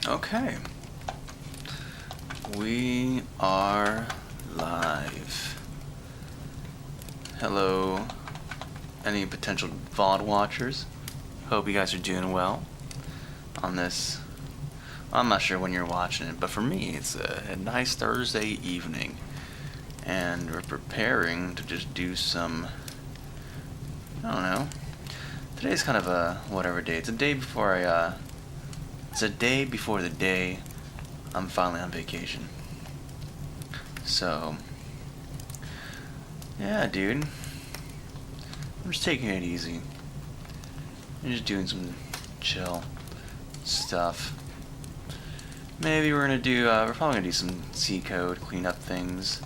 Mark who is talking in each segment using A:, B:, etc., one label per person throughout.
A: Okay. We are live. Hello, any potential VOD watchers. Hope you guys are doing well on this. I'm not sure when you're watching it, but for me, it's a nice Thursday evening. And we're preparing to just do some, I don't know. Today's kind of a whatever day. It's a day before it's a day before the day I'm finally on vacation. So, yeah, dude. I'm just taking it easy. I'm just doing some chill stuff. Maybe we're probably gonna do some Ascii code, clean up things,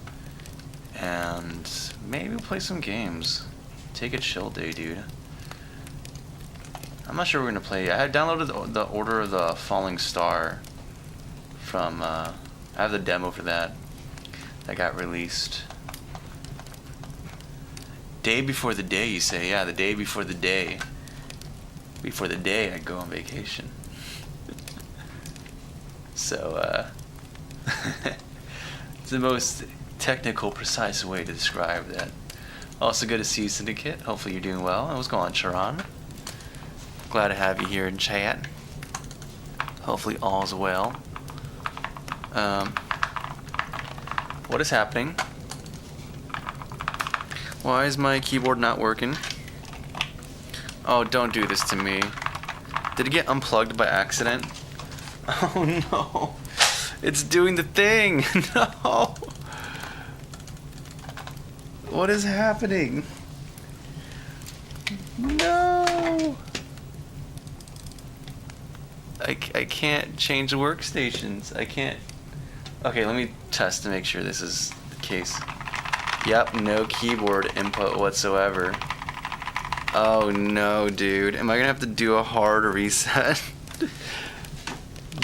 A: and maybe we'll play some games. Take a chill day, dude. I'm not sure we're gonna play. I had downloaded the Order of the Falling Star from. I have the demo for that. That got released. Day before the day, you say? Yeah, the day before the day. Before the day I go on vacation. So, it's the most technical, precise way to describe that. Also good to see you, Syndicate. Hopefully you're doing well. What's going on, Charon? Glad to have you here in chat. Hopefully all's well. What is happening? Why is my keyboard not working? Oh, don't do this to me. Did it get unplugged by accident? Oh no. It's doing the thing. No. What is happening? No. I can't change the workstations. I can't. Okay, let me test to make sure this is the case. Yep, no keyboard input whatsoever. Oh no, dude. Am I gonna have to do a hard reset?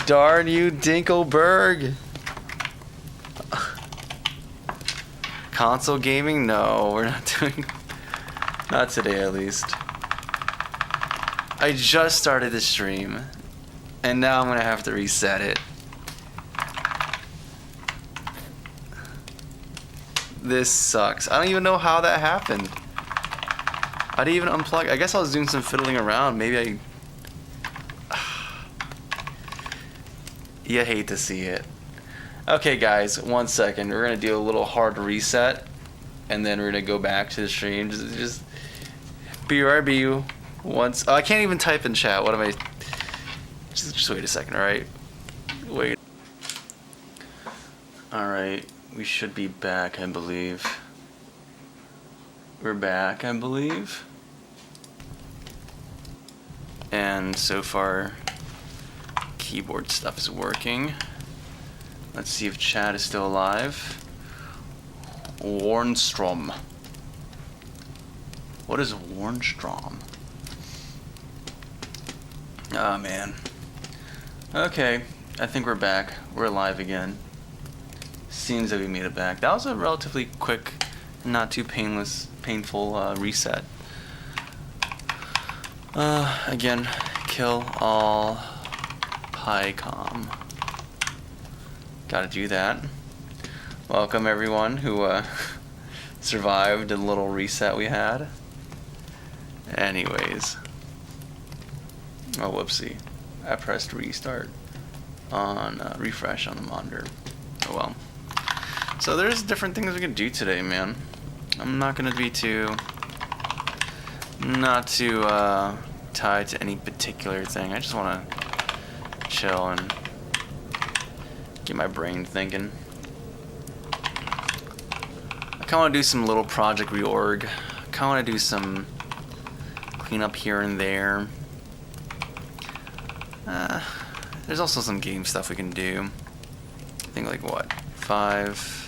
A: Darn you, Dinkelberg. Console gaming? No, we're not doing. Not today, at least. I just started the stream, and now I'm gonna have to reset it. This sucks. I don't even know how that happened. I didn't even unplug. I guess I was doing some fiddling around. Maybe You hate to see it. Okay, guys, 1 second. We're gonna do a little hard reset, and then we're gonna go back to the stream. Just BRB once. Oh, I can't even type in chat. What am I? Just wait a second. All right. Wait. All right. We should be back, I believe. We're back, I believe. And so far, keyboard stuff is working. Let's see if chat is still alive. Warnstrom. What is Warnstrom? Oh man. Okay, I think we're back. We're alive again. Seems that we made it back. That was a relatively quick, not too painful reset. Again, kill all PyCom. Gotta do that. Welcome everyone who survived the little reset we had. Anyways. Oh, whoopsie. I pressed restart on refresh on the monitor. Oh well. So there's different things we can do today, man. I'm not gonna be not too tied to any particular thing. I just wanna chill and get my brain thinking. I kinda wanna do some little project reorg. I kinda wanna do some cleanup here and there. There's also some game stuff we can do. I think like what? 5.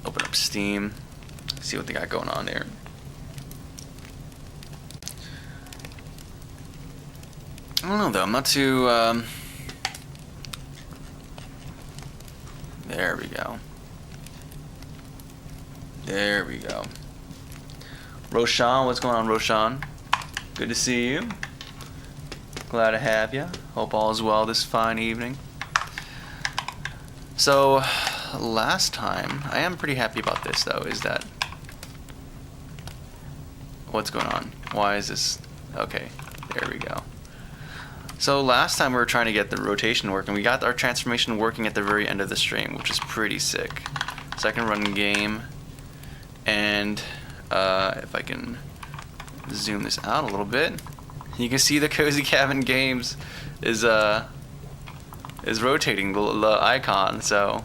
A: Open up Steam. See what they got going on there. I don't know though. I'm not too. There we go. There we go. Roshan, what's going on, Roshan? Good to see you. Glad to have you. Hope all is well this fine evening. So, last time, I am pretty happy about this though, is that... What's going on? Why is this... Okay, there we go. So last time we were trying to get the rotation working. We got our transformation working at the very end of the stream, which is pretty sick. Second run game. And if I can zoom this out a little bit, you can see the Cozy Cabin Games is rotating the icon. So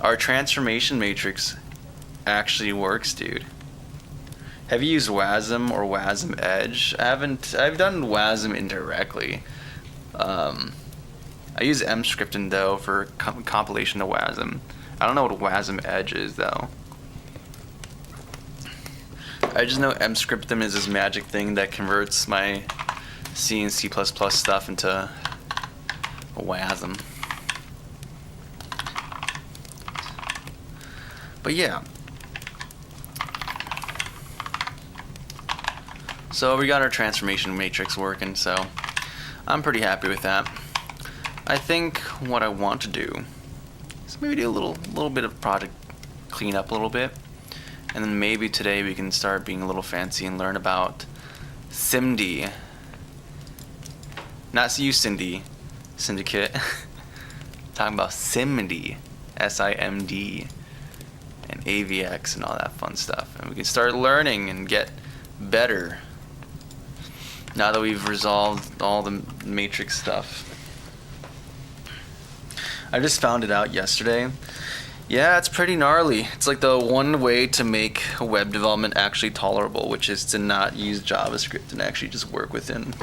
A: our transformation matrix actually works, dude. Have you used WASM or WASM Edge? I've done WASM indirectly. I use mscripting though for compilation to WASM. I don't know what WASM Edge is though. I just know mscripting is this magic thing that converts my C and C++ stuff into WASM. But yeah. So we got our transformation matrix working, so I'm pretty happy with that. I think what I want to do is maybe do a little bit of project cleanup a little bit, and then maybe today we can start being a little fancy and learn about SIMD. Not you, Cindy, Syndicate. Talking about SIMD, SIMD, and AVX and all that fun stuff, and we can start learning and get better. Now that we've resolved all the matrix stuff. I just found it out yesterday. Yeah, it's pretty gnarly. It's like the one way to make web development actually tolerable, which is to not use JavaScript and actually just work within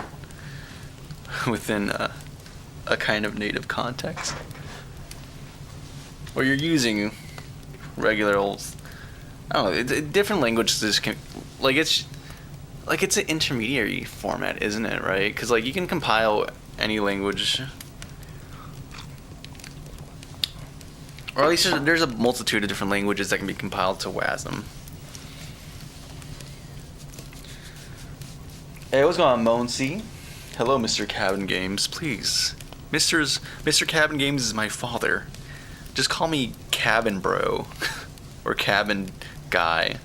A: a kind of native context. Or you're using regular old, I don't know, different languages can, it's an intermediary format, isn't it, right? Because like you can compile any language, or at least there's a multitude of different languages that can be compiled to WASM. Hey, what's going on, Monsi? Hello, Mr. Cabin Games, please. Mr. Cabin Games is my father. Just call me Cabin Bro, or Cabin Guy.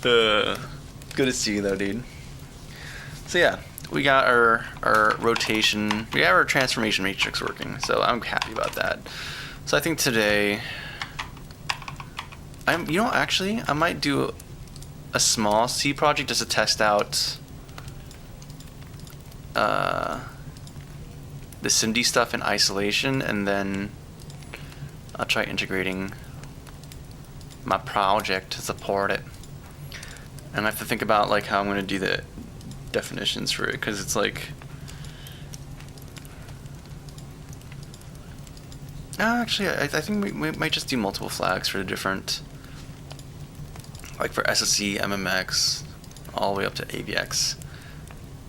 A: Good to see you though, dude. So yeah, we got our rotation, we got our transformation matrix working, so I'm happy about that. So I think today, actually, I might do a small C project just to test out the SIMD stuff in isolation, and then I'll try integrating my project to support it. And I have to think about like how I'm going to do the definitions for it, because it's like, actually I think we might just do multiple flags for the different, like for SSE, MMX, all the way up to AVX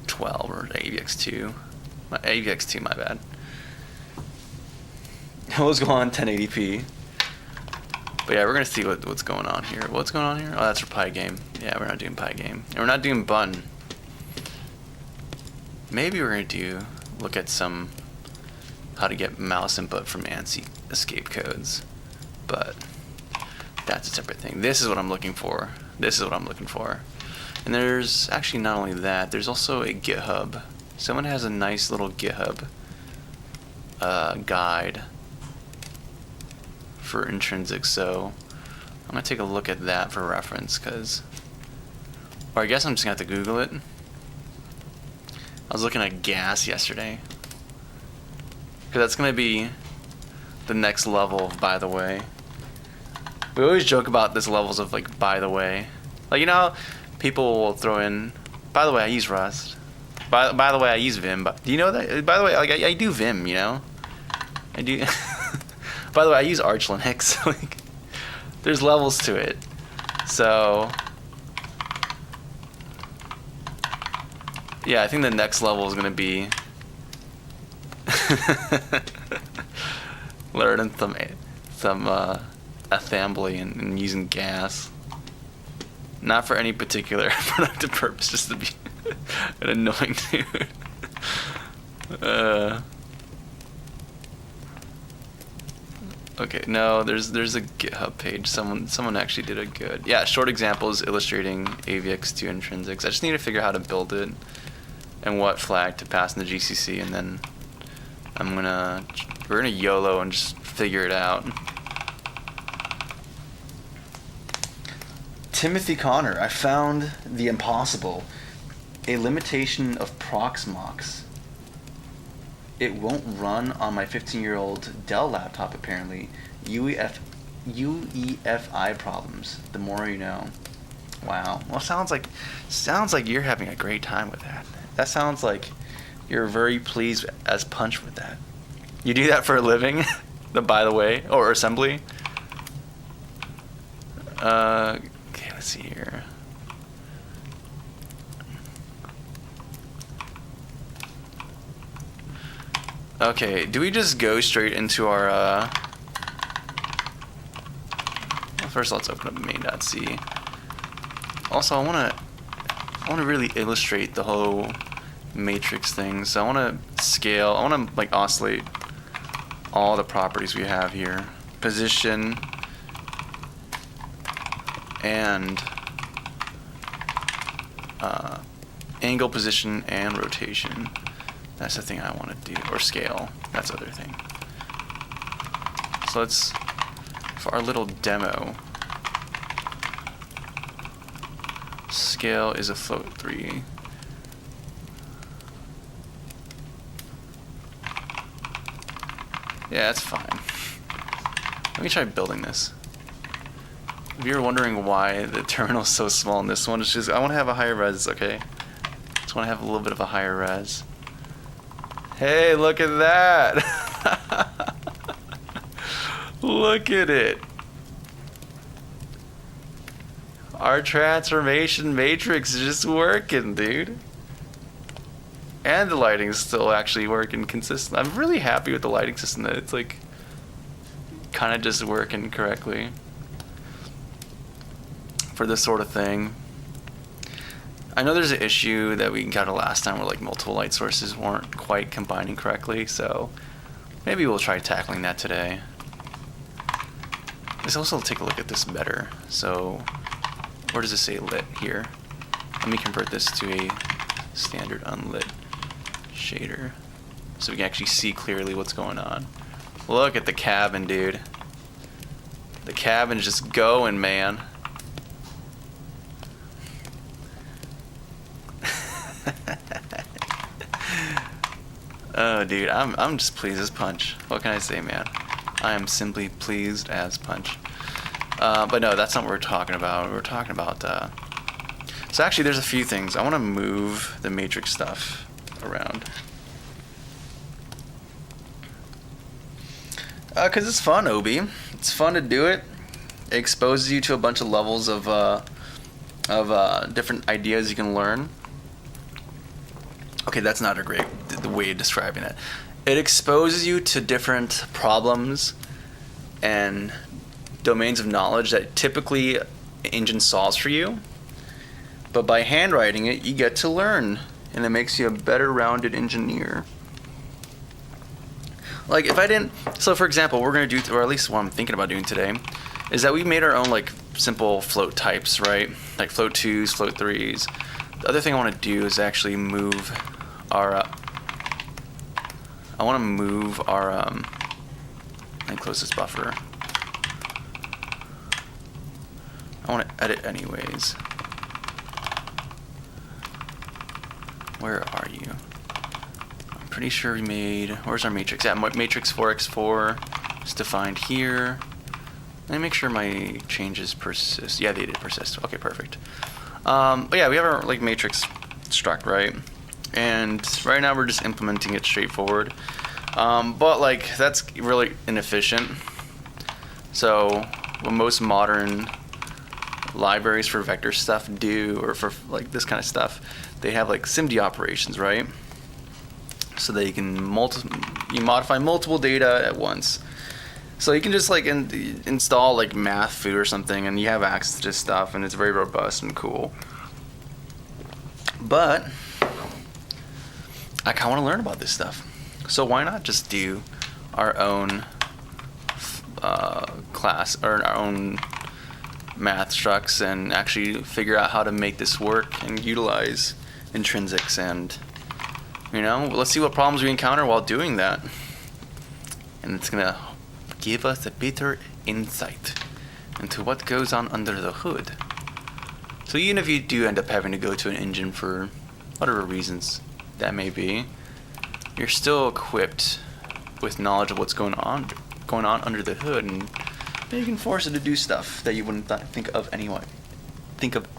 A: 12 or AVX 2. AVX 2, my bad. Let's go on 1080p. But yeah, we're gonna see what's going on here. What's going on here? Oh, that's for Pygame. Yeah, we're not doing Pygame. And we're not doing Bun. Maybe we're gonna look at some how to get mouse input from ANSI escape codes. But that's a separate thing. This is what I'm looking for. And there's actually not only that, there's also a GitHub. Someone has a nice little GitHub guide for intrinsic, so I'm gonna take a look at that for reference, or I guess I'm just gonna have to Google it. I was looking at gas yesterday, because that's gonna be the next level of by the way. We always joke about this levels of like by the way, like, you know how people will throw in, by the way I use Rust, by the way I use Vim, but do you know that, by the way, like I do Vim, you know, I do. By the way, I use Arch Linux. Like, there's levels to it. So, yeah, I think the next level is going to be learning some assembly and using gas. Not for any particular productive purpose, just to be an annoying dude. Okay, no, there's a GitHub page. Someone actually did a good. Yeah, short examples illustrating AVX2 intrinsics. I just need to figure out how to build it and what flag to pass in the GCC, and then we're gonna YOLO and just figure it out. Timothy Connor, I found the impossible. A limitation of Proxmox. It won't run on my 15-year-old Dell laptop, apparently. UEFI problems. The more you know. Wow. Well, sounds like you're having a great time with that. That sounds like you're very pleased as punch with that. You do that for a living? By the way, or assembly? Okay, let's see here. Okay, do we just go straight into our, well, first let's open up main.c. Also, I want to really illustrate the whole matrix thing. So I want to scale, I want to like oscillate all the properties we have here. Position and angle, position, and rotation. That's the thing I want to do. Or scale. That's the other thing. So let's, for our little demo, scale is a float 3. Yeah, that's fine. Let me try building this. If you're wondering why the terminal is so small in this one, it's just, I want to have a higher res, okay? Just want to have a little bit of a higher res. Hey, look at that! Look at it! Our transformation matrix is just working, dude. And the lighting's still actually working consistent. I'm really happy with the lighting system, that it's like kind of just working correctly for this sort of thing. I know there's an issue that we encountered last time where like multiple light sources weren't quite combining correctly, so maybe we'll try tackling that today. Let's also take a look at this better. So where does it say lit here? Let me convert this to a standard unlit shader so we can actually see clearly what's going on. Look at the cabin, dude. The cabin's just going, man. Oh, dude, I'm just pleased as punch. What can I say, man? I am simply pleased as punch. But no, that's not what we're talking about. We're talking about. So actually, there's a few things. I want to move the matrix stuff around. Cause it's fun, Obi. It's fun to do it. It exposes you to a bunch of levels of different ideas you can learn. Okay, that's not a great the way of describing it. It exposes you to different problems and domains of knowledge that typically Engine solves for you. But by handwriting it, you get to learn, and it makes you a better rounded engineer. Like if I didn't, so for example, we're gonna do, or at least what I'm thinking about doing today, is that we made our own like simple float types, right? Like float 2s, float 3s. The other thing I want to do is actually move our, let me close this buffer. I want to edit anyways. Where are you? I'm pretty sure we made, where's our matrix? Yeah, matrix 4x4 is defined here. Let me make sure my changes persist. Yeah, they did persist. Okay, perfect. But yeah, we have our like matrix struct, right? And right now we're just implementing it straightforward. But like that's really inefficient. So what most modern libraries for vector stuff do, or for like this kind of stuff, they have like SIMD operations, right? So that you can modify multiple data at once. So you can just like install like math foo or something, and you have access to this stuff, and it's very robust and cool. But I kind of want to learn about this stuff, so why not just do our own class or our own math structs and actually figure out how to make this work and utilize intrinsics, and let's see what problems we encounter while doing that, and it's gonna give us a better insight into what goes on under the hood. So even if you do end up having to go to an engine for whatever reasons that may be, you're still equipped with knowledge of what's going on under the hood, and you can force it to do stuff that you wouldn't think of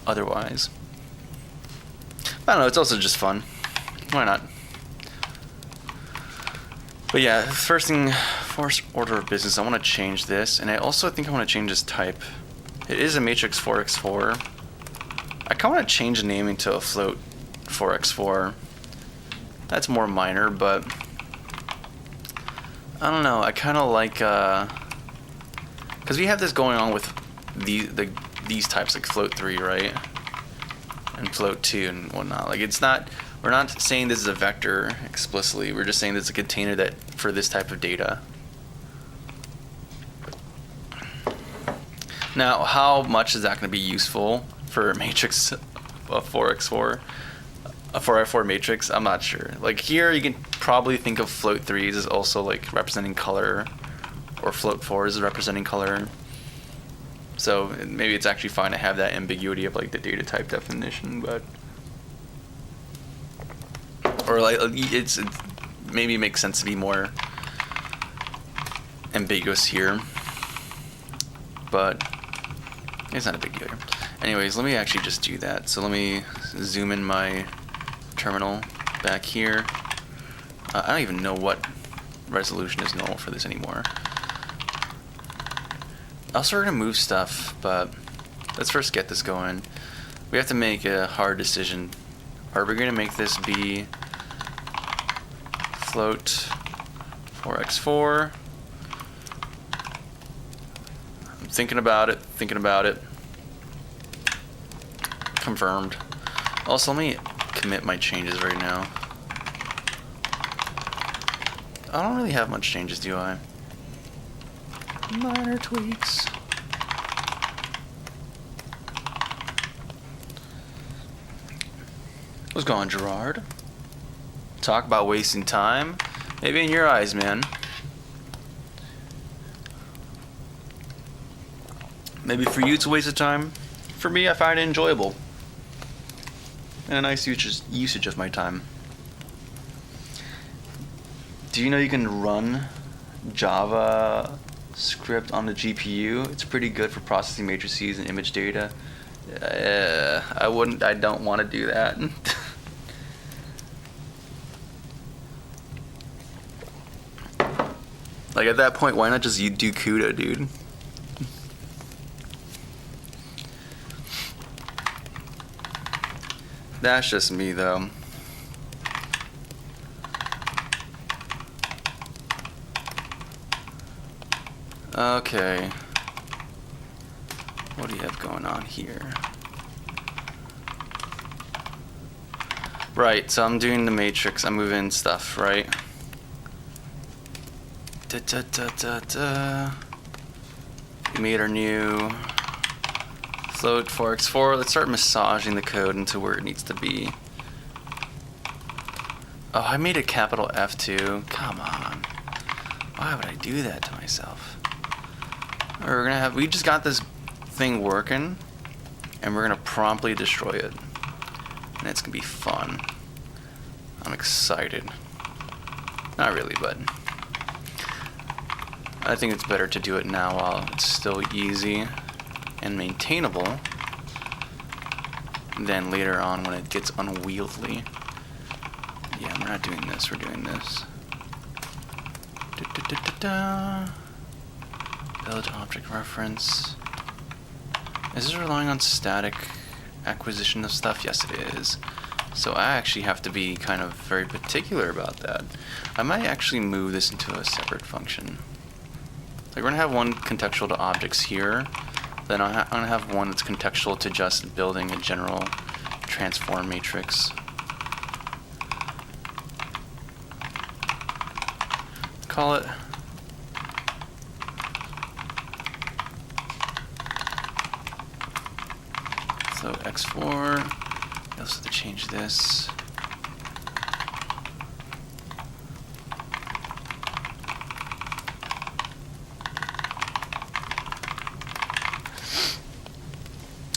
A: otherwise. I don't know, it's also just fun. Why not? But yeah, first thing, first order of business, I want to change this, and I also think I want to change this type. It is a matrix 4x4. I kind of want to change the naming to a float 4x4. That's more minor, but I don't know. I kind of like, because we have this going on with these types, like float 3, right? And float 2 and whatnot. Like, it's not, we're not saying this is a vector explicitly. We're just saying this is a container that for this type of data. Now, how much is that going to be useful for a matrix 4x4? A 4x4 matrix? I'm not sure. Like here, you can probably think of float 3s as also like representing color, or float 4s as representing color. So maybe it's actually fine to have that ambiguity of like the data type definition, but or like it's maybe it makes sense to be more ambiguous here, but it's not a big deal. Anyways, let me actually just do that. So let me zoom in my terminal back here. I don't even know what resolution is normal for this anymore. Also, we're gonna move stuff, but let's first get this going. We have to make a hard decision. Are we gonna make this be float 4x4? I'm thinking about it. Confirmed. Also, let me commit my changes right now. I don't really have much changes, do I? Minor tweaks. What's going on, Gerard? Talk about wasting time? Maybe in your eyes, man. Maybe for you it's a waste of time. For me, I find it enjoyable. And a nice usage of my time. Do you know you can run Java script on the GPU? It's pretty good for processing matrices and image data. I don't want to do that. Like at that point, why not just you do CUDA, dude? That's just me, though. Okay. What do you have going on here? Right, so I'm doing the matrix. I'm moving stuff, right? We made our new float 4x4. Let's start massaging the code into where it needs to be. Oh, I made a capital F2. Come on. Why would I do that to myself? We just got this thing working, and we're gonna promptly destroy it. And it's gonna be fun. I'm excited. Not really, but I think it's better to do it now while it's still easy and maintainable than later on when it gets unwieldy. Yeah, we're not doing this, we're doing this. Build object reference. Is this relying on static acquisition of stuff? Yes, it is. So I actually have to be kind of very particular about that. I might actually move this into a separate function. Like we're gonna have one contextual to objects here, then I'm gonna have one that's contextual to just building a general transform matrix. Call it so x4. I also have to change this.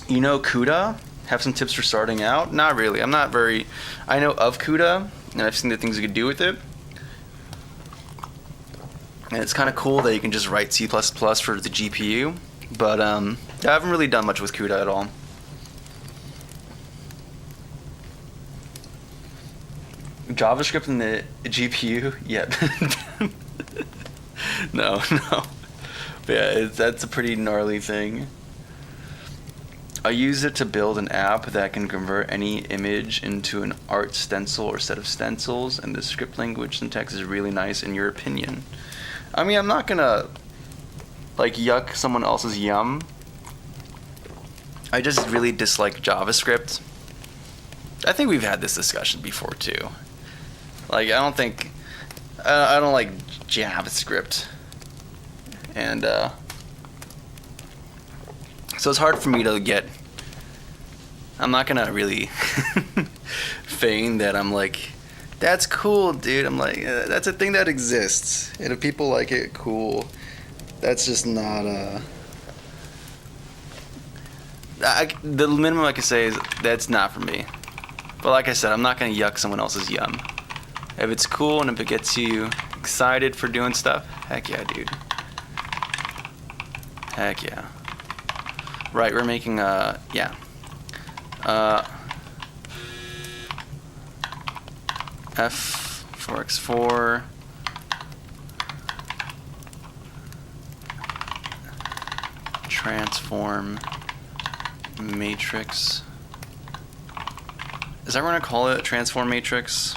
A: You know CUDA? Have some tips for starting out? Not really. I'm not very... I know of CUDA, and I've seen the things you could do with it. And it's kind of cool that you can just write C++ for the GPU. But I haven't really done much with CUDA at all. JavaScript in the GPU? Yep. No. But yeah, that's a pretty gnarly thing. I use it to build an app that can convert any image into an art stencil or set of stencils, and the script language syntax is really nice in your opinion. I mean, I'm not gonna like yuck someone else's yum. I just really dislike JavaScript. I think we've had this discussion before too. Like I don't like JavaScript, and so it's hard for me to get. I'm not gonna really feign that I'm like, that's cool, dude. I'm like, that's a thing that exists, and if people like it, cool. That's just not the minimum I can say is that's not for me. But like I said, I'm not gonna yuck someone else's yum. If it's cool and if it gets you excited for doing stuff, heck yeah, dude. Heck yeah. Right, we're making yeah. F4x4 transform matrix. Is that what we're gonna call it? Transform matrix?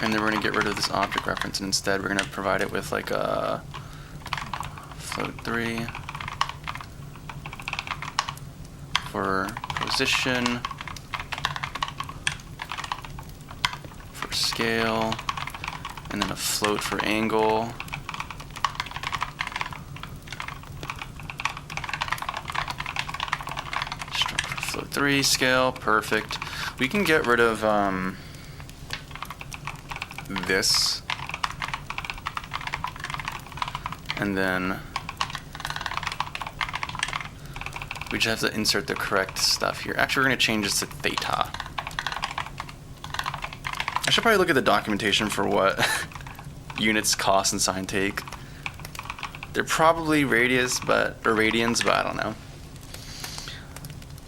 A: And then we're gonna get rid of this object reference, and instead we're gonna provide it with like a float3 for position, for scale, and then a float for angle. Float3 scale, perfect. We can get rid of this, and then we just have to insert the correct stuff here. Actually, we're going to change this to theta. I should probably look at the documentation for what units cost and sign take. They're probably radians, but I don't know.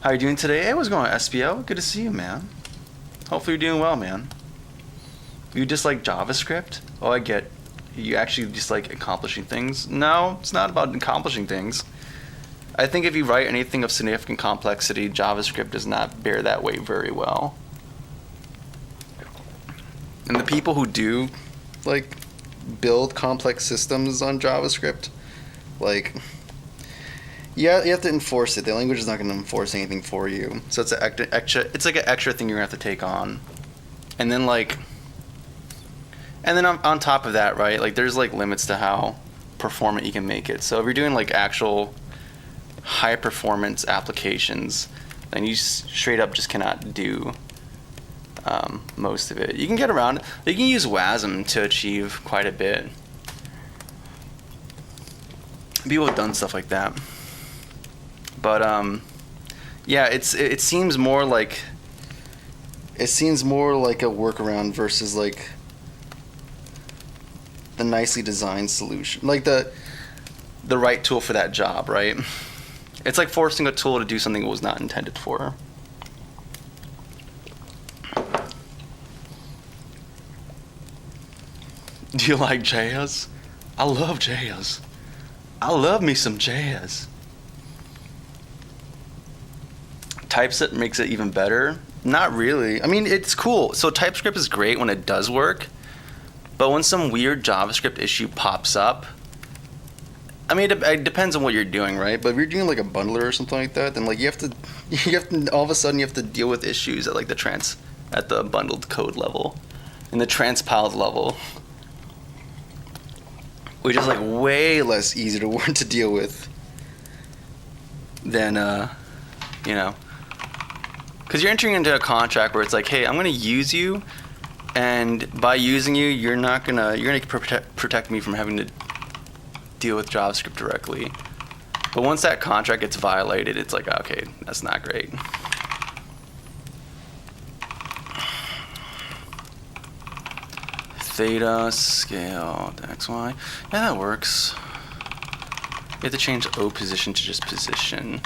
A: How you doing today? Hey, what's going on, SPO? Good to see you, man. Hopefully you're doing well, man. You just like JavaScript? Oh, I get. You actually just like accomplishing things? No, it's not about accomplishing things. I think if you write anything of significant complexity, JavaScript does not bear that weight very well. And the people who do, like, build complex systems on JavaScript, like, yeah, you have to enforce it. The language is not going to enforce anything for you. So it's it's like an extra thing you're going to have to take on. And then, like, and then on top of that, right, like, there's, like, limits to how performant you can make it. So if you're doing, like, actual high performance applications, then you straight up just cannot do most of it. You can get around. You can use WASM to achieve quite a bit. People have done stuff like that. But yeah, it seems more like a workaround versus like the nicely designed solution, like the right tool for that job, right? It's like forcing a tool to do something it was not intended for. Do you like jazz? I love jazz. I love me some jazz. TypeScript makes it even better? Not really. I mean, it's cool. So TypeScript is great when it does work, but when some weird JavaScript issue pops up, I mean, it depends on what you're doing, right? But if you're doing like a bundler or something like that, then like you have to all of a sudden you have to deal with issues at like at the bundled code level, and the transpiled level, which is like way less easy to deal with than you know, because you're entering into a contract where it's like, hey, I'm gonna use you, and by using you, you're gonna protect me from having to deal with JavaScript directly. But once that contract gets violated, it's like, okay, that's not great. Theta scale XY. Yeah, that works. You have to change O position to just position.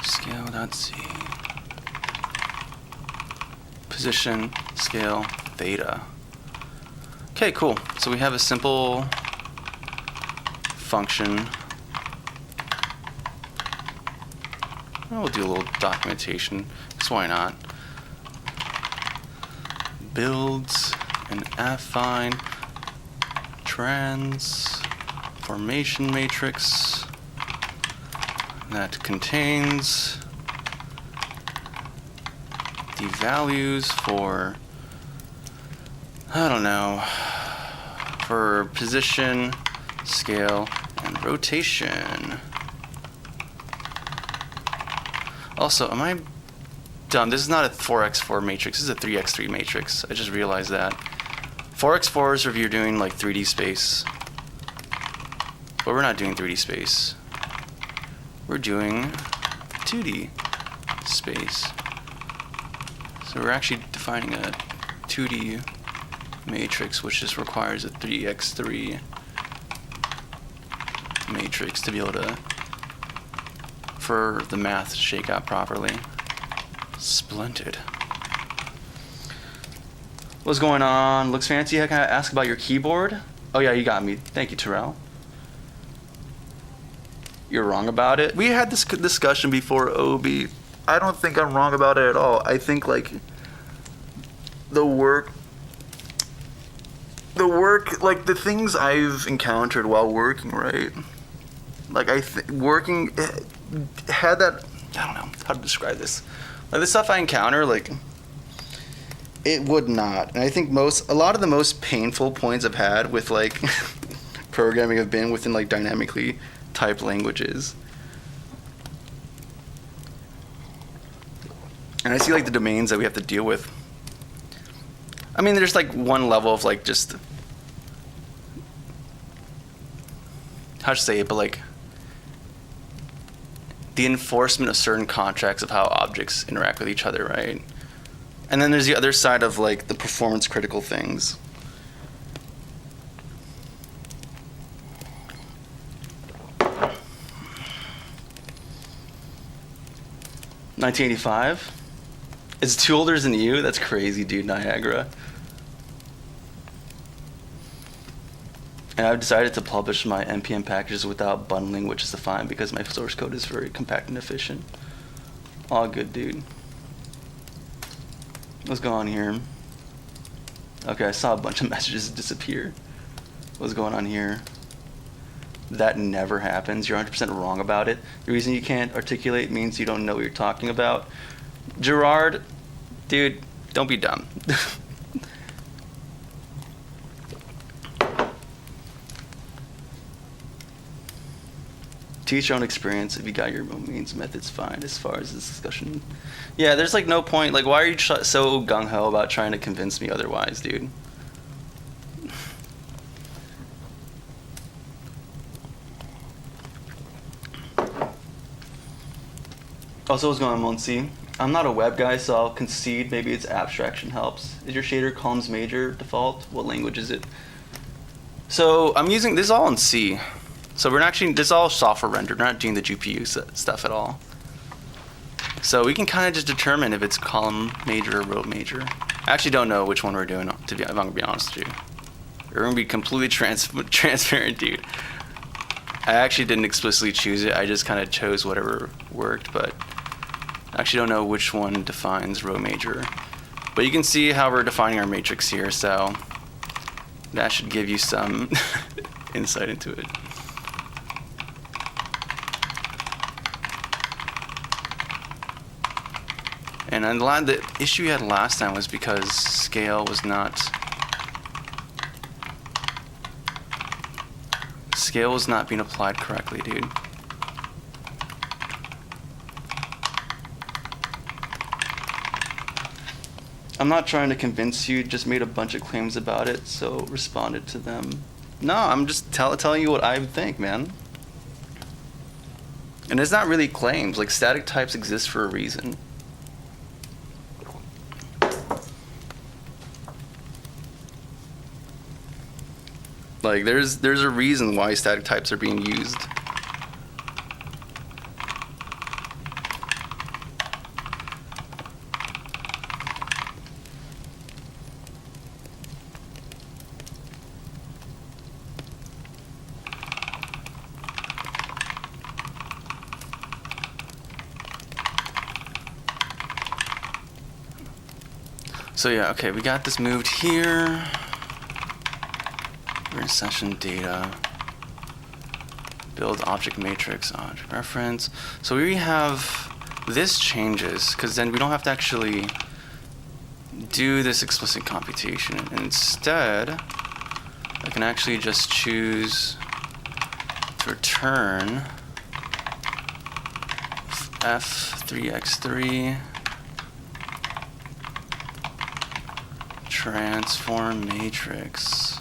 A: Scale.z. Position, scale, theta. Okay, cool. So we have a simple function. We'll do a little documentation, because why not? Builds an affine transformation matrix that contains the values for, I don't know, for position, scale, and rotation. Also, am I dumb? This is not a 4x4 matrix, this is a 3x3 matrix. I just realized that. 4x4 is if you're doing like 3D space. But we're not doing 3D space. We're doing 2D space. So we're actually defining a 2D matrix, which just requires a 3x3 matrix to be able to, for the math to shake out properly. Splendid. What's going on? Looks fancy. Can I ask about your keyboard? Oh yeah, you got me. Thank you, Terrell. You're wrong about it. We had this discussion before, Obi. I don't think I'm wrong about it at all. I think like the work, like the things I've encountered while working, right? Like working had that, I don't know how to describe this. Like the stuff I encounter, like it would not. And I think a lot of the most painful points I've had with like programming have been within like dynamically typed languages. And I see like the domains that we have to deal with. I mean, there's like one level of like just, how to say it, but like the enforcement of certain contracts of how objects interact with each other, right? And then there's the other side of like the performance critical things. $1985? It's 2 older than you? That's crazy, dude, Niagara. And I've decided to publish my NPM packages without bundling, which is fine because my source code is very compact and efficient. All good, dude. What's going on here? Okay, I saw a bunch of messages disappear. What's going on here? That never happens. You're 100% wrong about it. The reason you can't articulate means you don't know what you're talking about. Gerard, dude, don't be dumb. Teach your own experience. If you got your own means, methods fine as far as this discussion. Yeah, there's like no point. Like, why are you so gung-ho about trying to convince me otherwise, dude? Also, what's going on, Monsi? I'm not a web guy, so I'll concede maybe its abstraction helps. Is your shader columns major default? What language is it? So I'm using this is all in C. So we're not actually, this is all software rendered. We're not doing the GPU stuff at all. So we can kind of just determine if it's column major or row major. I actually don't know which one we're doing, if I'm going to be honest with you. We're going to be completely transparent, dude. I actually didn't explicitly choose it. I just kind of chose whatever worked, but I actually don't know which one defines row major. But you can see how we're defining our matrix here, so that should give you some insight into it. And the issue we had last time was because scale was not being applied correctly, dude. I'm not trying to convince you, just made a bunch of claims about it, so responded to them. No, I'm just telling you what I think, man. And it's not really claims, like static types exist for a reason. Like there's a reason why static types are being used. So yeah, okay, we got this moved here. We're in session data. Build object matrix, object reference. So we have this changes, because then we don't have to actually do this explicit computation. And instead, I can actually just choose to return f3x3 transform matrix.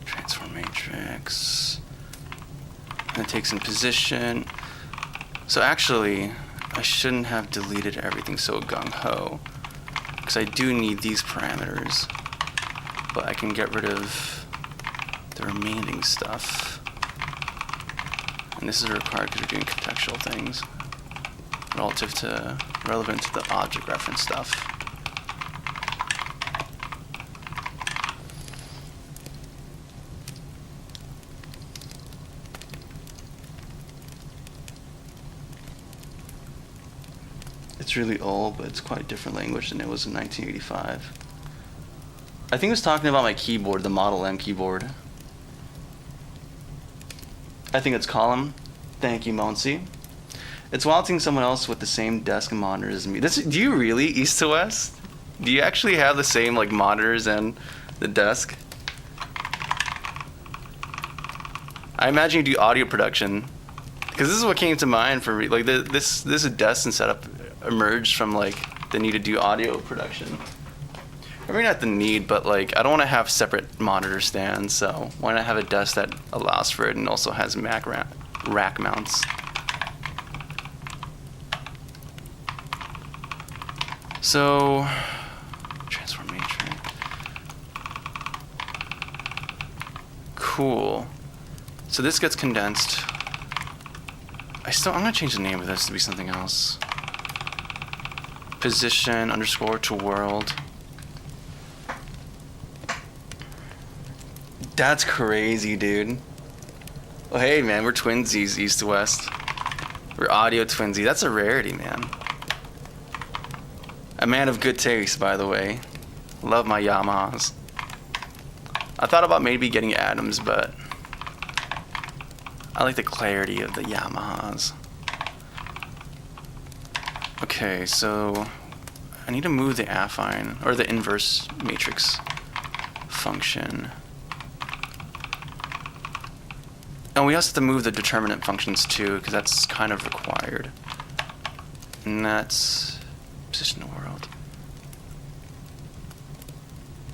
A: Transform matrix. And it takes in position. So actually, I shouldn't have deleted everything so gung-ho, because I do need these parameters, but I can get rid of the remaining stuff. And this is required because we're doing contextual things relevant to the object reference stuff. It's really old, but it's quite a different language than it was in 1985. I think it was talking about my keyboard, the Model M keyboard. I think it's column. Thank you, Monsi. It's wild seeing someone else with the same desk and monitors as me. Do you really, east to west? Do you actually have the same like monitors and the desk? I imagine you do audio production, because this is what came to mind for me. Like this desk and setup emerged from like the need to do audio production. I mean, not the need, but like I don't want to have separate monitor stands, so why not have a desk that allows for it and also has Mac rack mounts? So, transform matrix. Cool. So this gets condensed. I'm gonna change the name of this to be something else. Position underscore to world. That's crazy, dude. Oh, hey, man, we're twinsies, east to west. We're audio twinsies. That's a rarity, man. A man of good taste, by the way. Love my Yamahas. I thought about maybe getting Adams, but I like the clarity of the Yamahas. Okay, so I need to move the affine, or the inverse matrix function. And we also have to move the determinant functions too, because that's kind of required. And that's position to world.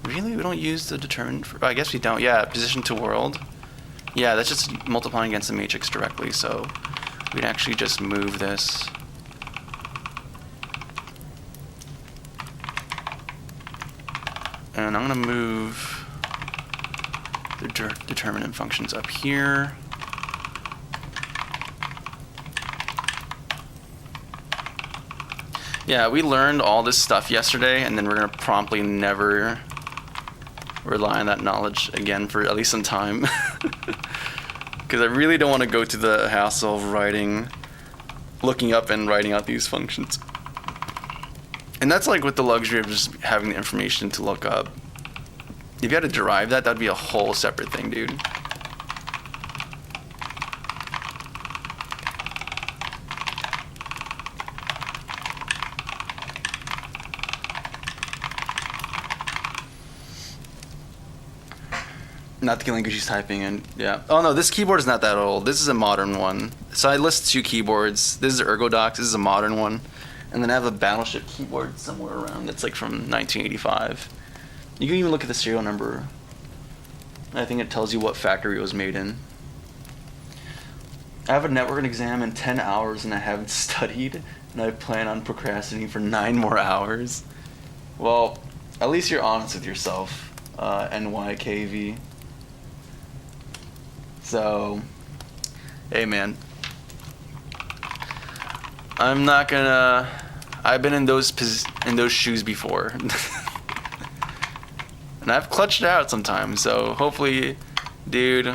A: Really? We don't use the determinant I guess we don't. Yeah, position to world. Yeah, that's just multiplying against the matrix directly, so we'd actually just move this. And I'm gonna move the determinant functions up here. Yeah, we learned all this stuff yesterday, and then we're gonna promptly never rely on that knowledge again for at least some time. Because I really don't want to go to the hassle of looking up and writing out these functions. And that's like with the luxury of just having the information to look up. If you had to derive that, that'd be a whole separate thing, dude. Not the language he's typing in. Yeah. Oh no, this keyboard is not that old. This is a modern one. So I list 2 keyboards. This is Ergodox. This is a modern one. And then I have a Battleship keyboard somewhere around that's like from 1985. You can even look at the serial number. I think it tells you what factory it was made in. I have a networking exam in 10 hours and I haven't studied, and I plan on procrastinating for 9 more hours. Well, at least you're honest with yourself, NYKV. So, hey man, I'm not gonna. I've been in those shoes before, and I've clutched it out sometimes. So hopefully, dude.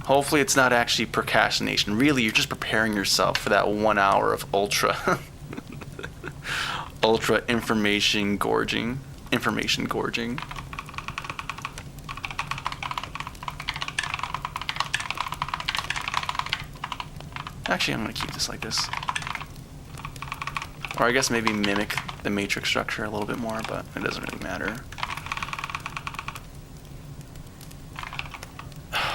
A: Hopefully it's not actually procrastination. Really, you're just preparing yourself for that 1 hour of ultra information gorging. Actually, I'm gonna keep this like this. Or I guess maybe mimic the matrix structure a little bit more, but it doesn't really matter.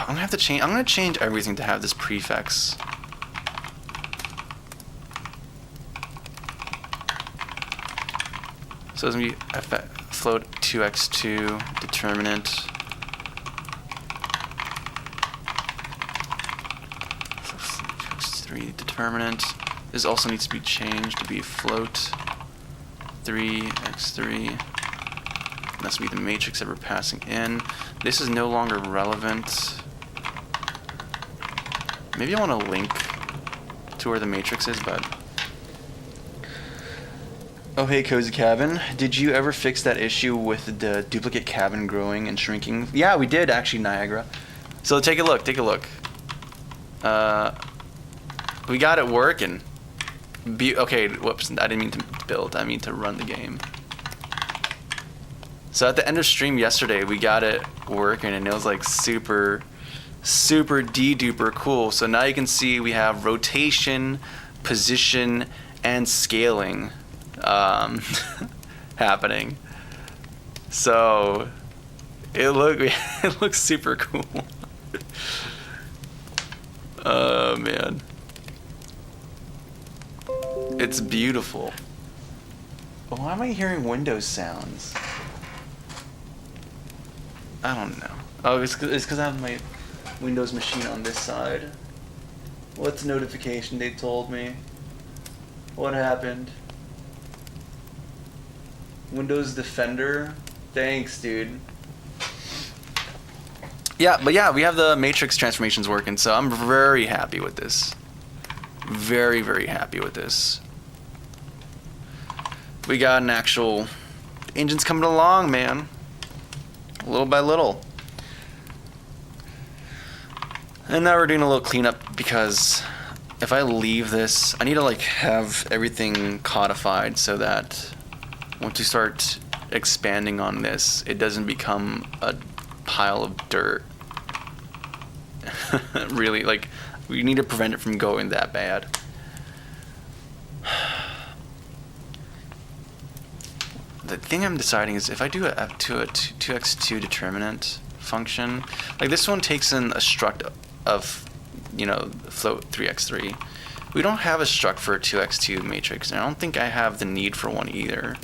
A: I'm gonna change everything to have this prefix. So it's gonna be float 2x2 determinant. 2x3 determinant. This also needs to be changed to be float 3x3. That's gonna be the matrix that we're passing in. This is no longer relevant. Maybe I want to link to where the matrix is, but... Oh, hey, Cozy Cabin. Did you ever fix that issue with the duplicate cabin growing and shrinking? Yeah, we did, actually, Niagara. So take a look. We got it working. Okay, whoops. I didn't mean to build. I mean to run the game. So at the end of stream yesterday, we got it working, and it was like super de-duper cool. So now you can see we have rotation, position, and scaling happening. So it looks super cool. Oh man, it's beautiful. Why am I hearing Windows sounds? I don't know. Oh, it's because I have my Windows machine on this side. What's the notification they told me? What happened? Windows Defender? Thanks, dude. Yeah, but yeah, we have the matrix transformations working, so I'm very happy with this. Very, very happy with this. We got an actual... engine's coming along, man. Little by little. And now we're doing a little cleanup because if I leave this, I need to like have everything codified so that once we start expanding on this, it doesn't become a pile of dirt. Really, like, we need to prevent it from going that bad. The thing I'm deciding is if I do a 2x2 determinant function, like this one takes in a struct of, you know, float 3x3. We don't have a struct for a 2x2 matrix, and I don't think I have the need for one either.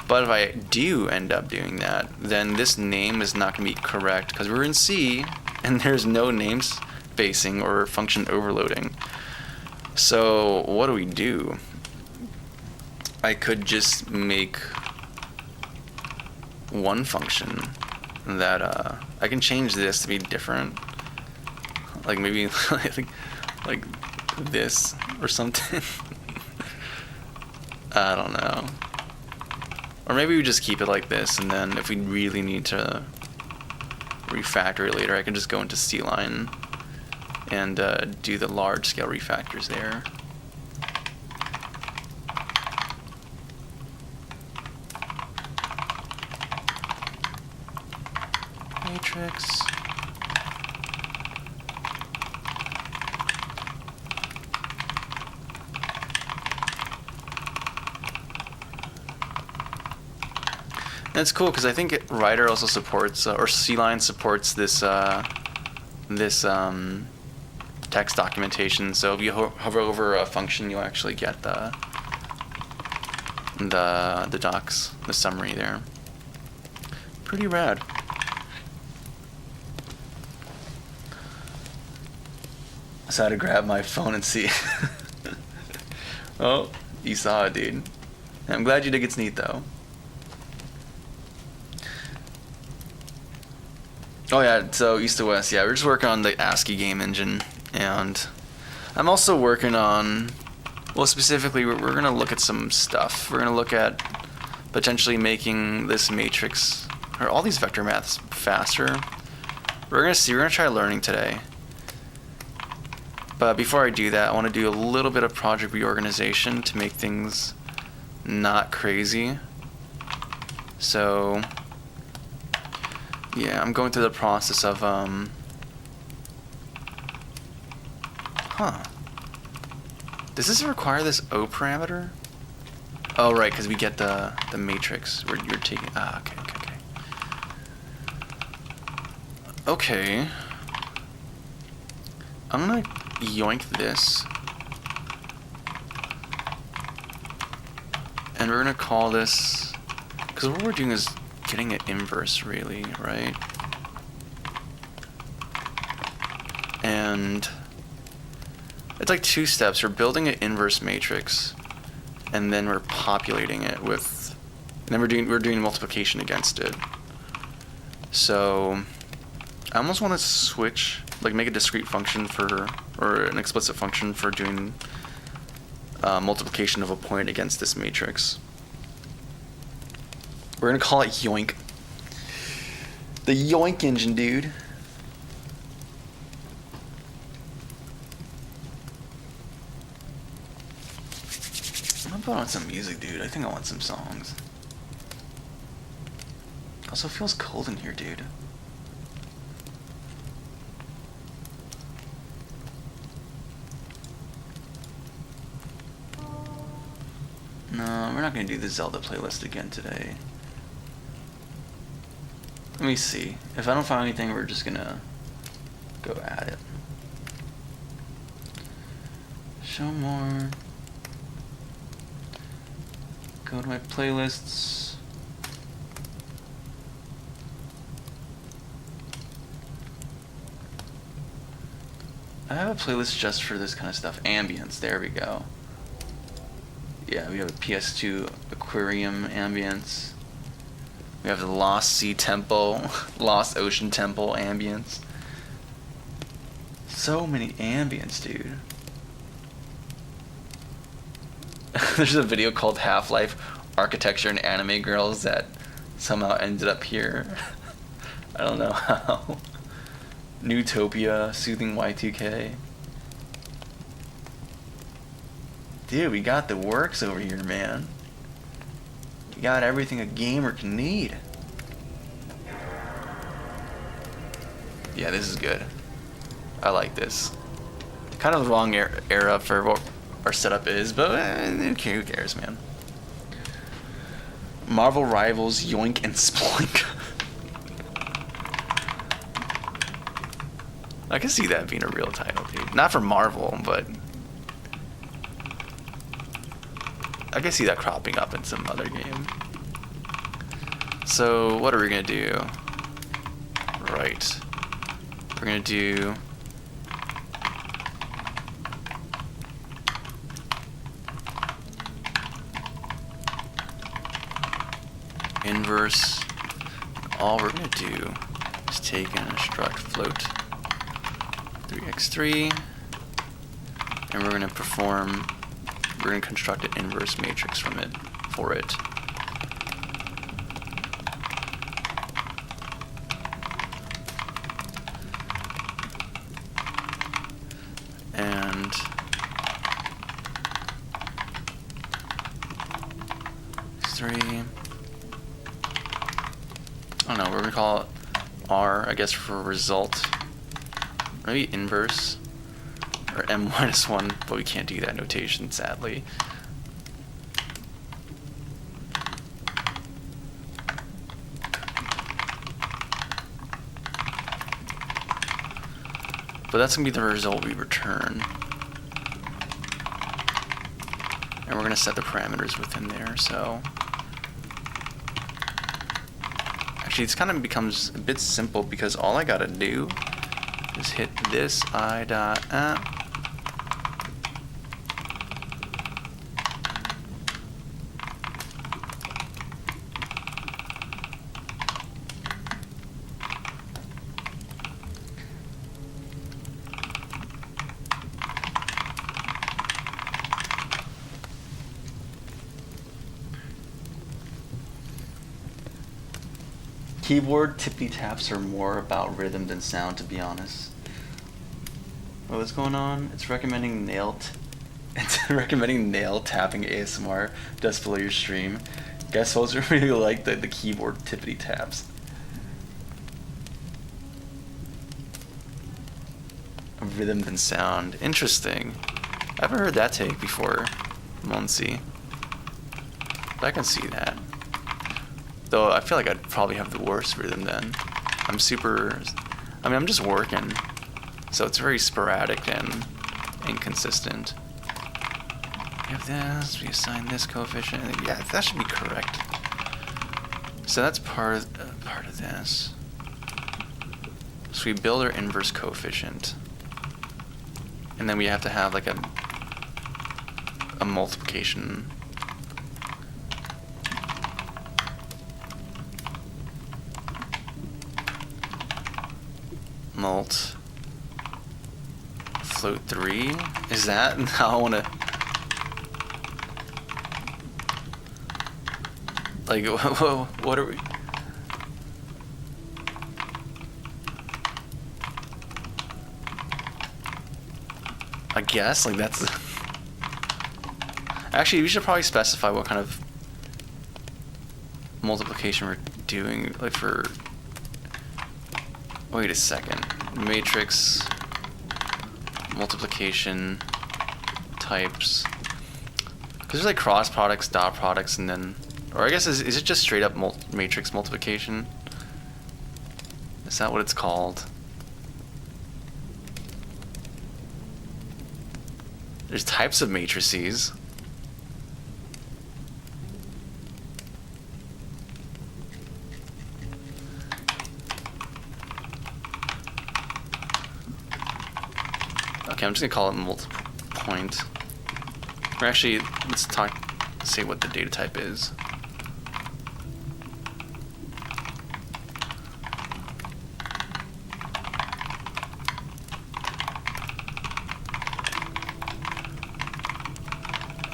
A: But if I do end up doing that, then this name is not going to be correct because we're in C and there's no name spacing or function overloading. So what do? I could just make one function that I can change this to be different, like maybe like this or something. I don't know. Or maybe we just keep it like this, and then if we really need to refactor it later, I can just go into C-Line and do the large scale refactors there. Matrix. And it's cool because I think Rider also supports, or C-Line supports this text documentation. So if you hover over a function, you'll actually get the docs, the summary there. Pretty rad. So I had to grab my phone and see. Oh, you saw it, dude. I'm glad you think it's neat, though. Oh yeah, so East to West, yeah, we're just working on the Ascii game engine, and I'm also working on, well, specifically, we're going to look at some stuff. We're going to look at potentially making this matrix, or all these vector maths, faster. We're going to try learning today. But before I do that, I want to do a little bit of project reorganization to make things not crazy. So yeah, I'm going through the process of does this require this O parameter? Oh right, because we get the matrix where you're taking. Okay. I'm gonna yoink this, and we're gonna call this, because what we're doing is getting an inverse, really, right? And it's like two steps. We're building an inverse matrix, and then we're populating it with, and then we're doing multiplication against it. So I almost want to switch, like make a discrete function for, or an explicit function for doing multiplication of a point against this matrix. We're gonna call it yoink. The yoink engine, dude. I'm gonna put on some music, dude. I think I want some songs. Also, it feels cold in here, dude. No, we're not gonna do the Zelda playlist again today. Let me see. If I don't find anything, we're just gonna go at it. Show more. Go to my playlists. I have a playlist just for this kind of stuff. Ambience, there we go. Yeah, we have a PS2 Aquarium ambience. We have the Lost Sea Temple, Lost Ocean Temple ambience. So many ambience, dude. There's a video called Half-Life Architecture and Anime Girls that somehow ended up here. I don't know how. Newtopia, Soothing Y2K. Dude, we got the works over here, man. We got everything a gamer can need. Yeah, this is good. I like this. Kind of the wrong era for what our setup is, but who cares, man. Marvel Rivals, Yoink, and Sploink. I can see that being a real title, dude. Not for Marvel, but I can see that cropping up in some other game. So what are we gonna do? Right. We're gonna do inverse. All we're gonna do is take and instruct float 3x3, and we're gonna construct an inverse matrix from it, for it. and three. I don't know, we're gonna call it R, I guess, for result. Maybe inverse, or m-1, but we can't do that notation, sadly. But that's gonna be the result we return. And we're gonna set the parameters within there, so. Actually, this kind of becomes a bit simple because all I gotta do is hit this I.app. Keyboard tippy taps are more about rhythm than sound, to be honest. What's going on? It's recommending nail tapping ASMR just below your stream. Guess folks really like the keyboard tippity taps. Rhythm than sound. Interesting. I haven't heard that take before, Monsi. But I can see that. Though I feel like I'd probably have the worst rhythm then. I'm just working. So it's very sporadic and inconsistent. We have this, we assign this coefficient. Yeah, that should be correct. So that's part of this. So we build our inverse coefficient. And then we have to have like a multiplication. Mult float 3. Is that how I want to, like, what are we? I guess like that's actually we should probably specify what kind of multiplication we're doing, like for. Wait a second. Matrix multiplication types. Because there's like cross products, dot products, and then, or I guess is it just straight up matrix multiplication? Is that what it's called? There's types of matrices. Okay, I'm just gonna call it multiple point. Or actually, let's say what the data type is.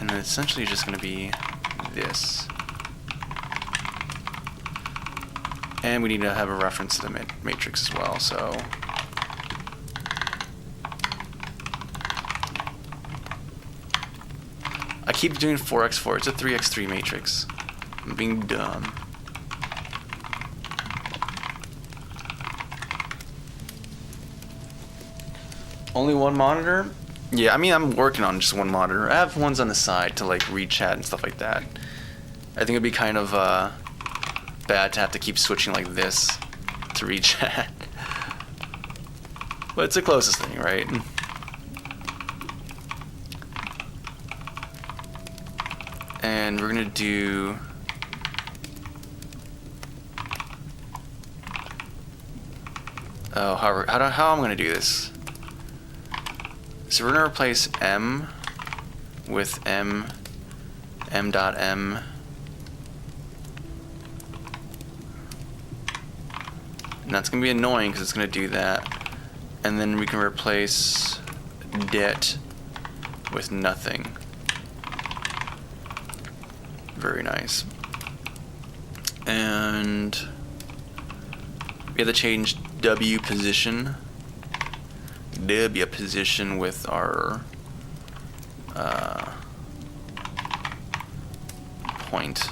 A: And then essentially just gonna be this. And we need to have a reference to the matrix as well, so. I keep doing 4x4. It's a 3x3 matrix. I'm being dumb. Only one monitor? Yeah, I mean, I'm working on just one monitor. I have ones on the side to like read chat and stuff like that. I think it'd be kind of bad to have to keep switching like this to read chat. But it's the closest thing, right? And we're gonna do how I'm gonna do this. So we're gonna replace m with m dot m. And that's gonna be annoying because it's gonna do that. And then we can replace det with nothing. Very nice. And we have to change W position. W position with our point.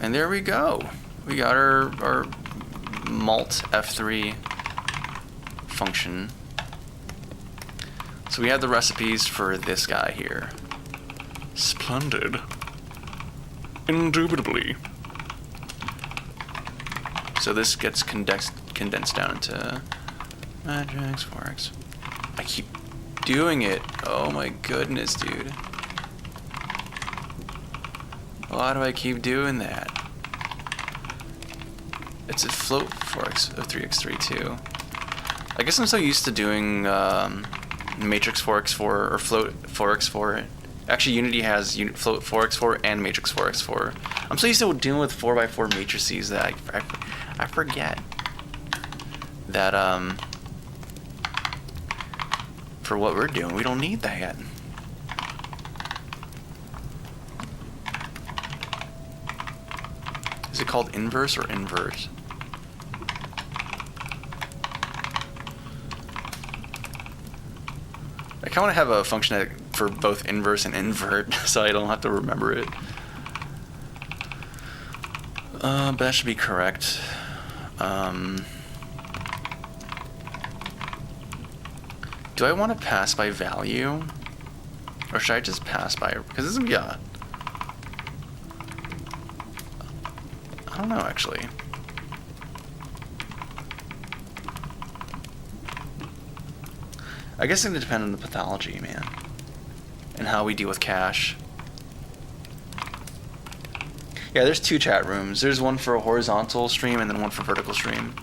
A: And there we go. We got our mult F3 function. So we have the recipes for this guy here. Splendid. Indubitably. So this gets condensed down into matrix 4x. I keep doing it. Oh my goodness, dude. Why do I keep doing that? It's a float 4x, 3x3 too. I guess I'm so used to doing matrix 4x4 or float 4x4. Actually, Unity has float 4x4 and matrix 4x4. I'm so used to dealing with 4x4 matrices that I forget that for what we're doing, we don't need that yet. Is it called inverse or invert? I kind of want to have a function for both inverse and invert, so I don't have to remember it. But that should be correct. Do I want to pass by value? Or should I just pass by... Because this is going to be a... I don't know, actually. I guess it's going to depend on the pathology, man. And how we deal with cache. Yeah, there's two chat rooms. There's one for a horizontal stream and then one for vertical stream.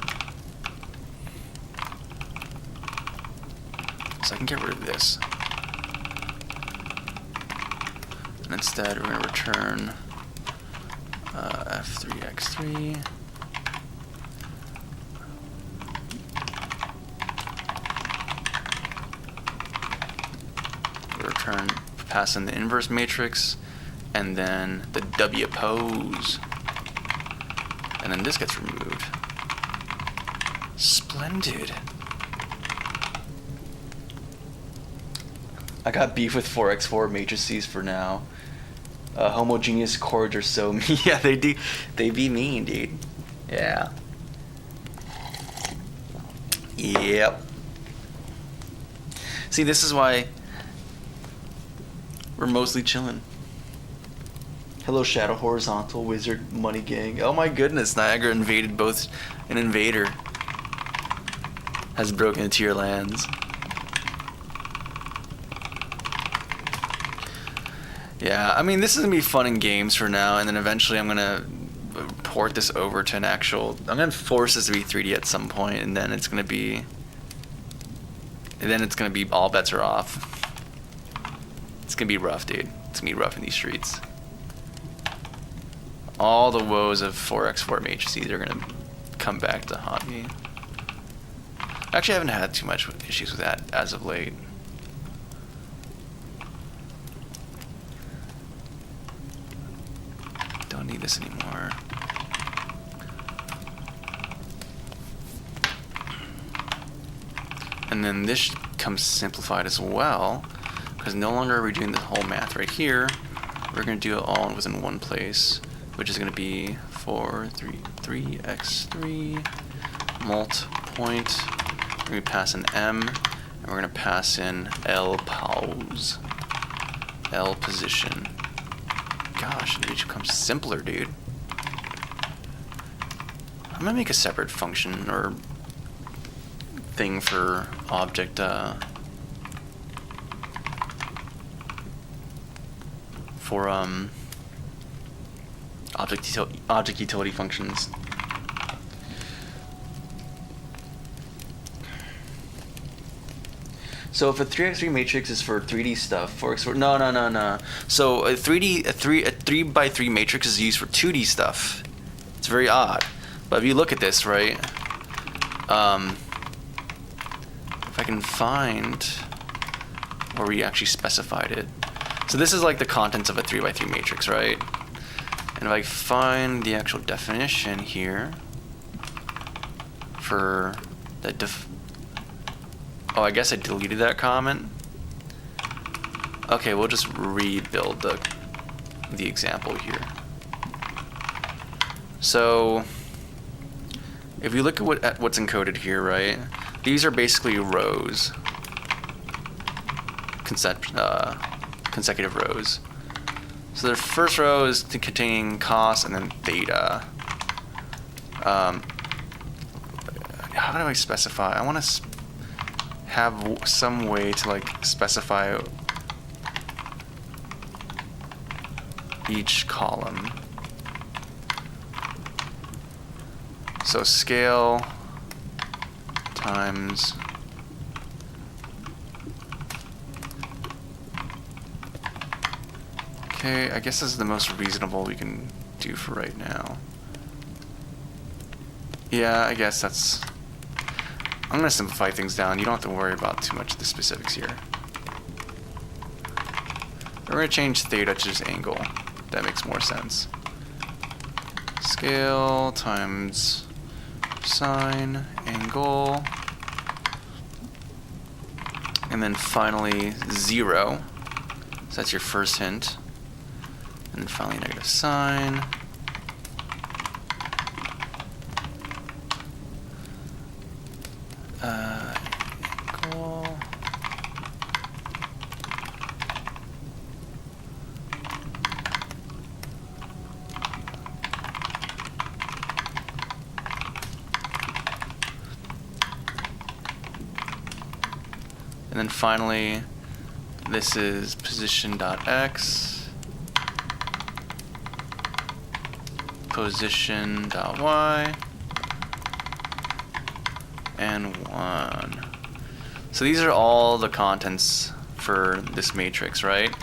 A: So I can get rid of this. And instead we're going to return F3x3. Return, pass in the inverse matrix, and then the W pose. And then this gets removed. Splendid. I got beef with 4x4 matrices for now. Homogeneous chords are so mean. Yeah, they do. They be mean, dude. Yeah. Yep. See, this is why we're mostly chilling. Hello, Shadow Horizontal Wizard Money Gang. Oh my goodness, Niagara invaded both. An invader has broken into your lands. Yeah, I mean, this is going to be fun in games for now, and then eventually I'm going to port this over to an actual... I'm going to force this to be 3D at some point, and then it's going to be... And then it's going to be all bets are off. It's going to be rough, dude. It's going to be rough in these streets. All the woes of 4x4 matrices are going to come back to haunt me. Actually, I haven't had too much issues with that as of late. Don't need this anymore. And then this comes simplified as well, because no longer are we doing the whole math right here. We're going to do it all within one place, which is going to be 3x3 mult point. We're going to pass in M, and we're going to pass in L pose, L position. Gosh, it becomes simpler, dude. I'm gonna make a separate function or thing for object object utility functions. So if a 3x3 matrix is for 3D stuff, 4x4, no. So a 3x3 matrix is used for 2D stuff. It's very odd. But if you look at this, right, if I can find where we actually specified it. So this is like the contents of a 3x3 matrix, right? And if I find the actual definition here, for the oh, I guess I deleted that comment. Okay, we'll just rebuild the example here. So if you look at what's encoded here, right? These are basically rows, consecutive rows. So the first row is containing cost and then theta. How do I specify? I want to have some way to like specify each column. So scale times okay, I guess this is the most reasonable we can do for right now. Yeah, I guess that's... I'm going to simplify things down. You don't have to worry about too much of the specifics here. We're going to change theta to just angle. That makes more sense. Scale times sine angle. And then finally 0. So that's your first hint. And then finally negative sine. Equal. And then finally, this is position.x, position.y, and 1. So these are all the contents for this matrix, right?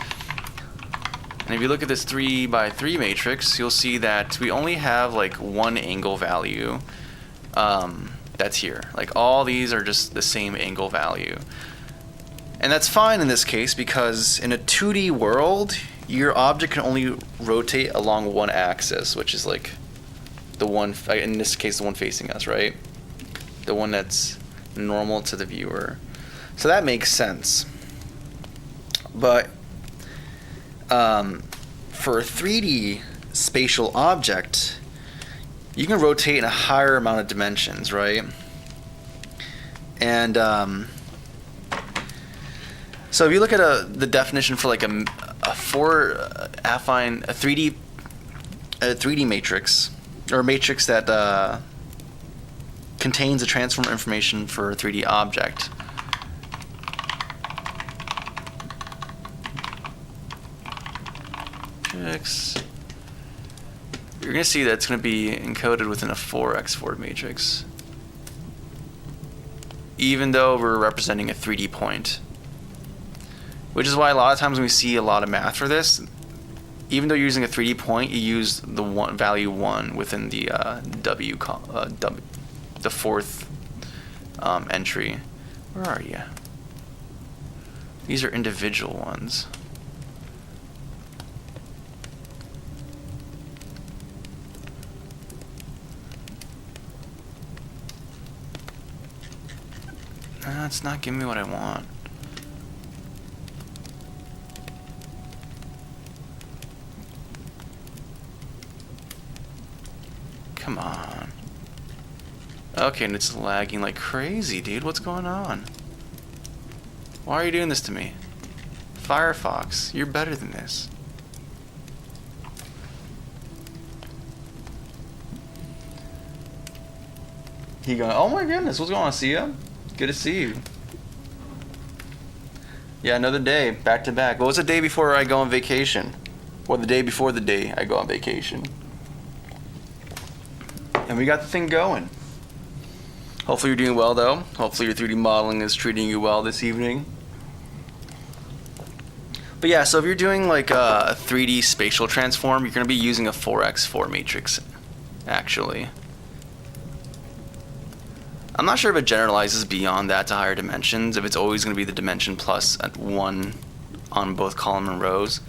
A: And if you look at this 3 by 3 matrix, you'll see that we only have like one angle value that's here. Like all these are just the same angle value. And that's fine in this case because in a 2D world, your object can only rotate along one axis, which is like the one, in this case, the one facing us, right? The one that's normal to the viewer. So that makes sense. But for a 3D spatial object, you can rotate in a higher amount of dimensions, right? And so if you look at the definition for like a 3D matrix, or a matrix that contains a transform information for a 3D object. You're going to see that it's going to be encoded within a 4x4 matrix, even though we're representing a 3D point. Which is why a lot of times when we see a lot of math for this, even though you're using a 3D point, you use the value 1 within the the fourth entry. Where are you? These are individual ones. It's not giving me what I want. Come on. Okay, and it's lagging like crazy, dude. What's going on? Why are you doing this to me? Firefox, you're better than this. He going, oh my goodness, what's going on, Sia? Good to see you. Yeah, another day, back to back. What was the day before I go on vacation? Or the day before the day I go on vacation? And we got the thing going. Hopefully you're doing well though. Hopefully your 3D modeling is treating you well this evening. But yeah, so if you're doing like a 3D spatial transform, you're going to be using a 4x4 matrix, actually. I'm not sure if it generalizes beyond that to higher dimensions, if it's always going to be the dimension plus 1 on both column and rows.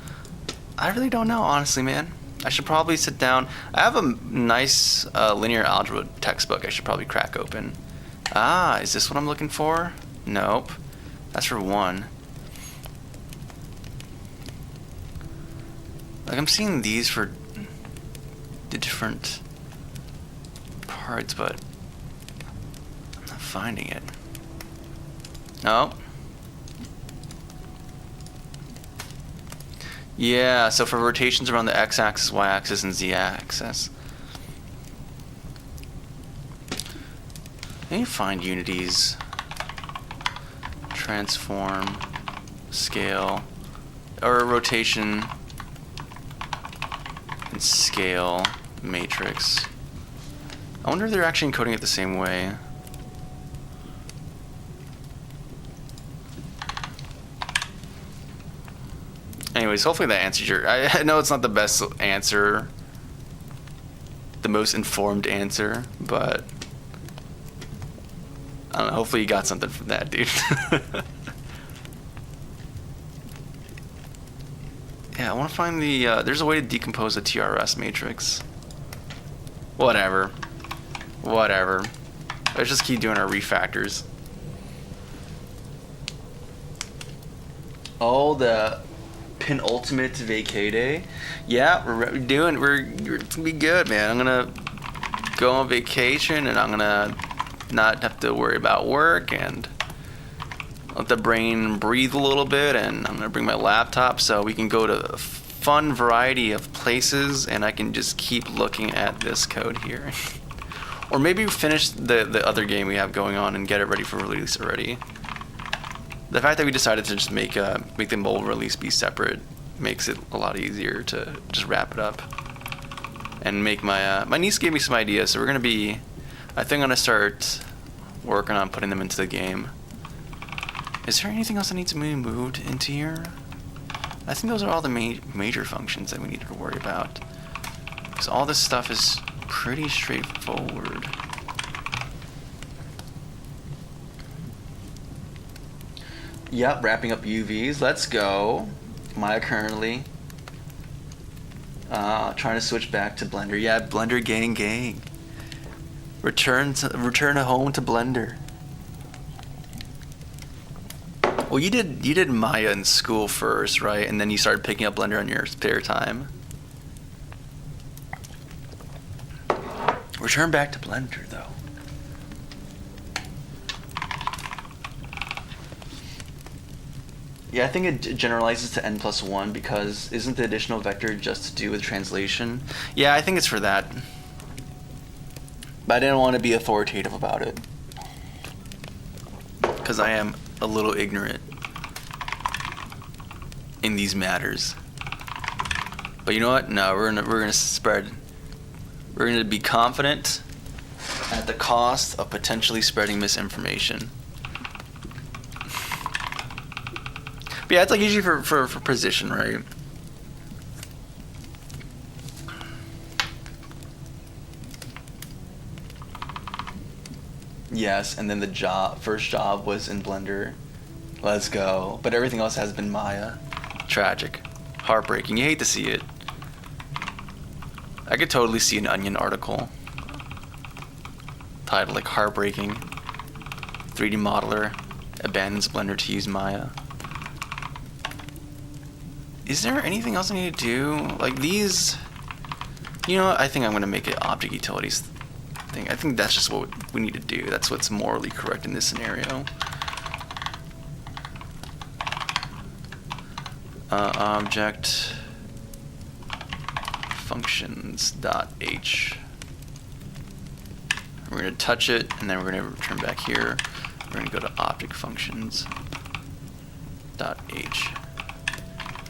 A: I really don't know, honestly, man. I should probably sit down. I have a nice linear algebra textbook I should probably crack open. Ah, is this what I'm looking for? Nope. That's for 1. Like, I'm seeing these for the different parts, but I'm not finding it. Oh. Yeah, so for rotations around the x-axis, y-axis, and z-axis. Let me find unities. Transform, scale, or rotation and scale matrix. I wonder if they're actually encoding it the same way. Anyways, hopefully that answers your... I know it's not the best answer, the most informed answer, but I don't know, hopefully you got something from that, dude. Yeah, I want to find the... there's a way to decompose a TRS matrix. Whatever. Whatever. Let's just keep doing our refactors. Oh, the penultimate vacay day. Yeah, we're it's gonna be good, man. I'm gonna go on vacation and I'm gonna not have to worry about work and let the brain breathe a little bit, and I'm gonna bring my laptop so we can go to a fun variety of places and I can just keep looking at this code here. Or maybe finish the other game we have going on and get it ready for release already. The fact that we decided to just make the mobile release be separate makes it a lot easier to just wrap it up. And make my niece gave me some ideas, so we're gonna be... I think I'm gonna start working on putting them into the game. Is there anything else that needs to be moved into here? I think those are all the major functions that we needed to worry about. Because all this stuff is pretty straightforward. Yep, wrapping up UVs. Let's go. Maya currently. Trying to switch back to Blender. Yeah, Blender gang. Return home to Blender. Well, you did Maya in school first, right? And then you started picking up Blender on your spare time. Return back to Blender, though. Yeah, I think it generalizes to n+1 because isn't the additional vector just to do with translation? Yeah, I think it's for that. But I didn't want to be authoritative about it. Because I am a little ignorant in these matters. But you know what? No, we're gonna spread. We're gonna be confident at the cost of potentially spreading misinformation. But yeah, it's like usually for position, right? Yes, and then the first job was in Blender. Let's go. But everything else has been Maya. Tragic. Heartbreaking. You hate to see it. I could totally see an Onion article titled like Heartbreaking. 3D modeler abandons Blender to use Maya. Is there anything else I need to do? Like these... You know what? I think I'm going to make it object utilities thing. I think that's just what we need to do. That's what's morally correct in this scenario. Object functions.h. We're going to touch it, and then we're going to return back here. We're going to go to object functions.h.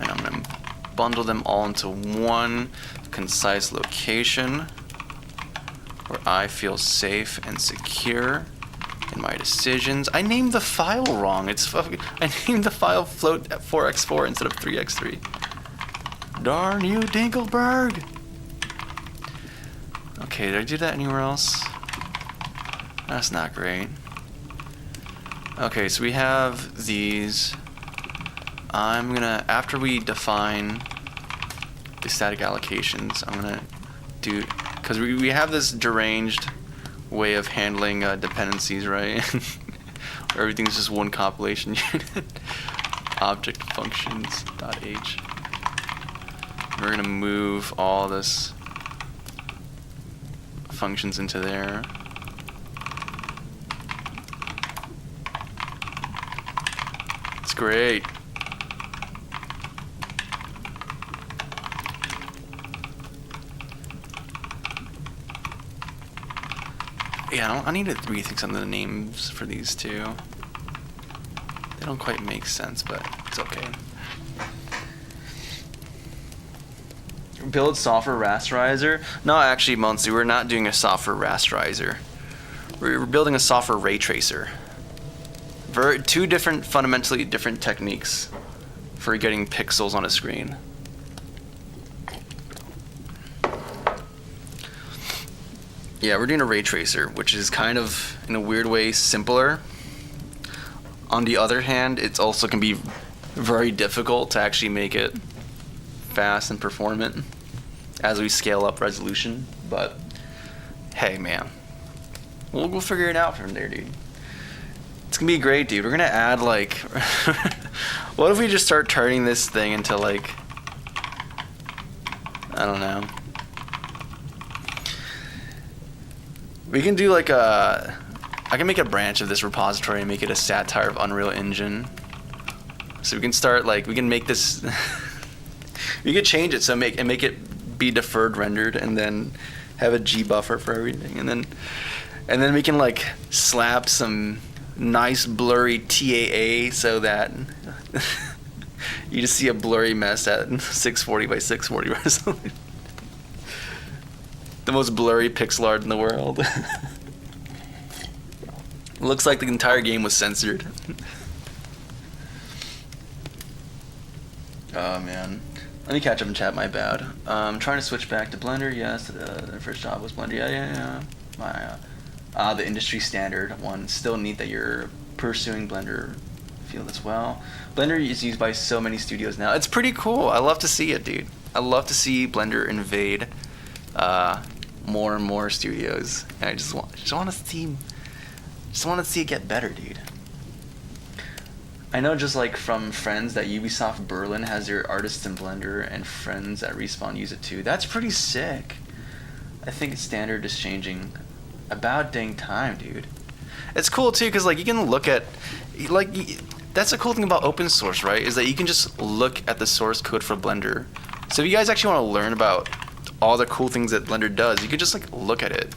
A: And I'm going to bundle them all into one concise location where I feel safe and secure in my decisions. I named the file wrong. I named the file float at 4x4 instead of 3x3. Darn you, Dinkelberg! Okay, did I do that anywhere else? That's not great. Okay, so we have these. I'm gonna, after we define the static allocations. I'm gonna do, because we have this deranged way of handling dependencies, right? Where everything's just one compilation unit. Object functions .h. We're gonna move all this functions into there. It's great. Yeah, I need to rethink some of the names for these two. They don't quite make sense, but it's okay. Build software rasterizer? No, actually, Muncie, we're not doing a software rasterizer. We're building a software ray tracer. Two different, fundamentally different techniques for getting pixels on a screen. Yeah, we're doing a ray tracer, which is kind of, in a weird way, simpler. On the other hand, it's also can be very difficult to actually make it fast and performant as we scale up resolution. But hey, man, we'll figure it out from there, dude. It's gonna be great, dude. We're gonna add like, what if we just start turning this thing into like, I don't know. We can do like a, I can make a branch of this repository and make it a satire of Unreal Engine. So we can start like, we can make this, we could change it so make it be deferred rendered and then have a G buffer for everything. And then we can like slap some nice blurry TAA so that you just see a blurry mess at 640 by 640 resolution. The most blurry pixel art in the world. Looks like the entire game was censored. Oh man. Let me catch up in chat, my bad. I'm trying to switch back to Blender, yes. The first job was Blender, yeah. The industry standard one. Still neat that you're pursuing Blender field as well. Blender is used by so many studios now. It's pretty cool. I love to see it, dude. I love to see Blender invade more and more studios. And I just want to see it get better, dude. I know just like from friends that Ubisoft Berlin has their artists in Blender and friends at Respawn use it too. That's pretty sick. I think its standard is changing about dang time, dude. It's cool too because like you can look at, like, that's the cool thing about open source, right? Is that you can just look at the source code for Blender. So if you guys actually want to learn about all the cool things that Blender does, you can just like look at it.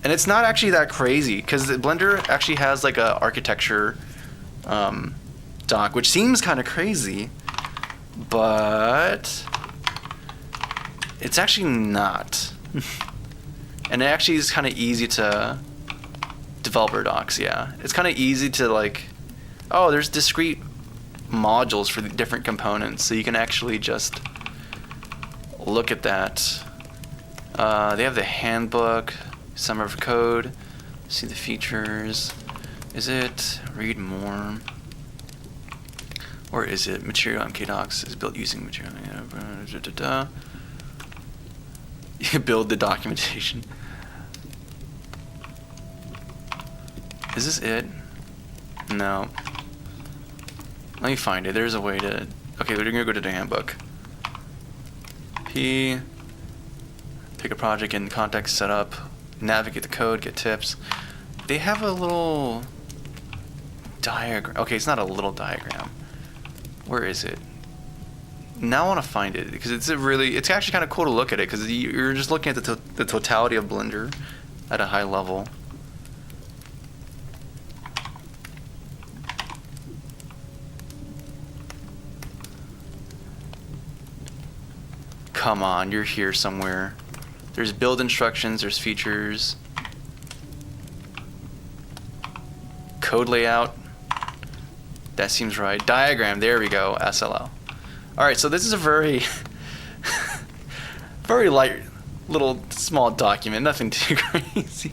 A: And it's not actually that crazy because Blender actually has like a architecture doc, which seems kind of crazy, but it's actually not. And it actually is kind of easy to developer docs, yeah. It's kind of easy to like, oh, there's discrete modules for the different components, so you can actually just look at that. They have the handbook, summary of code, see the features. Is it read more? Or is it material MKDocs is built using material? You build the documentation. Is this it? No. Let me find it. There's a way to. Okay, we're gonna go to the handbook. Pick a project in context, setup, navigate the code, get tips. They have a little diagram. Okay, it's not a little diagram. Where is it? Now I want to find it because it's actually kind of cool to look at it because you're just looking at the totality of Blender at a high level. Come on, you're here somewhere. There's build instructions, there's features, code layout. That seems right. Diagram, there we go, SLL. Alright, so this is a very, very light, little, small document, nothing too crazy.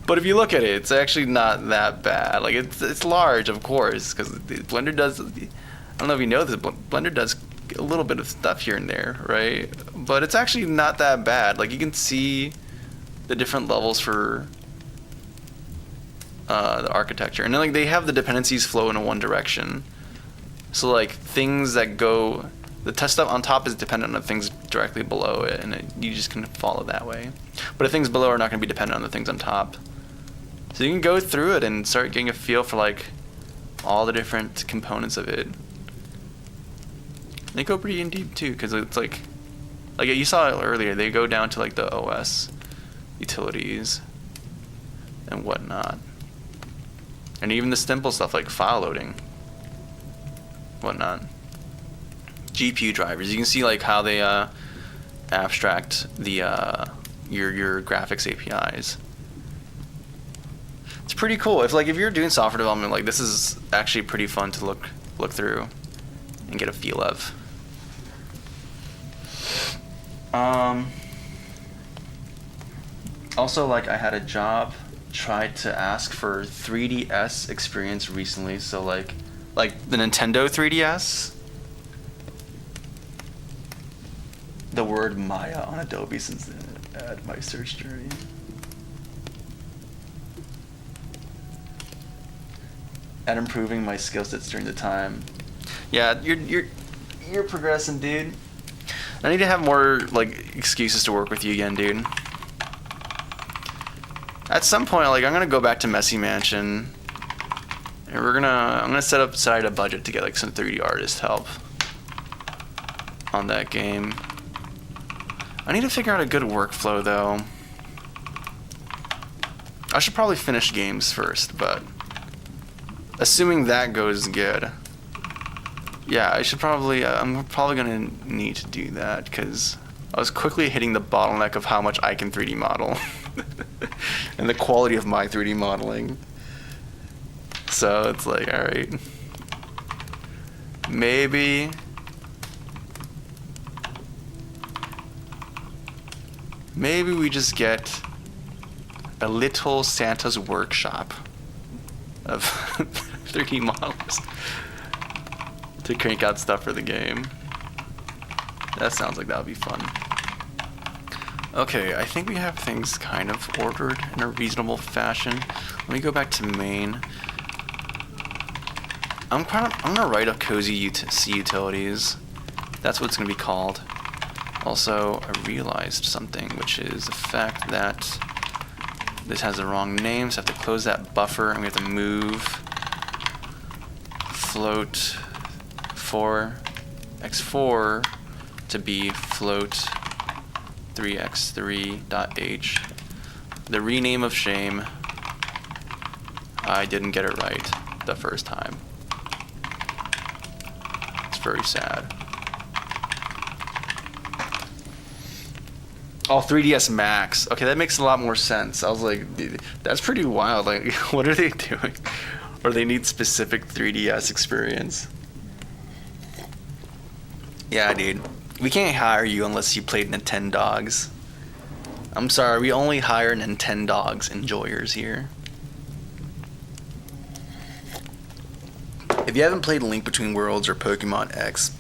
A: But if you look at it, it's actually not that bad. Like, it's large, of course, because Blender does, I don't know if you know this, but Blender does a little bit of stuff here and there, right? But it's actually not that bad. Like, you can see the different levels for the architecture, and then like they have the dependencies flow in one direction. So like things that go, the test stuff on top is dependent on the things directly below it, and you just can follow that way. But the things below are not going to be dependent on the things on top. So you can go through it and start getting a feel for like all the different components of it. They go pretty in deep too, because it's like you saw it earlier, they go down to like the OS utilities and whatnot. And even the simple stuff like file loading, whatnot. GPU drivers, you can see like how they abstract the your graphics APIs. It's pretty cool. If you're doing software development, like this is actually pretty fun to look through and get a feel of. Also, like I had a job tried to ask for 3DS experience recently, so like the Nintendo 3DS. The word Maya on Adobe since then add my search journey. At improving my skill sets during the time. Yeah, you're progressing, dude. I need to have more like excuses to work with you again, dude. At some point, like I'm gonna go back to Messy Mansion, and I'm gonna set aside a budget to get like some 3D artist help on that game. I need to figure out a good workflow though. I should probably finish games first, but assuming that goes good, yeah, I should probably. I'm probably gonna need to do that because I was quickly hitting the bottleneck of how much I can 3D model and the quality of my 3D modeling. So it's like, all right, maybe we just get a little Santa's workshop of 3D models to crank out stuff for the game. That sounds like that would be fun. Okay, I think we have things kind of ordered in a reasonable fashion. Let me go back to main. I'm gonna write up cozy C utilities. That's what it's gonna be called. Also, I realized something, which is the fact that this has the wrong name, so I have to close that buffer, and we have to move float 4x4 to be float 3x3.h. The rename of shame. I didn't get it right the first time. It's very sad. Oh, 3ds Max. Okay, that makes a lot more sense. I was like, dude, that's pretty wild. Like, what are they doing? Or they need specific 3ds experience. Yeah, dude. We can't hire you unless you played Nintendogs. I'm sorry, we only hire Nintendogs enjoyers here. If you haven't played Link Between Worlds or Pokemon X,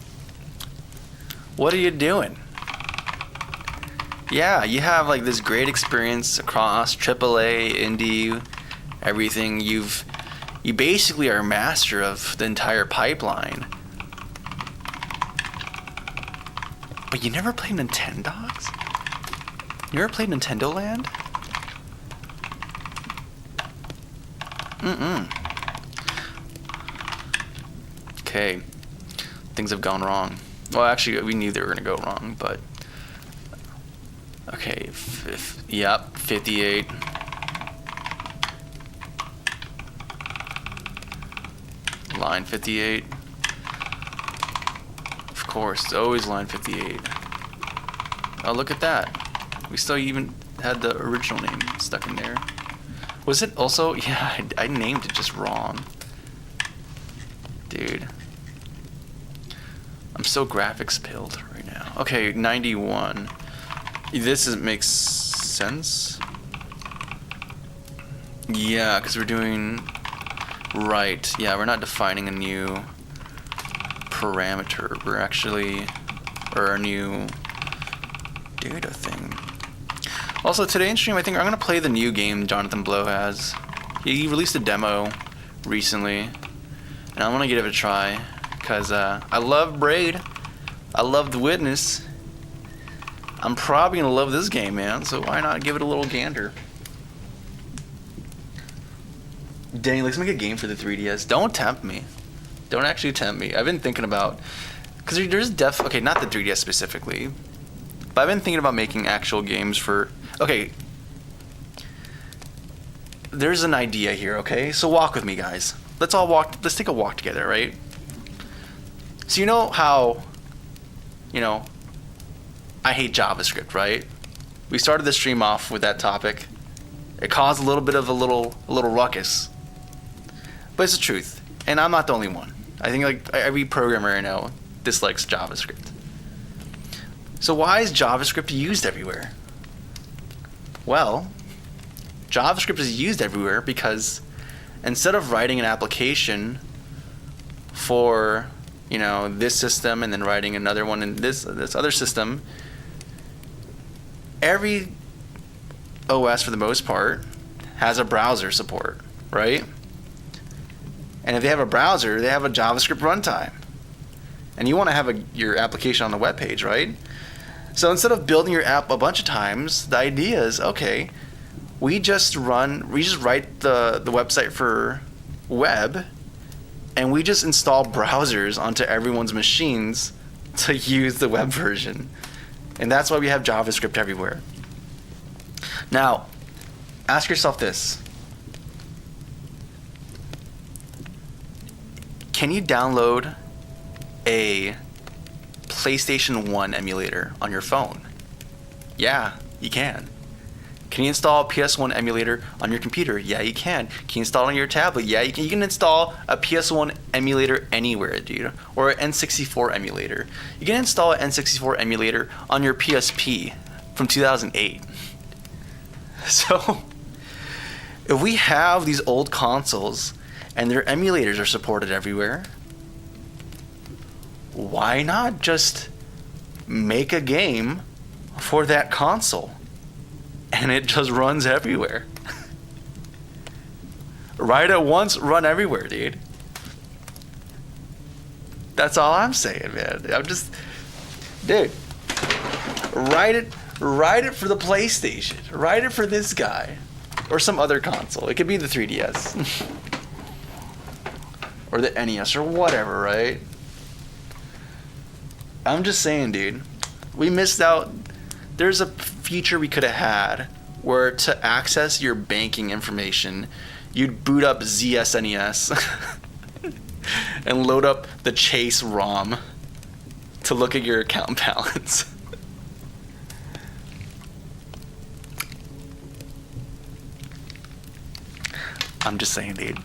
A: what are you doing? Yeah, you have like this great experience across AAA, indie, everything. You basically are a master of the entire pipeline. But you never played Nintendogs? You never played Nintendo Land? Okay. Things have gone wrong. Well, actually, we knew they were going to go wrong, but... Okay, yep, 58. Line 58. Of course, it's always line 58. Oh, look at that. We still even had the original name stuck in there. Was it also? Yeah, I named it just wrong. Dude. I'm so graphics pilled right now. Okay, 91. This makes sense. Yeah, because we're doing... Right. Yeah, we're not defining a new parameter. We're actually, or our new data thing. Also, today in stream, I think I'm gonna play the new game Jonathan Blow has. He released a demo recently, and I want to give it a try because I love Braid. I love The Witness. I'm probably gonna love this game, man. So why not give it a little gander? Dang, let's make a game for the 3DS. Don't tempt me. Don't actually tempt me. I've been thinking about, because there's okay, not the 3DS specifically, but I've been thinking about making actual games for. Okay, there's an idea here. Okay, so walk with me, guys. Let's all walk. Let's take a walk together, right? So you know how, I hate JavaScript, right? We started the stream off with that topic. It caused a little bit of a little ruckus. But it's the truth, and I'm not the only one. I think like every programmer I know dislikes JavaScript. So why is JavaScript used everywhere? Well, JavaScript is used everywhere because instead of writing an application for, this system and then writing another one in this other system, every OS for the most part has a browser support, right? And if they have a browser, they have a JavaScript runtime. And you want to have your application on the web page, right? So instead of building your app a bunch of times, the idea is, okay, we just write the website for web, and we just install browsers onto everyone's machines to use the web version. And that's why we have JavaScript everywhere. Now, ask yourself this. Can you download a PlayStation 1 emulator on your phone? Yeah, you can. Can you install a PS1 emulator on your computer? Yeah, you can. Can you install it on your tablet? Yeah, you can. You can install a PS1 emulator anywhere, dude. Or an N64 emulator. You can install an N64 emulator on your PSP from 2008. So, if we have these old consoles and their emulators are supported everywhere, why not just make a game for that console and it just runs everywhere? Write it once, run everywhere, dude. That's all I'm saying, man. Dude, write it for the PlayStation. Write it for this guy or some other console. It could be the 3DS or the NES or whatever, right? I'm just saying, dude, we missed out. There's a feature we could have had where to access your banking information, you'd boot up ZSNES and load up the Chase ROM to look at your account balance. I'm just saying, dude.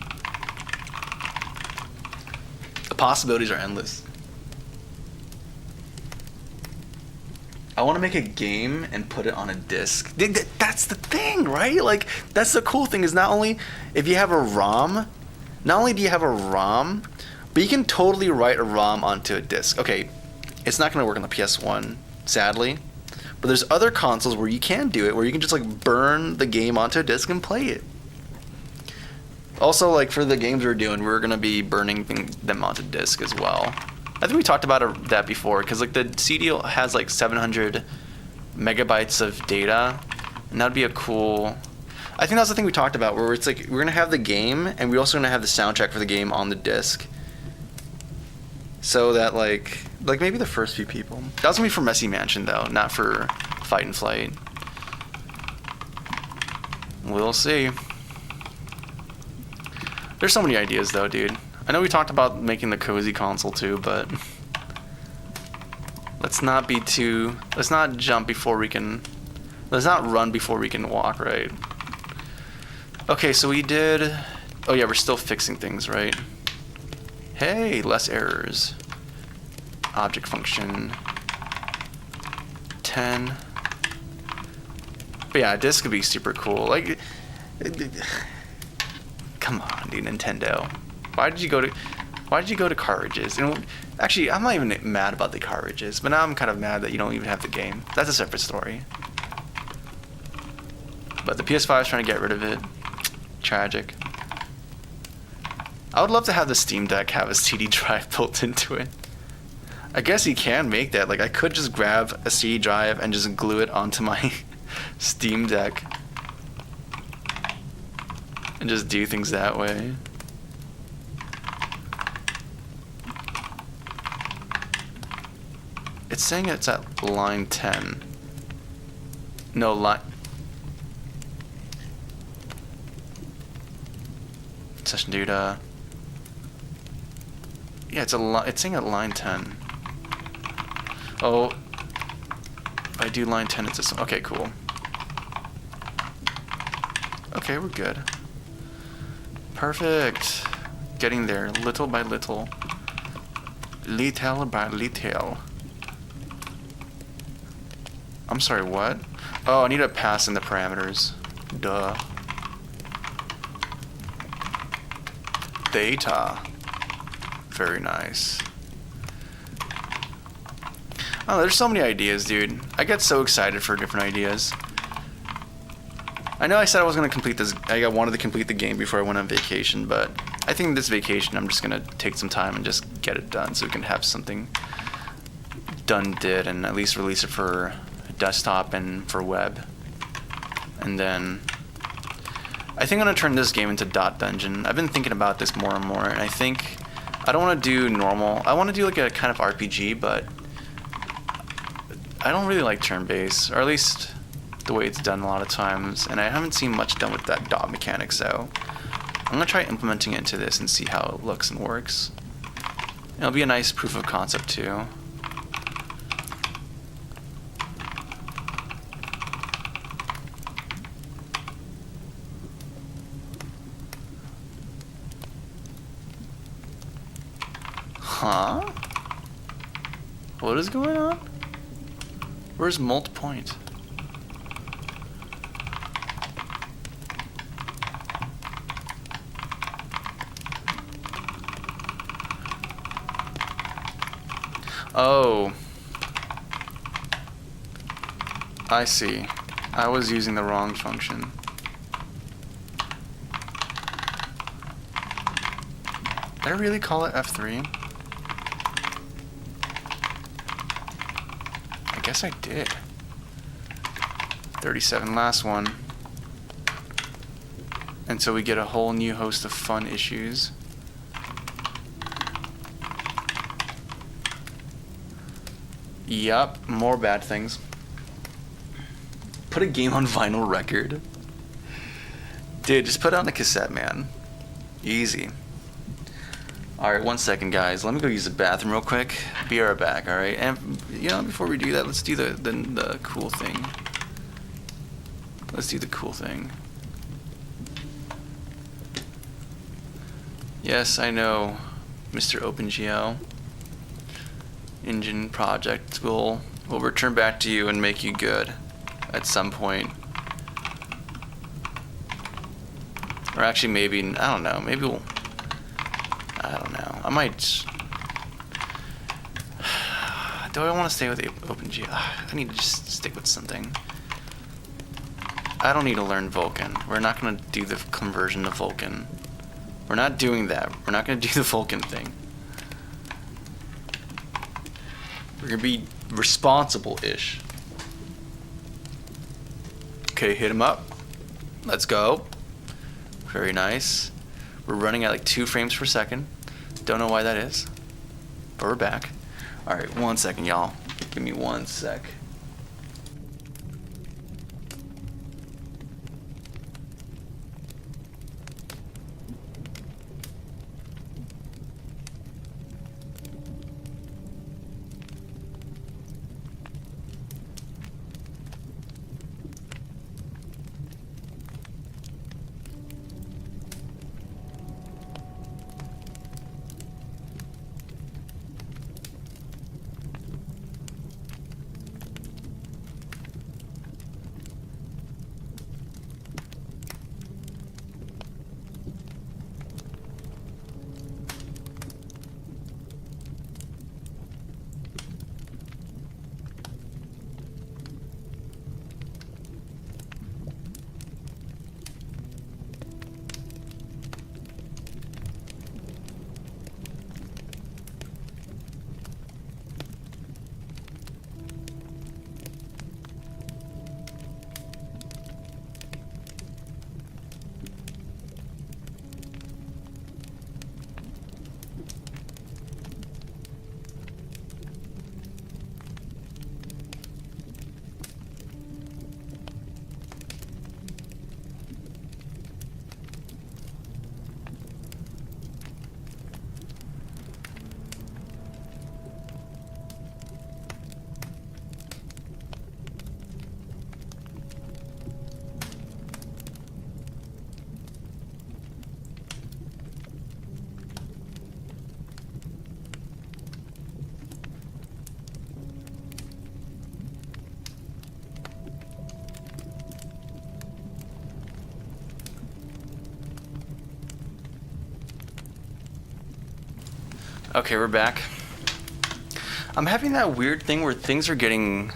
A: The possibilities are endless. I want to make a game and put it on a disc. That's the thing, right? Like, that's the cool thing is not only if you have a ROM, not only do you have a ROM, but you can totally write a ROM onto a disc. Okay, it's not going to work on the PS1, sadly, but there's other consoles where you can do it, where you can just like burn the game onto a disc and play it. Also, like for the games we're doing, we're going to be burning them onto disc as well. I think we talked about that before, because like the CD has like 700 megabytes of data, and that'd be a cool. I think that's the thing we talked about, where it's like we're gonna have the game, and we're also gonna have the soundtrack for the game on the disc, so that like maybe the first few people. That was gonna be for Messy Mansion though, not for Fight and Flight. We'll see. There's so many ideas though, dude. I know we talked about making the cozy console too, but let's not jump before we can, let's not run before we can walk, right? Okay, so we did, oh yeah, we're still fixing things, right? Hey, less errors. Object function 10. But yeah, this could be super cool. Like, come on, dude, Nintendo. Why did you go to... Why did you go to cartridges? And actually, I'm not even mad about the cartridges, but now I'm kind of mad that you don't even have the game. That's a separate story. But the PS5 is trying to get rid of it. Tragic. I would love to have the Steam Deck have a CD drive built into it. I guess you can make that. Like, I could just grab a CD drive and just glue it onto my Steam Deck and just do things that way. It's saying it's at line 10. No, line... Session data. Yeah, it's saying at line 10. Oh, if I do line 10, it's this. Okay, cool. Okay, we're good. Perfect. Getting there, little by little. Little by little. I'm sorry, what? Oh, I need to pass in the parameters. Duh. Data. Very nice. Oh, there's so many ideas, dude. I get so excited for different ideas. I know I said I was going to complete this. I wanted to complete the game before I went on vacation, but I think this vacation I'm just going to take some time and just get it done so we can have something done and at least release it for desktop and for web. And then I think I'm going to turn this game into Dot Dungeon. I've been thinking about this more and more, and I think I don't want to do normal. I want to do like a kind of RPG, but I don't really like turn-based, or at least the way it's done a lot of times, and I haven't seen much done with that dot mechanic, so I'm going to try implementing it into this and see how it looks and works. It'll be a nice proof of concept too. Huh? What is going on? Where's Molt Point? Oh. I see. I was using the wrong function. Did I really call it F3? I guess I did. 37, last one. And so we get a whole new host of fun issues. Yup, more bad things. Put a game on vinyl record. Dude, just put it on a cassette, man. Easy. Alright, 1 second, guys. Let me go use the bathroom real quick. Be right back, alright? And, you know, before we do that, let's do the cool thing. Let's do the cool thing. Yes, I know, Mr. OpenGL. Engine project will return back to you and make you good at some point. Or actually, maybe, I don't know, maybe we'll... I don't know. I might... Do I want to stay with OpenGL? I need to just stick with something. I don't need to learn Vulkan. We're not going to do the conversion to Vulkan. We're not doing that. We're not going to do the Vulkan thing. We're going to be responsible-ish. Okay, hit him up. Let's go. Very nice. We're running at like 2 frames per second. Don't know why that is. But we're back. Alright, 1 second, y'all. Give me 1 sec. Okay, we're back. I'm having that weird thing where things are getting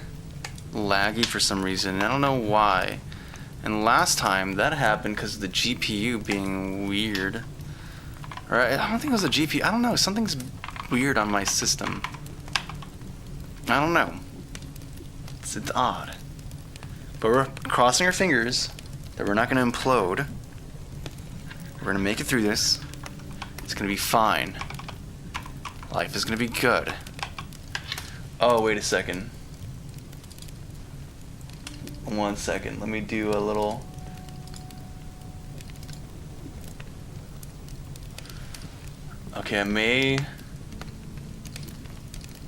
A: laggy for some reason. I don't know why. And last time that happened because of the GPU being weird. Or I don't think it was the GPU. I don't know. Something's weird on my system. I don't know. It's odd. But we're crossing our fingers that we're not going to implode. We're going to make it through this. It's going to be fine. Life is going to be good. Oh, wait a second. 1 second. Let me do a little... Okay, I may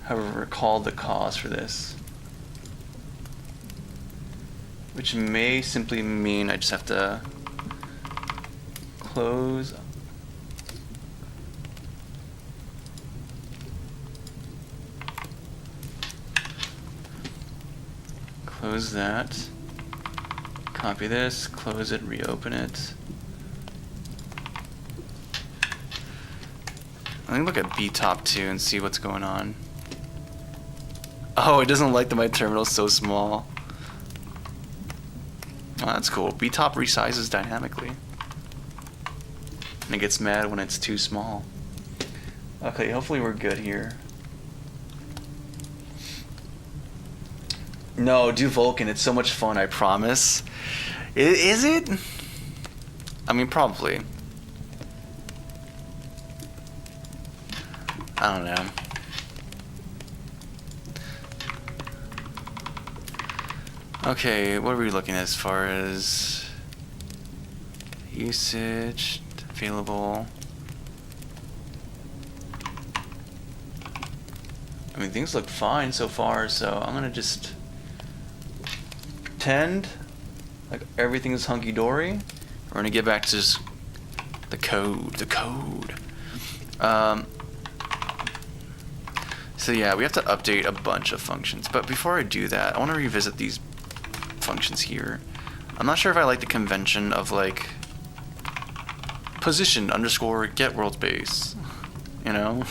A: have recalled the cause for this. Which may simply mean I just have to close. Close that. Copy this, close it, reopen it. Let me look at BTOP 2 and see what's going on. Oh, it doesn't like that my terminal's so small. Oh, that's cool. BTOP resizes dynamically. And it gets mad when it's too small. Okay, hopefully we're good here. No, do Vulkan. It's so much fun, I promise. Is it? I mean, probably. I don't know. Okay, what are we looking at as far as usage, available? I mean, things look fine so far, so I'm gonna just pretend like everything's hunky-dory. We're gonna get back to just the code. So yeah, we have to update a bunch of functions, but before I do that, I want to revisit these functions here. I'm not sure if I like the convention of like position underscore get world space, you know,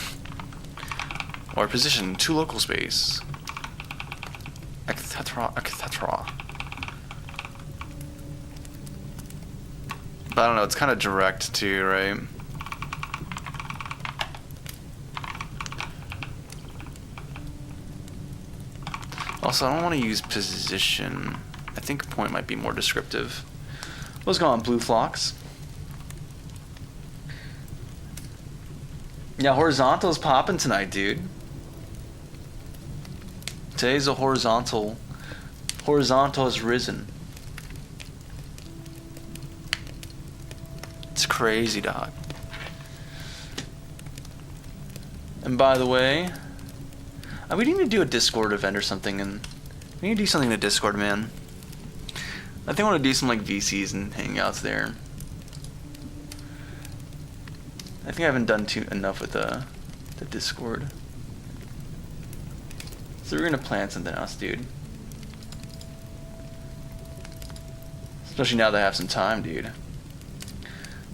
A: or position to local space, etc. But I don't know, it's kind of direct too, right? Also, I don't want to use position. I think point might be more descriptive. What's going on, Blue Flocks? Yeah, horizontal's popping tonight, dude. Today's a horizontal. Horizontal has risen. It's crazy, dog. And by the way, we need to do a Discord event or something, and we need to do something in Discord, man. I think I want to do some like VCs and hangouts there. I think I haven't done enough with the Discord. So we're gonna plan something else, dude. Especially now that I have some time, dude.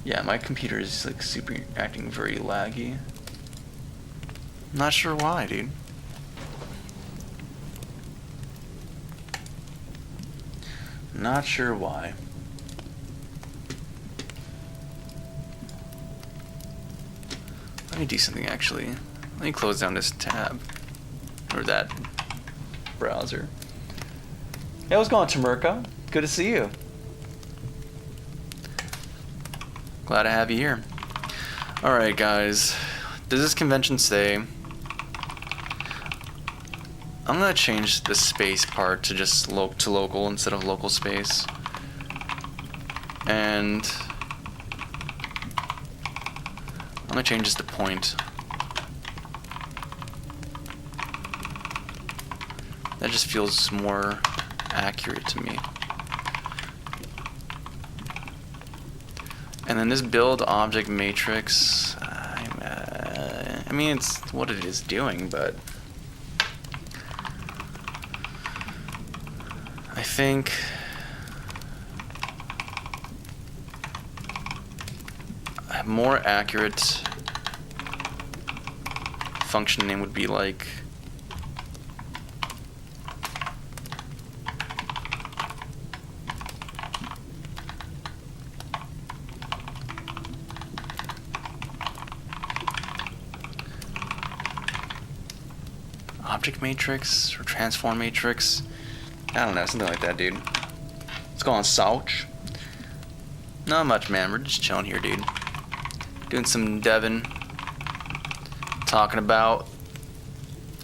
A: Yeah, my computer is like acting very laggy. Not sure why, dude. Not sure why. Let me do something actually. Let me close down this tab. Or that browser. Hey, what's going on, Tamerka? Good to see you. Glad to have you here. Alright, guys. Does this convention say... I'm gonna change the space part to just to local instead of local space. And I'm gonna change this to point. That just feels more accurate to me. And then this build object matrix, I mean, it's what it is doing, but I think a more accurate function name would be like object matrix or transform matrix. I don't know, something like that, dude. Let's go on Souch. Not much, man. We're just chilling here, dude. Doing some devin. Talking about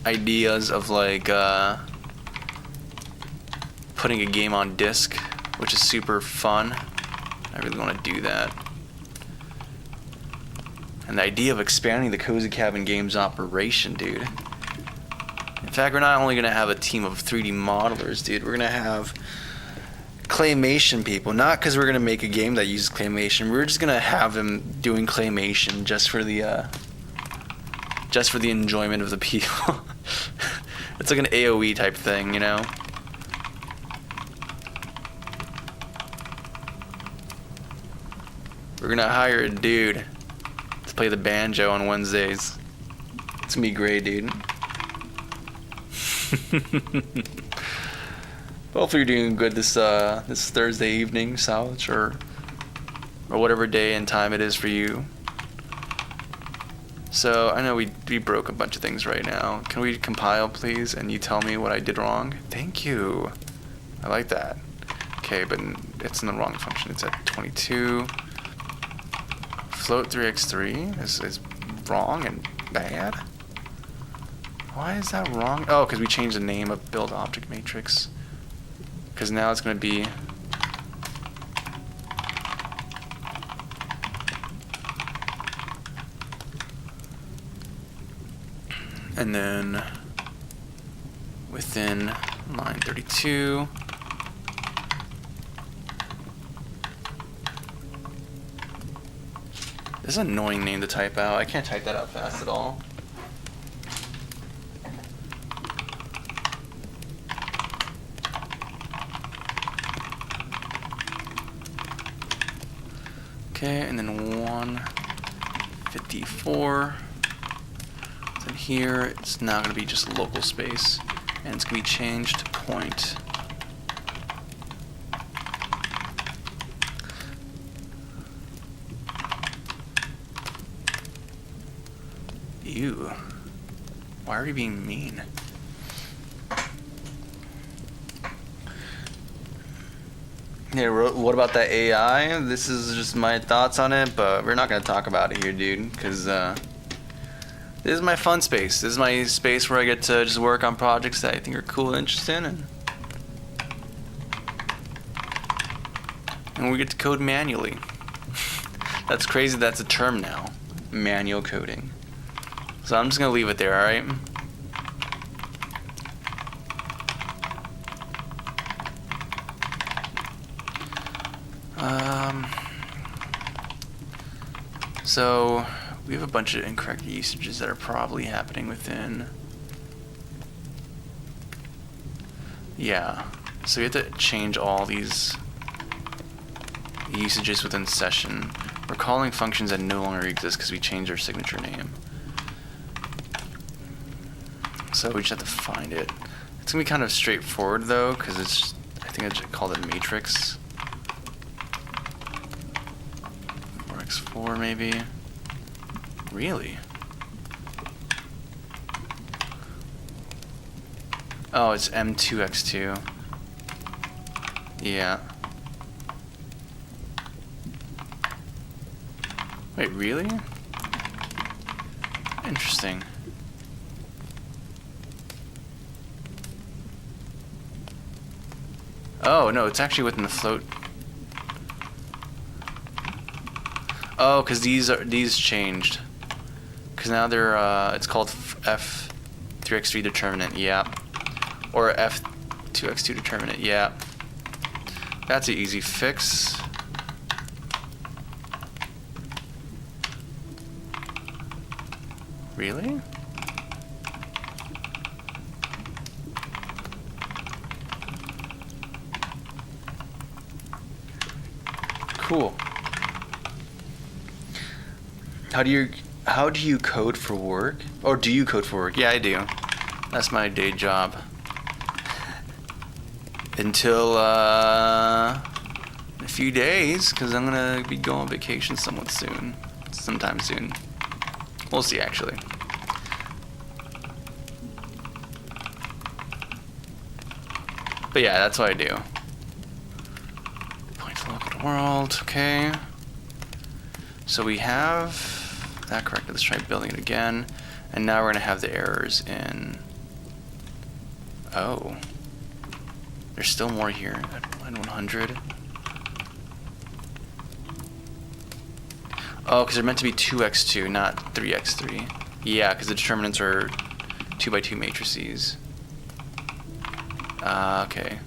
A: ideas of like putting a game on disc, which is super fun. I really want to do that. And the idea of expanding the Cozy Cabin Games operation, dude. In fact, we're not only going to have a team of 3D modelers, dude. We're going to have claymation people. Not because we're going to make a game that uses claymation. We're just going to have them doing claymation just for the enjoyment of the people. It's like an AoE type thing, you know? We're going to hire a dude to play the banjo on Wednesdays. It's going to be great, dude. Hopefully you're doing good this Thursday evening, Souch, or whatever day and time it is for you. So I know we broke a bunch of things right now. Can we compile, please, and you tell me what I did wrong? Thank you. I like that. Okay, but it's in the wrong function. It's at 22. Float 3x3 is wrong and bad. Why is that wrong? Oh, because we changed the name of build object matrix. Because now it's going to be and then within line 32 this is an annoying name to type out. I can't type that out fast at all. Okay, and then 154. Then here, it's now going to be just local space, and it's going to be changed to point. Ew. Why are you being mean? Yeah, what about that AI? This is just my thoughts on it, but we're not going to talk about it here, dude, because this is my fun space. This is my space where I get to just work on projects that I think are cool and interesting, and we get to code manually. That's crazy, that's a term now. Manual coding. So I'm just going to leave it there, alright? So we have a bunch of incorrect usages that are probably happening within. Yeah, so we have to change all these usages within session. We're calling functions that no longer exist because we changed our signature name. So we just have to find it. It's gonna be kind of straightforward though, because it's, I think I just called it matrix. 4x4 maybe. Really? Oh, it's M2x2. Yeah. Wait, really? Interesting. Oh, no, it's actually within the float. Oh, because these changed. Because now they're, it's called F3x3 determinant, yeah. Or F2x2 determinant, yeah. That's an easy fix. Really? Cool. How do you How do you code for work? Or do you code for work? Yeah, I do. That's my day job. Until a few days, because I'm gonna be going on vacation sometime soon. We'll see, actually. But yeah, that's what I do. Point to local world, okay. So we have that corrected. Let's try building it again. And now we're gonna have the errors in. Oh. There's still more here at line 100. Oh, because they're meant to be 2x2, not 3x3. Yeah, because the determinants are 2x2 matrices. Okay.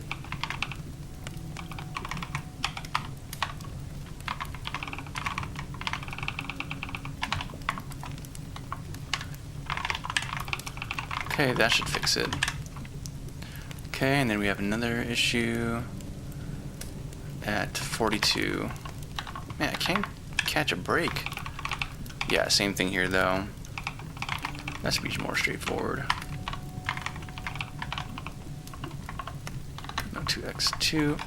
A: Okay, that should fix it. Okay, and then we have another issue at 42. Man, I can't catch a break. Yeah, same thing here though. That should be more straightforward. No 2x2.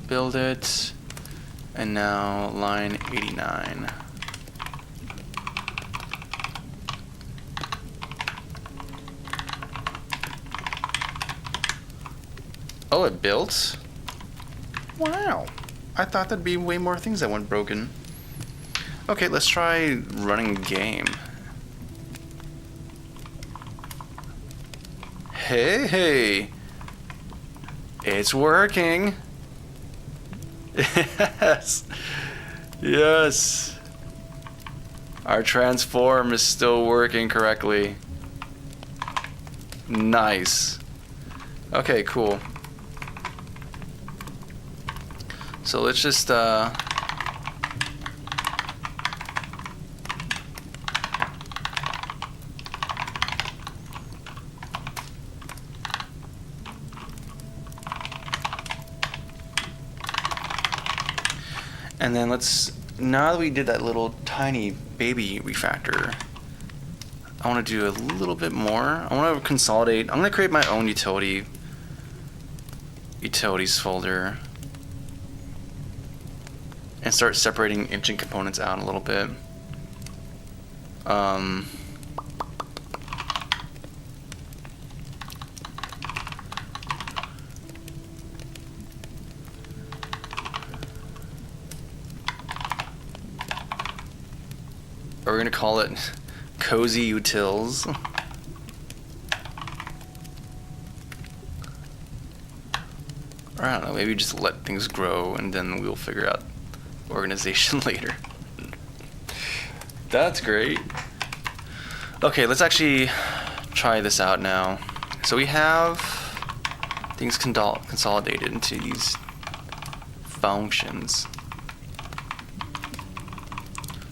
A: Build it. And now line 89. Oh, it built? Wow. I thought there'd be way more things that went broken. Okay, let's try running game. Hey. It's working. Yes. Yes. Our transform is still working correctly. Nice. Okay, cool. So let's just and then let's, now that we did that little tiny baby refactor, I want to do a little bit more. I want to consolidate. I'm going to create my own utilities folder and start separating engine components out a little bit. We're gonna call it Cozy Utils. Or I don't know, maybe just let things grow and then we'll figure out organization later. That's great. Okay, let's actually try this out now. So we have things consolidated into these functions.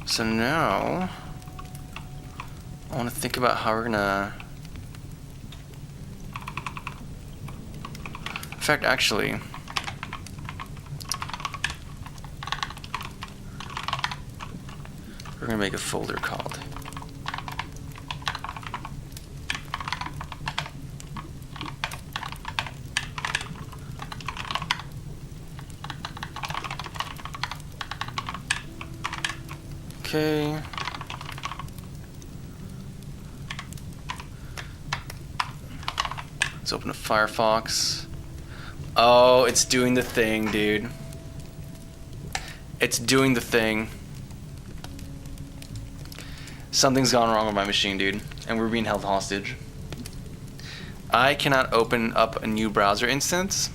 A: So now I want to think about how we're gonna, in fact, actually, we're gonna make a folder called okay. Let's open a Firefox. Oh, it's doing the thing, dude. It's doing the thing. Something's gone wrong with my machine, dude, and we're being held hostage. I cannot open up a new browser instance.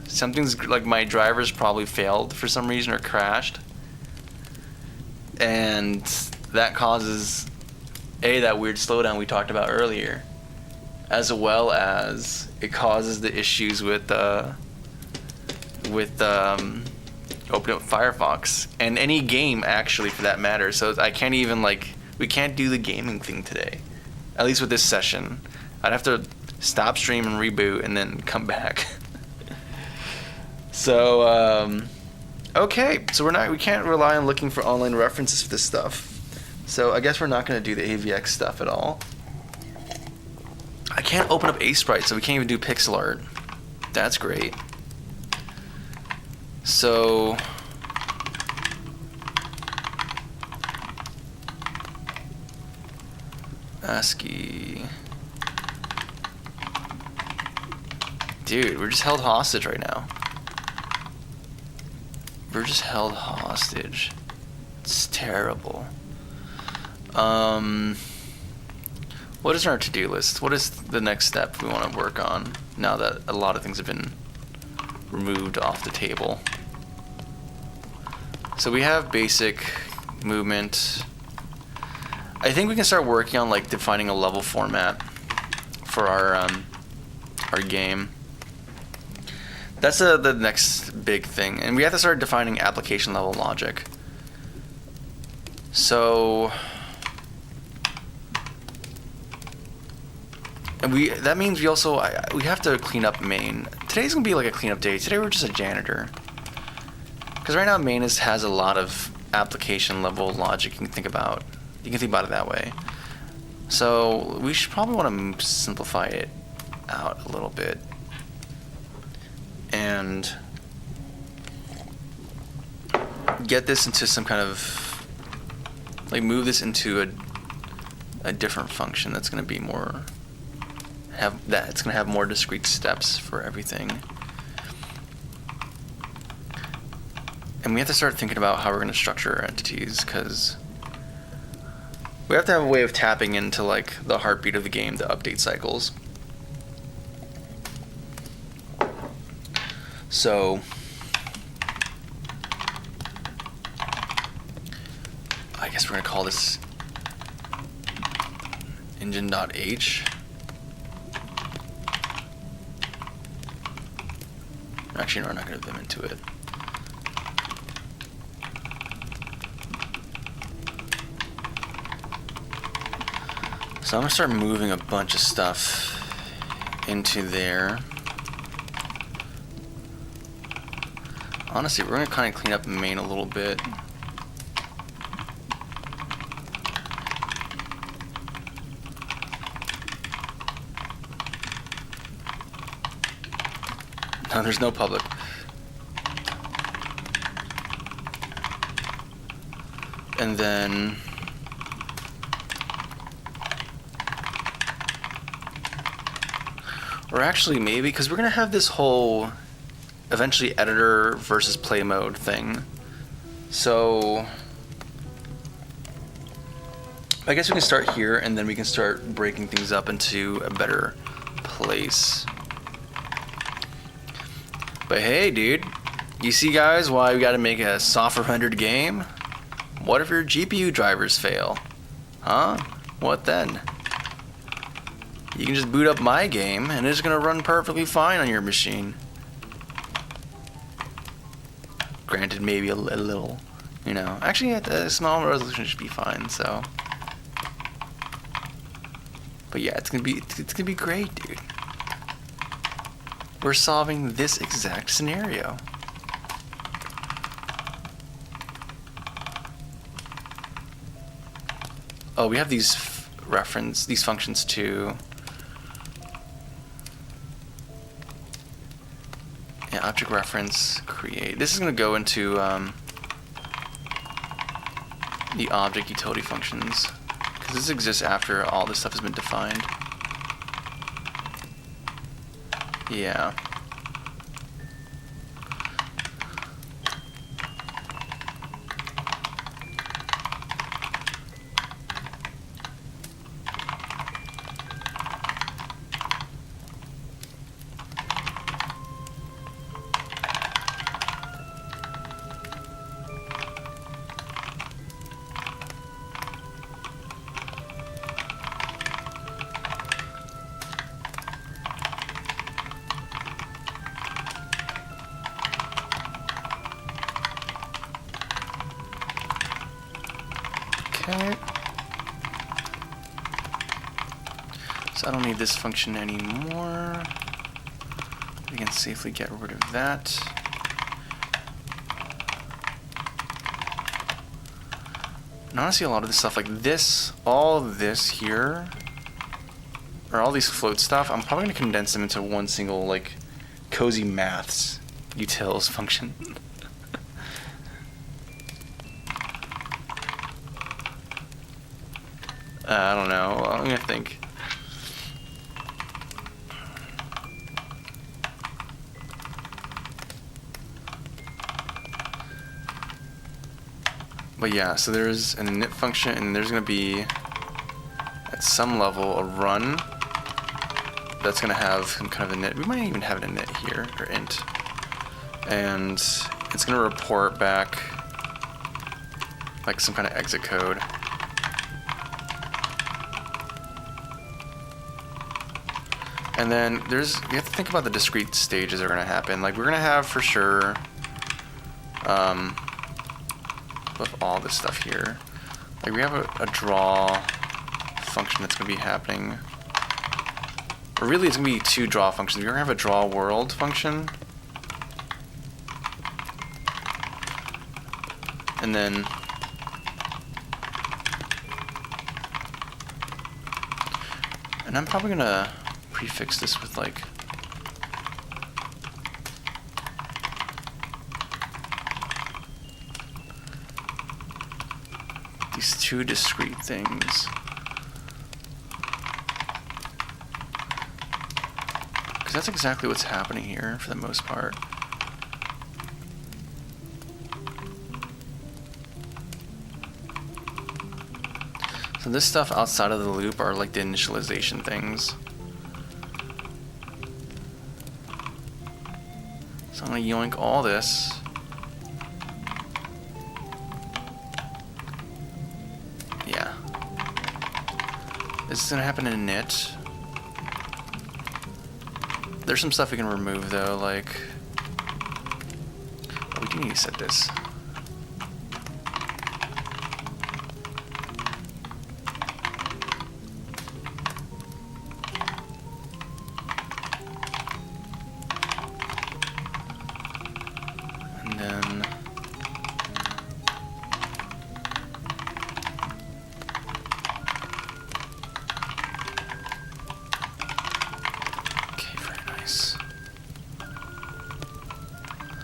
A: Something's like my drivers probably failed for some reason or crashed. And that causes that weird slowdown we talked about earlier, as well as it causes the issues with opening up Firefox and any game actually for that matter. So I can't even we can't do the gaming thing today, at least with this session. I'd have to stop stream and reboot and then come back. So Okay, so we can't rely on looking for online references for this stuff. So I guess we're not going to do the AVX stuff at all. I can't open up Sprite, so we can't even do pixel art. That's great. So Ascii. Dude, we're just held hostage right now. We're just held hostage. It's terrible. What is our to-do list? What is the next step we want to work on now that a lot of things have been removed off the table? So we have basic movement. I think we can start working on like defining a level format for our game. That's the next big thing, and we have to start defining application level logic. So, and that means we also we have to clean up main. Today's gonna be like a cleanup day. Today we're just a janitor, because right now main has a lot of application level logic you can think about. You can think about it that way. So we should probably want to simplify it out a little bit. And get this into some kind of, like, move this into a different function that's going to be more, it's going to have more discrete steps for everything. And we have to start thinking about how we're going to structure our entities, because we have to have a way of tapping into, like, the heartbeat of the game, the update cycles. So I guess we're going to call this engine.h. Actually, no, we're not going to vim into it. So I'm going to start moving a bunch of stuff into there. Honestly, we're going to kind of clean up main a little bit. No, there's no public. And then or actually maybe, because we're going to have this whole eventually editor versus play mode thing. So I guess we can start here, and then we can start breaking things up into a better place. But hey, dude, you see, guys, why we got to make a software rendered game? What if your GPU drivers fail? Huh? What then? You can just boot up my game, and it's gonna run perfectly fine on your machine. Granted, maybe a little, you know. Actually, at a small resolution should be fine. So, but yeah, it's gonna be great, dude. We're solving this exact scenario. Oh, we have these functions too. Yeah, object reference create. This is going to go into the object utility functions, because this exists after all this stuff has been defined. Yeah. Okay. So I don't need this function anymore. We can safely get rid of that. And honestly, a lot of this stuff, like this, all this here, or all these float stuff, I'm probably going to condense them into one single, like, cozy maths utils function. I don't know. I'm going to think. But yeah, so there's an init function, and there's going to be, at some level, a run that's going to have some kind of init. We might even have an init here, or int. And it's going to report back like some kind of exit code. And then you have to think about the discrete stages that are going to happen. Like, we're going to have for sure, with all this stuff here, like we have a draw function that's going to be happening. Or really, it's going to be two draw functions. We're going to have a draw world function. And then I'm probably going to prefix this with like these two discrete things. Because that's exactly what's happening here for the most part. So this stuff outside of the loop are like the initialization things. So I'm going to yoink all this. Yeah. This is going to happen in init. There's some stuff we can remove though, like... Oh, we do need to set this.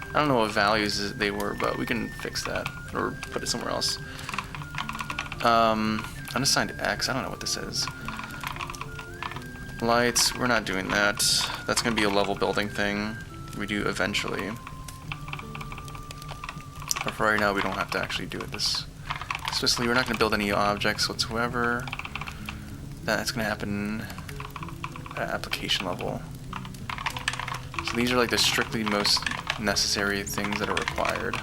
A: I don't know what values they were, but we can fix that or put it somewhere else. Unassigned X, I don't know what this is. Lights, we're not doing that. That's going to be a level building thing we do eventually. But for right now, we don't have to actually do it this swiftly. We're not going to build any objects whatsoever. That's going to happen at application level. So these are like the strictly most necessary things that are required.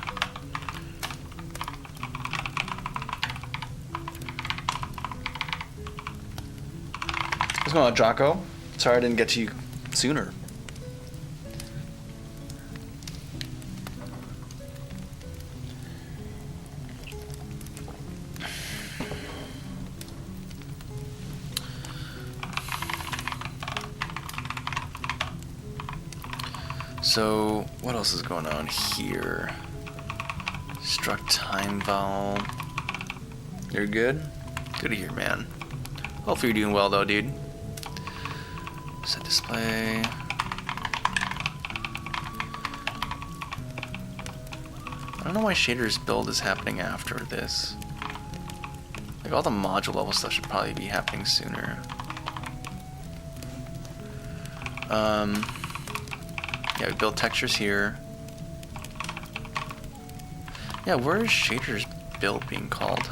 A: What's going on, Jocko? Sorry I didn't get to you sooner. So, what else is going on here? Struct time val. You're good? Good to hear, man. Hopefully you're doing well though, dude. Set display. I don't know why shader's build is happening after this. Like, all the module level stuff should probably be happening sooner. Yeah, we build textures here. Yeah, where is shader's build being called?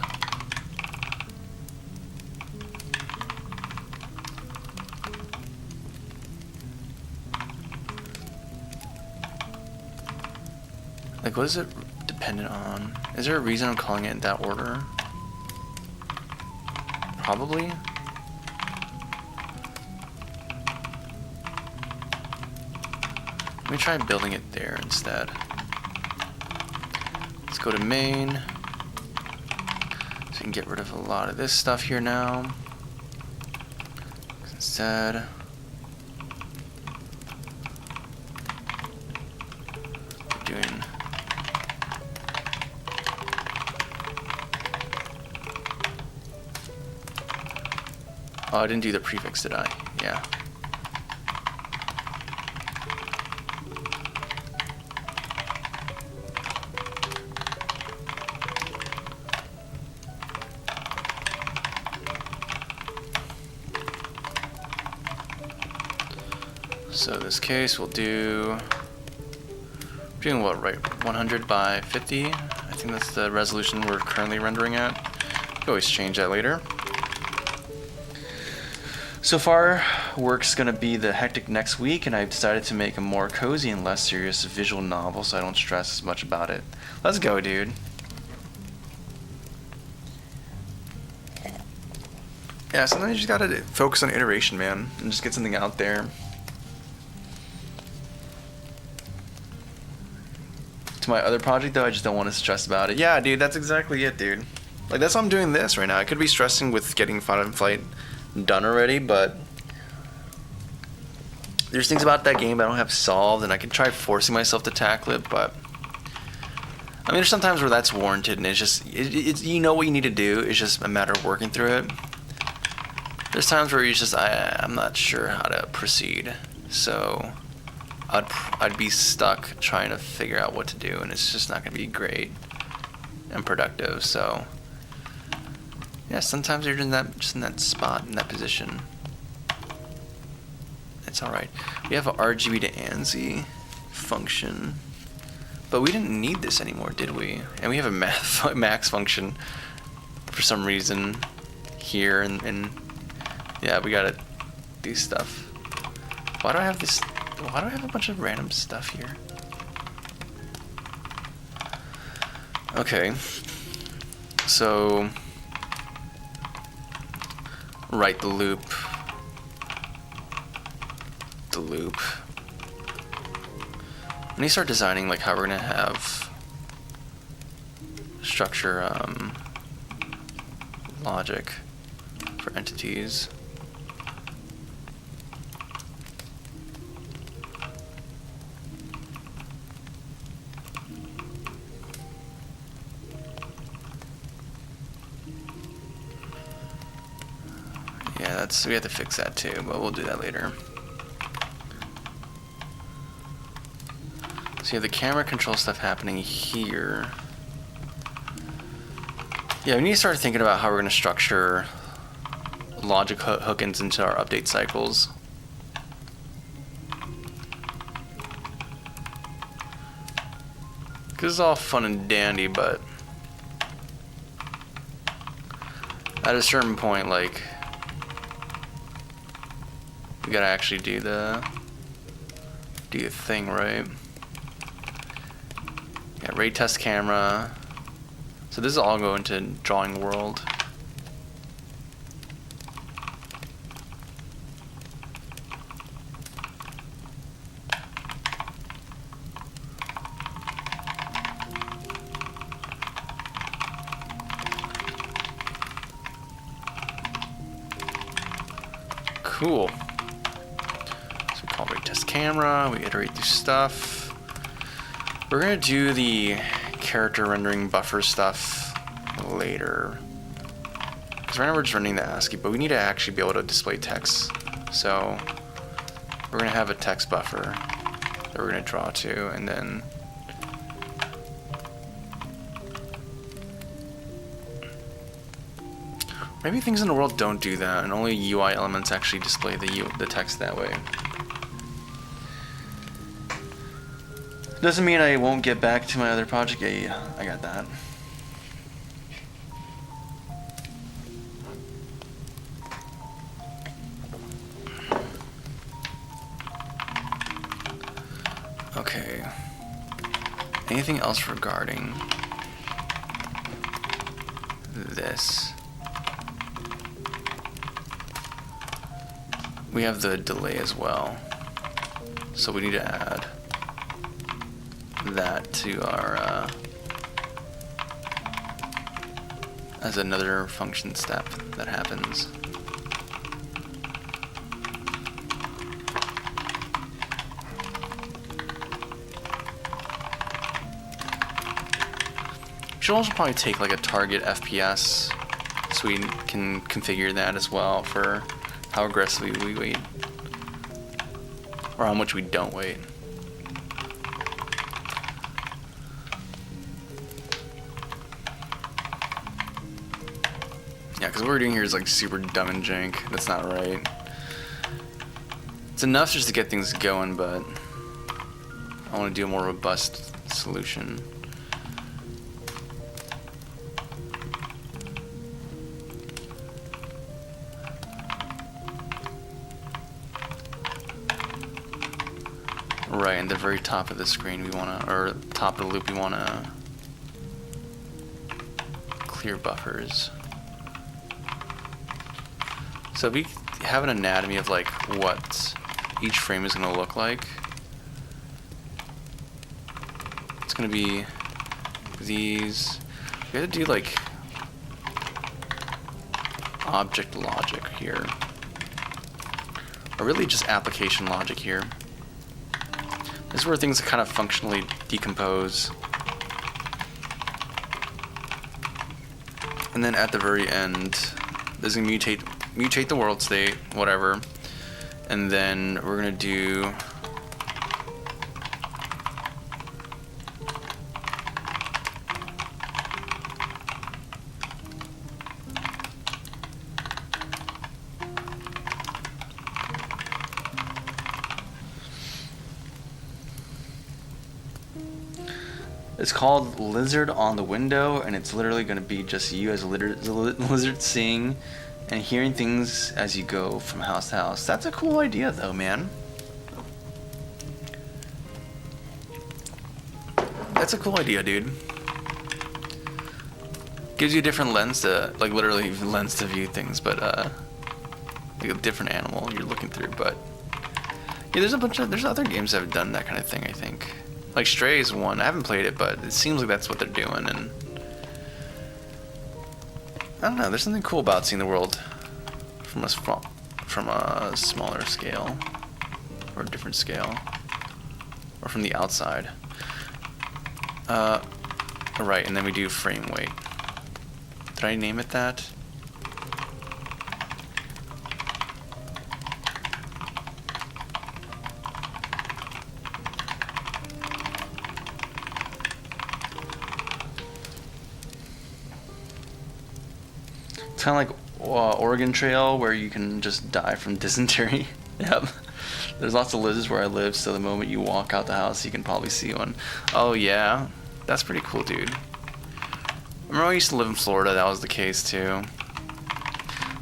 A: Like, what is it dependent on? Is there a reason I'm calling it in that order? Probably. Let me try building it there instead. Let's go to main. So we can get rid of a lot of this stuff here now. Instead, we're doing Oh, I didn't do the prefix, did I? Yeah. So in this case, we'll do, doing what, right? 100 by 50? I think that's the resolution we're currently rendering at. You can always change that later. So far, work's gonna be the hectic next week, and I've decided to make a more cozy and less serious visual novel so I don't stress as much about it. Let's go, dude. Yeah, sometimes you just gotta focus on iteration, man, and just get something out there. To my other project, though, I just don't want to stress about it. Yeah, dude, that's exactly it, dude. Like, that's why I'm doing this right now. I could be stressing with getting Final Flight done already, but there's things about that game I don't have solved, and I can try forcing myself to tackle it, but I mean, there's sometimes where that's warranted, and it's just, it's you know what you need to do, it's just a matter of working through it. There's times where it's just, I'm not sure how to proceed, so I'd be stuck trying to figure out what to do, and it's just not going to be great and productive. So yeah, sometimes you're in that, just in that spot, in that position. It's all right. We have a RGB to ANSI function, but we didn't need this anymore, did we? And we have a max function for some reason here, and yeah, we gotta do stuff. Why do I have this? Why do I have a bunch of random stuff here? Okay, so write the loop. When you start designing like how we're gonna have structure logic for entities. Yeah, we have to fix that too, but we'll do that later. So you have the camera control stuff happening here. Yeah, we need to start thinking about how we're going to structure logic hook-ins into our update cycles. Because it's all fun and dandy, but at a certain point, like, we gotta actually do the thing, right? Yeah, ray test camera. So this is all go into drawing world. Cool. So we call ray test camera, we iterate through stuff. We're gonna do the character rendering buffer stuff later. Because right now we're just running the ASCII, but we need to actually be able to display text. So we're gonna have a text buffer that we're gonna draw to, and then maybe things in the world don't do that, and only UI elements actually display the text that way. Doesn't mean I won't get back to my other project. Yeah, I got that. Okay. Anything else regarding this? We have the delay as well, so we need to add that to our as another function step that happens. We should also probably take like a target FPS so we can configure that as well for how aggressively we wait, or how much we don't wait. Yeah, because what we're doing here is like super dumb and jank. That's not right. It's enough just to get things going, but I want to do a more robust solution. Right, and the very top of the screen we want to, or top of the loop we want to clear buffers. So if we have an anatomy of like what each frame is going to look like, it's going to be these. We have to do like object logic here, or really just application logic here. This is where things kind of functionally decompose. And then at the very end, there's going to mutate the world state, whatever. And then we're going to do it's called Lizard on the Window, and it's literally going to be just you as a lizard seeing and hearing things as you go from house to house. That's a cool idea though, man. That's a cool idea, dude. Gives you a different lens to, like literally lens to view things, but like a different animal you're looking through. But yeah, there's other games that have done that kind of thing, I think. Like Stray is one. I haven't played it, but it seems like that's what they're doing, and I don't know. There's something cool about seeing the world from a smaller scale, or a different scale, or from the outside. Right, and then we do frame weight. Did I name it that? It's kind of like Oregon Trail, where you can just die from dysentery. Yep. There's lots of lizards where I live, so the moment you walk out the house, you can probably see one. Oh yeah, that's pretty cool, dude. Remember when I used to live in Florida, that was the case too.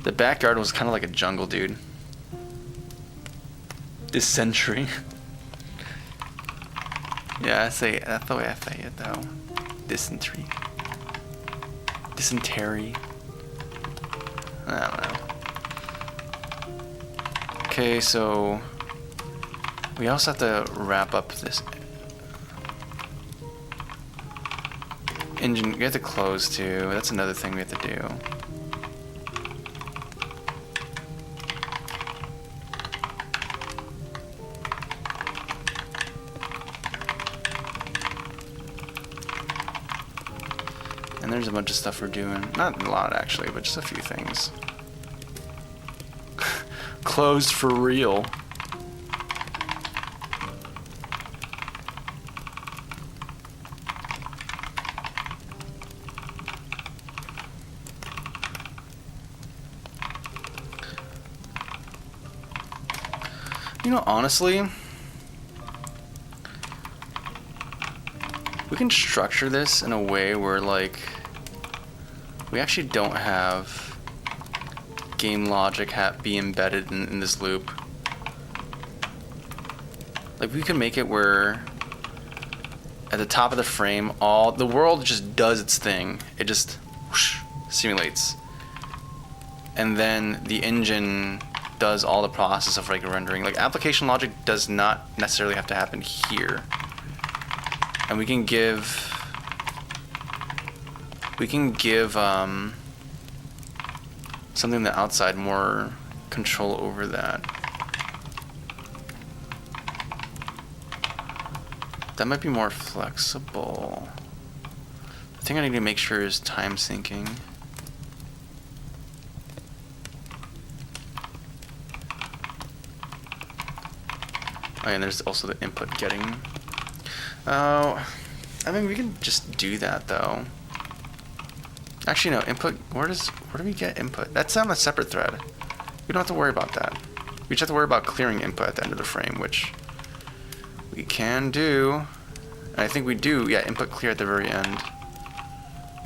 A: The backyard was kind of like a jungle, dude. Dysentery. Yeah, that's the way I say it though. Dysentery. Dysentery. I don't know. Okay, so we also have to wrap up this engine. We have to close too. That's another thing we have to do. And there's a bunch of stuff we're doing. Not a lot actually, but just a few things. Closed for real. You know, honestly, we can structure this in a way where, like, we actually don't have game logic be embedded in this loop. Like, we can make it where at the top of the frame, the world just does its thing. It just whoosh, simulates. And then the engine does all the process of like rendering. Like, application logic does not necessarily have to happen here. And we can give something on the outside more control over that. That might be more flexible. The thing I need to make sure is time syncing. Oh, and there's also the input getting. Oh, I mean, we can just do that though. Actually, no, input, where do we get input? That's on a separate thread. We don't have to worry about that. We just have to worry about clearing input at the end of the frame, which we can do. And I think we do, yeah, input clear at the very end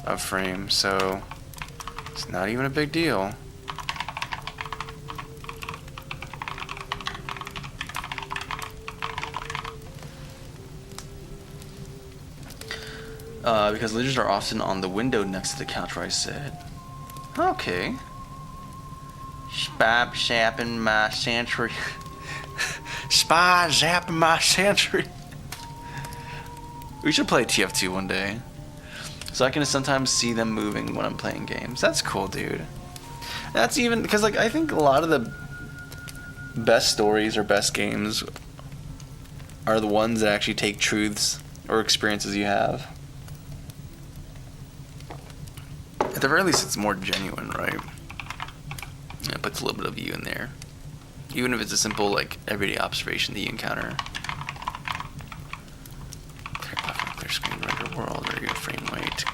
A: of frame, so it's not even a big deal. Because lizards are often on the window next to the couch where I sit. Okay. Spy zapping my sentry. Spy zapping my sentry. We should play TF2 one day. So I can sometimes see them moving when I'm playing games. That's cool, dude. That's even, because like I think a lot of the best stories or best games are the ones that actually take truths or experiences you have. At the very least, it's more genuine, right? It puts a little bit of you in there. Even if it's a simple, like, everyday observation that you encounter. Clear buffer, clear screen, render world, or your frame weight.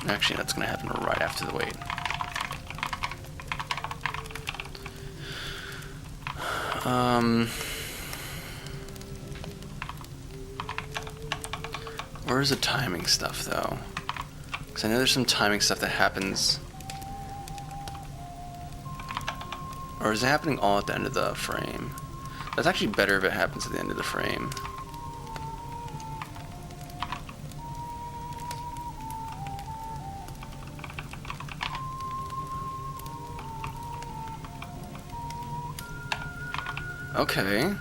A: Actually, that's going to happen right after the wait. Where's the timing stuff, though? Because I know there's some timing stuff that happens. Or is it happening all at the end of the frame? That's actually better if it happens at the end of the frame. Okay.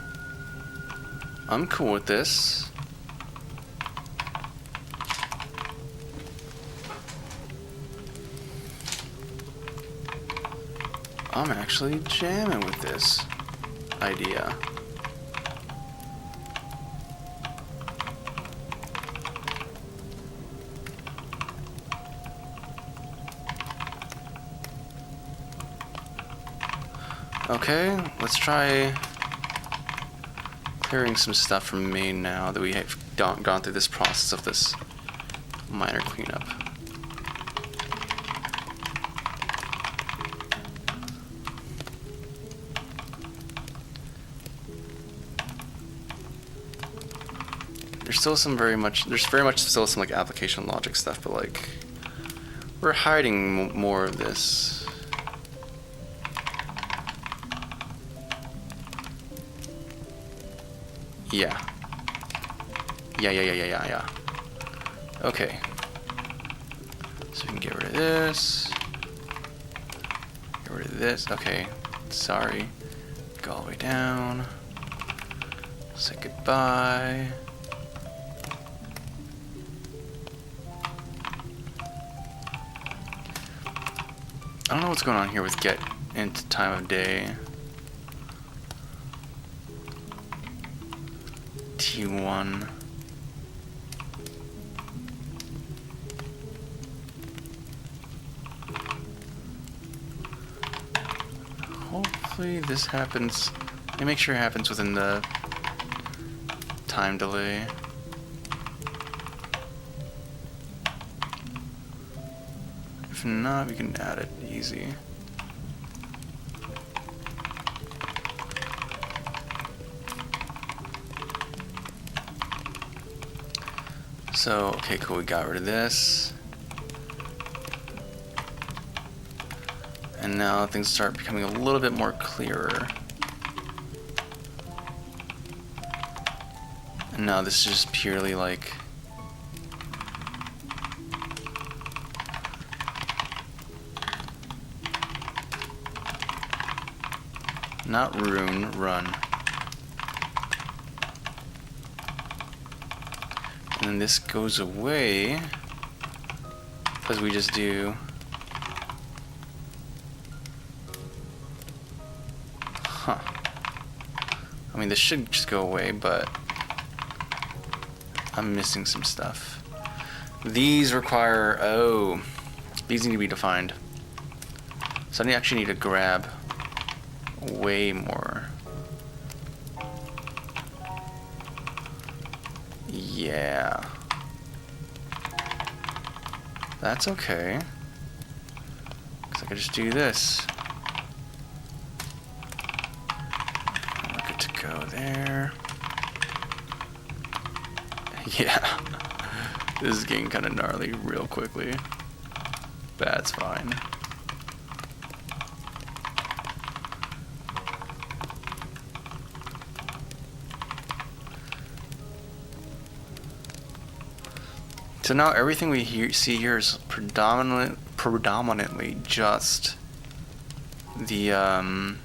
A: I'm cool with this. I'm actually jamming with this idea. Okay, let's try clearing some stuff from main now that we have gone through this process of this minor cleanup. There's very much still some like application logic stuff, but like we're hiding more of this. Yeah. Yeah. Okay. So we can get rid of this. Get rid of this. Okay. Sorry. Go all the way down. Say goodbye. I don't know what's going on here with get into time of day. T1. Hopefully this happens. Let me make sure it happens within the time delay. If not, we can add it easy. So, okay, cool, we got rid of this. And now things start becoming a little bit more clearer. And now this is just purely like not rune, run. And then this goes away because we just do I mean, this should just go away, but I'm missing some stuff. These require, These need to be defined. So I actually need to grab way more. Yeah. That's okay. Because I could just do this. We're good to go there. Yeah. This is getting kind of gnarly real quickly. That's fine. So now everything we see here is predominantly just the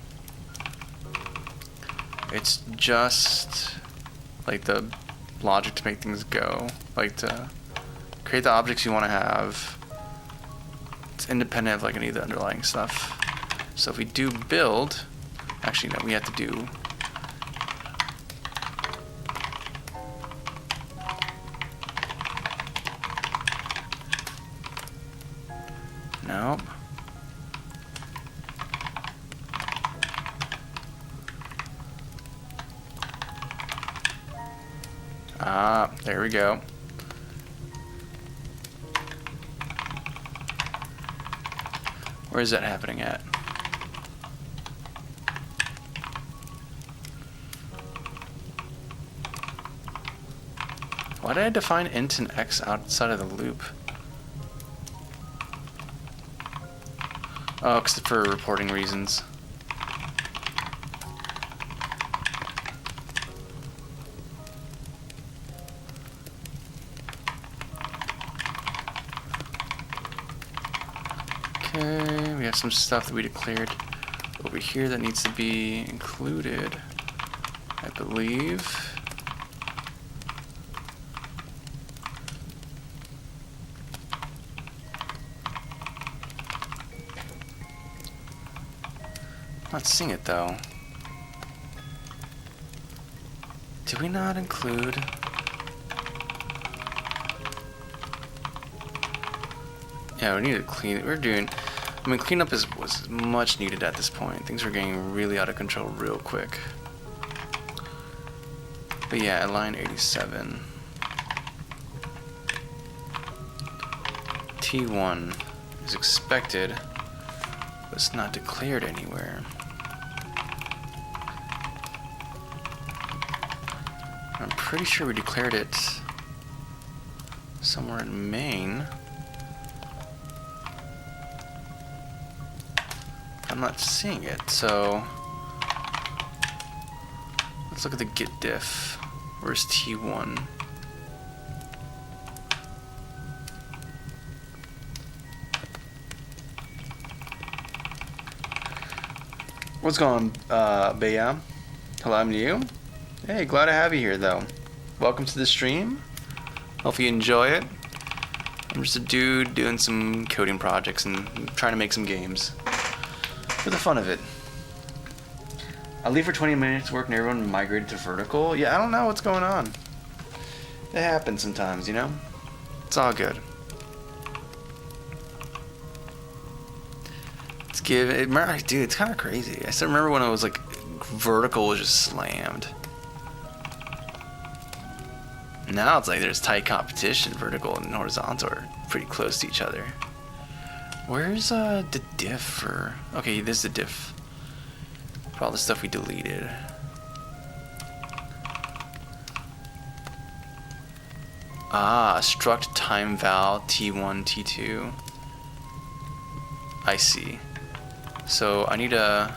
A: it's just like the logic to make things go, like to create the objects you want to have. It's independent of like any of the underlying stuff. So if we do build, actually no, we have to do nope. Ah, there we go. Where is that happening at? Why did I define int and x outside of the loop? Oh, because for reporting reasons. Okay, we have some stuff that we declared over here that needs to be included, I believe. Not seeing it though. Did we not include? Yeah, we need to clean it. We're doing. I mean, cleanup was much needed at this point. Things were getting really out of control real quick. But yeah, at line 87, T1 is expected, but it's not declared anywhere. I'm pretty sure we declared it somewhere in main. I'm not seeing it, so let's look at the git diff. Where's T1? What's going on, Baya? Hello, I'm you. Hey, glad to have you here, though. Welcome to the stream. Hope you enjoy it. I'm just a dude doing some coding projects and trying to make some games. For the fun of it. I leave for 20 minutes work and everyone migrated to vertical. Yeah, I don't know what's going on. It happens sometimes, you know? It's all good. Let's give it, dude, it's kind of crazy. I still remember when it was like, vertical was just slammed. Now it's like there's tight competition. Vertical and horizontal are pretty close to each other. Where's the diff for... Okay, this is the diff for all the stuff we deleted. Ah, struct time val T1, T2. I see. So I need a...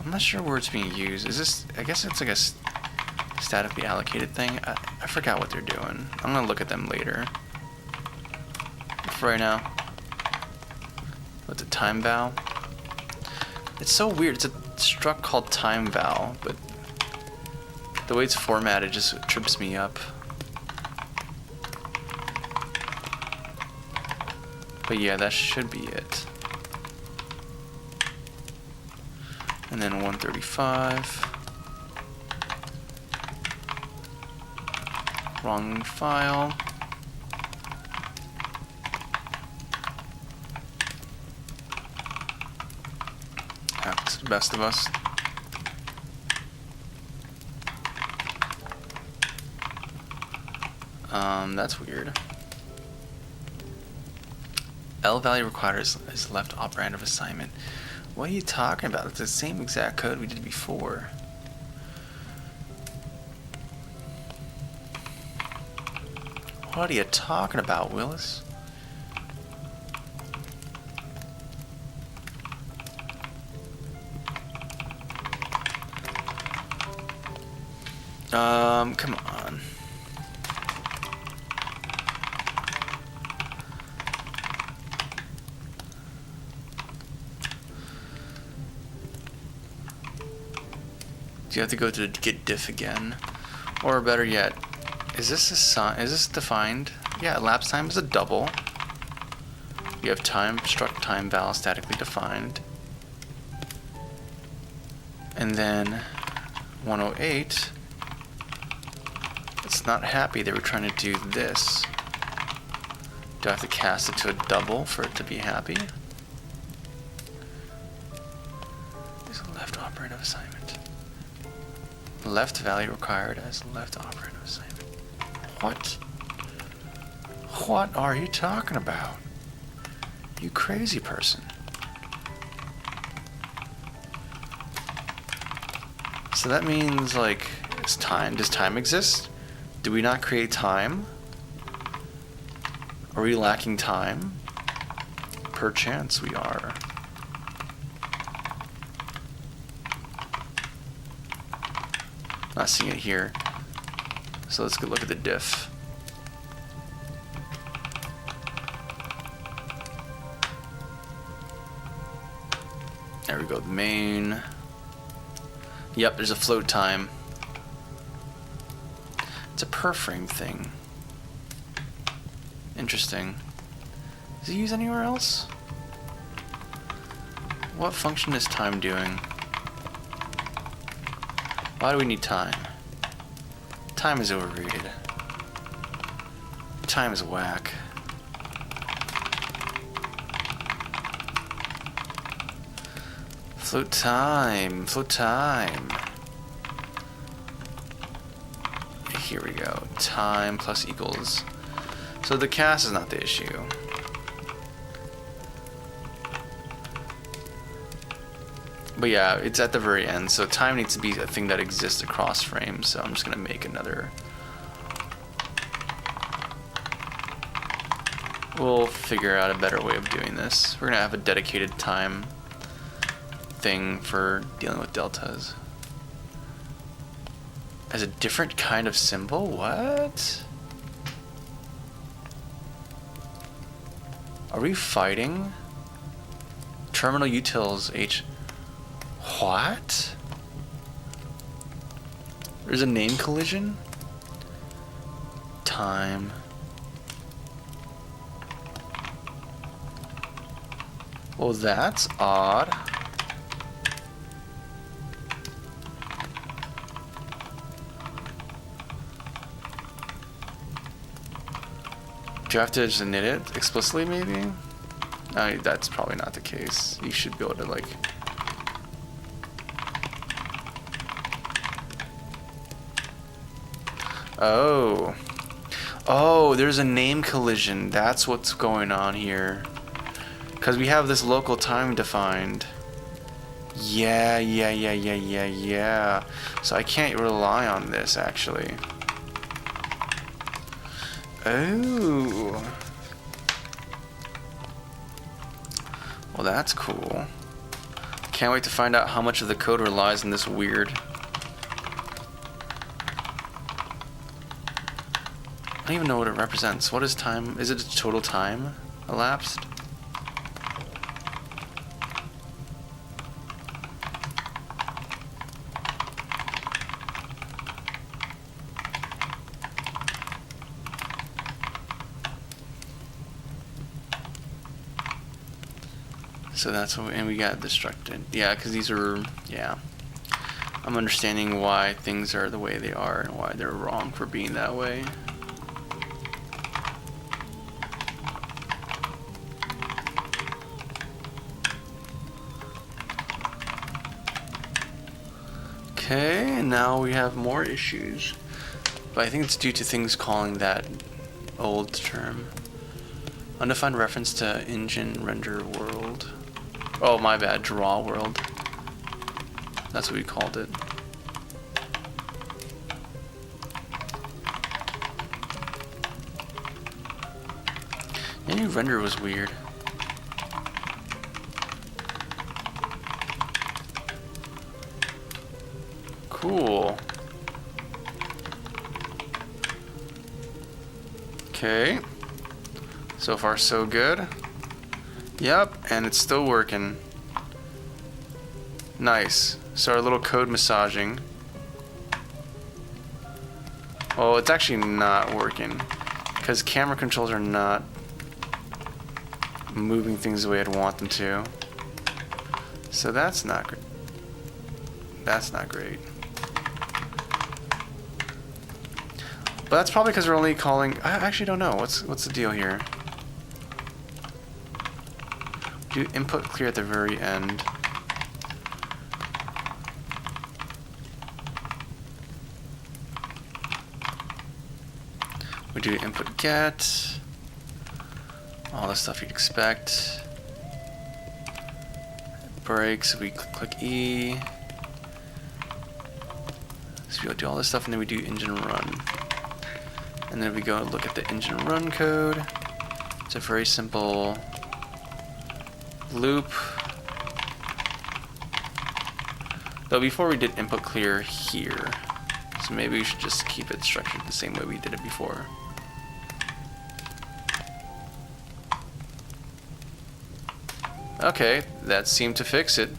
A: I'm not sure where it's being used. Is this... I guess it's like a statically allocated thing. I forgot what they're doing. I'm gonna look at them later. For right now, what's a time val? It's so weird. It's a struct called time val, but the way it's formatted just trips me up. But yeah, that should be it. And then 135. Wrong file. Happens to the best of us. That's weird. L value required is left operand of assignment. What are you talking about? It's the same exact code we did before. What are you talking about, Willis? Come on. Do you have to go to get diff again? Or better yet, is this defined? Yeah, elapsed time is a double. You have time, struct time val statically defined. And then 108, it's not happy they were trying to do this. Do I have to cast it to a double for it to be happy? Is a left operative assignment. Left value required as left operative assignment. What? What are you talking about? You crazy person. So that means, like, it's time. Does time exist? Do we not create time? Are we lacking time? Perchance we are. Not seeing it here. So let's go look at the diff. There we go, the main. Yep, there's a float time. It's a per frame thing. Interesting. Is it used anywhere else? What function is time doing? Why do we need time? Time is overrated. Time is whack. Float time, float time. Here we go. Time plus equals. So the cast is not the issue. But yeah, it's at the very end, so time needs to be a thing that exists across frames, so I'm just going to make another. We'll figure out a better way of doing this. We're going to have a dedicated time thing for dealing with deltas. As a different kind of symbol? What? Are we fighting? Terminal utils H. What? There's a name collision? Time. Well, that's odd. Do you have to just init it explicitly, maybe? That's probably not the case. You should be able to, like... Oh. Oh, there's a name collision. That's what's going on here. Because we have this local time defined. Yeah. So I can't rely on this, actually. Oh. Well, that's cool. Can't wait to find out how much of the code relies on this weird... I don't even know what it represents. What is time? Is it total time elapsed? So that's what, and we got destructed. Yeah, because these are, yeah. I'm understanding why things are the way they are and why they're wrong for being that way. Okay, and now we have more issues. But I think it's due to things calling that old term. Undefined reference to engine render world. Oh, my bad, draw world. That's what we called it. Any render was weird. Cool. Okay. So far so good. Yep, and it's still working. Nice. So our little code massaging. Oh, it's actually not working because camera controls are not moving things the way I'd want them to. So that's not great. That's not great. But that's probably because we're only calling. I actually don't know. What's the deal here? Do input clear at the very end. We do input get. All the stuff you'd expect. Breaks. We click E. So we'll do all this stuff, and then we do engine run. And then we go and look at the engine run code. It's a very simple loop. Though before we did input clear here. So maybe we should just keep it structured the same way we did it before. Okay, that seemed to fix it.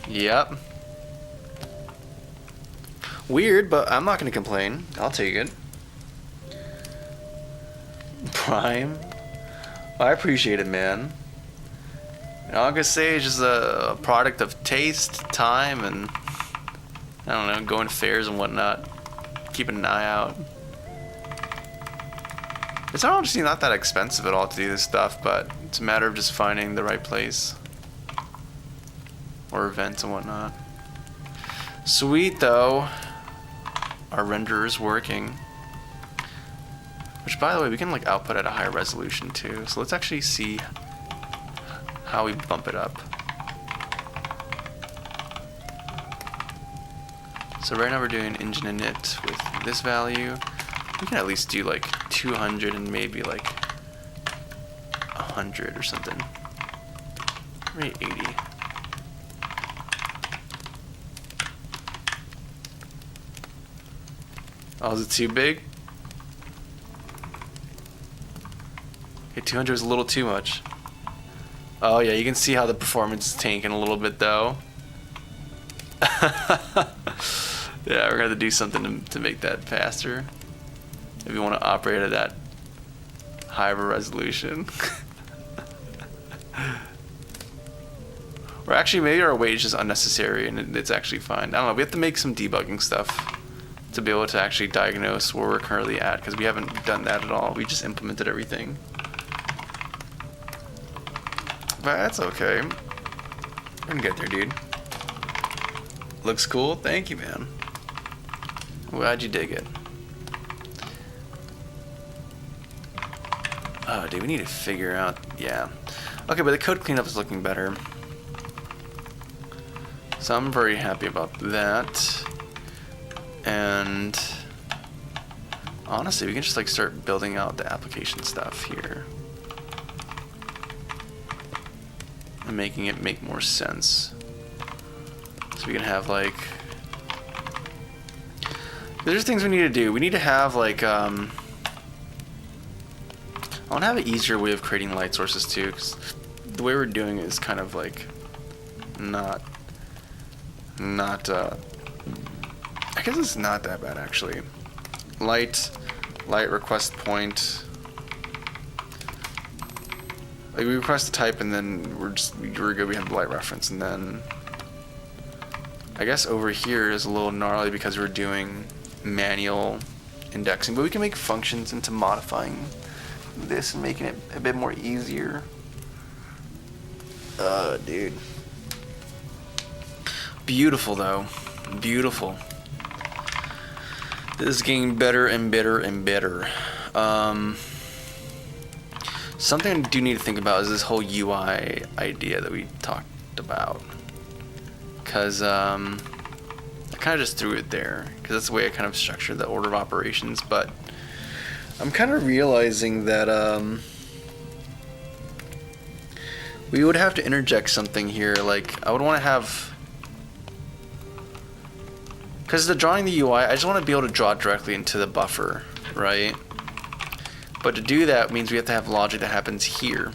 A: Yep. Weird, but I'm not going to complain. I'll take it. Prime. I appreciate it, man. August Sage is a product of taste, time, and I don't know, going to fairs and whatnot. Keeping an eye out. It's honestly not that expensive at all to do this stuff, but it's a matter of just finding the right place. Or events and whatnot. Sweet though. Our renderer is working. Which, by the way, we can like output at a higher resolution too. So let's actually see how we bump it up. So right now we're doing engine init with this value. We can at least do like 200 and maybe like 100 or something. Maybe 80. Oh, is it too big? Okay, 200 is a little too much. Oh yeah, you can see how the performance is tanking a little bit though. Yeah, we're gonna have to do something to make that faster. If you want to operate at that high of a resolution. Or actually, maybe our wait is just unnecessary and it's actually fine. I don't know, we have to make some debugging stuff to be able to actually diagnose where we're currently at, because we haven't done that at all. We just implemented everything. But that's okay. I can get there, dude. Looks cool. Thank you, man. Glad you dig it. Oh, dude, we need to figure out. Yeah. Okay, but the code cleanup is looking better. So I'm very happy about that. And honestly, we can just like start building out the application stuff here. And making it make more sense. So we can have like, there's things we need to do. We need to have like I want to have an easier way of creating light sources too, because the way we're doing it is kind of like not I guess it's not that bad actually. Light request point. Like we request a type and then we're good. We have the light reference, and then I guess over here is a little gnarly because we're doing manual indexing, but we can make functions into modifying this and making it a bit more easier. Dude. Beautiful though. Beautiful. This is getting better and better and better. Something I do need to think about is this whole UI idea that we talked about. Because I kind of just threw it there, because that's the way I kind of structured the order of operations. But I'm kind of realizing that we would have to interject something here. Like, I would want to have... Because the drawing the UI, I just want to be able to draw directly into the buffer, right? But to do that means we have to have logic that happens here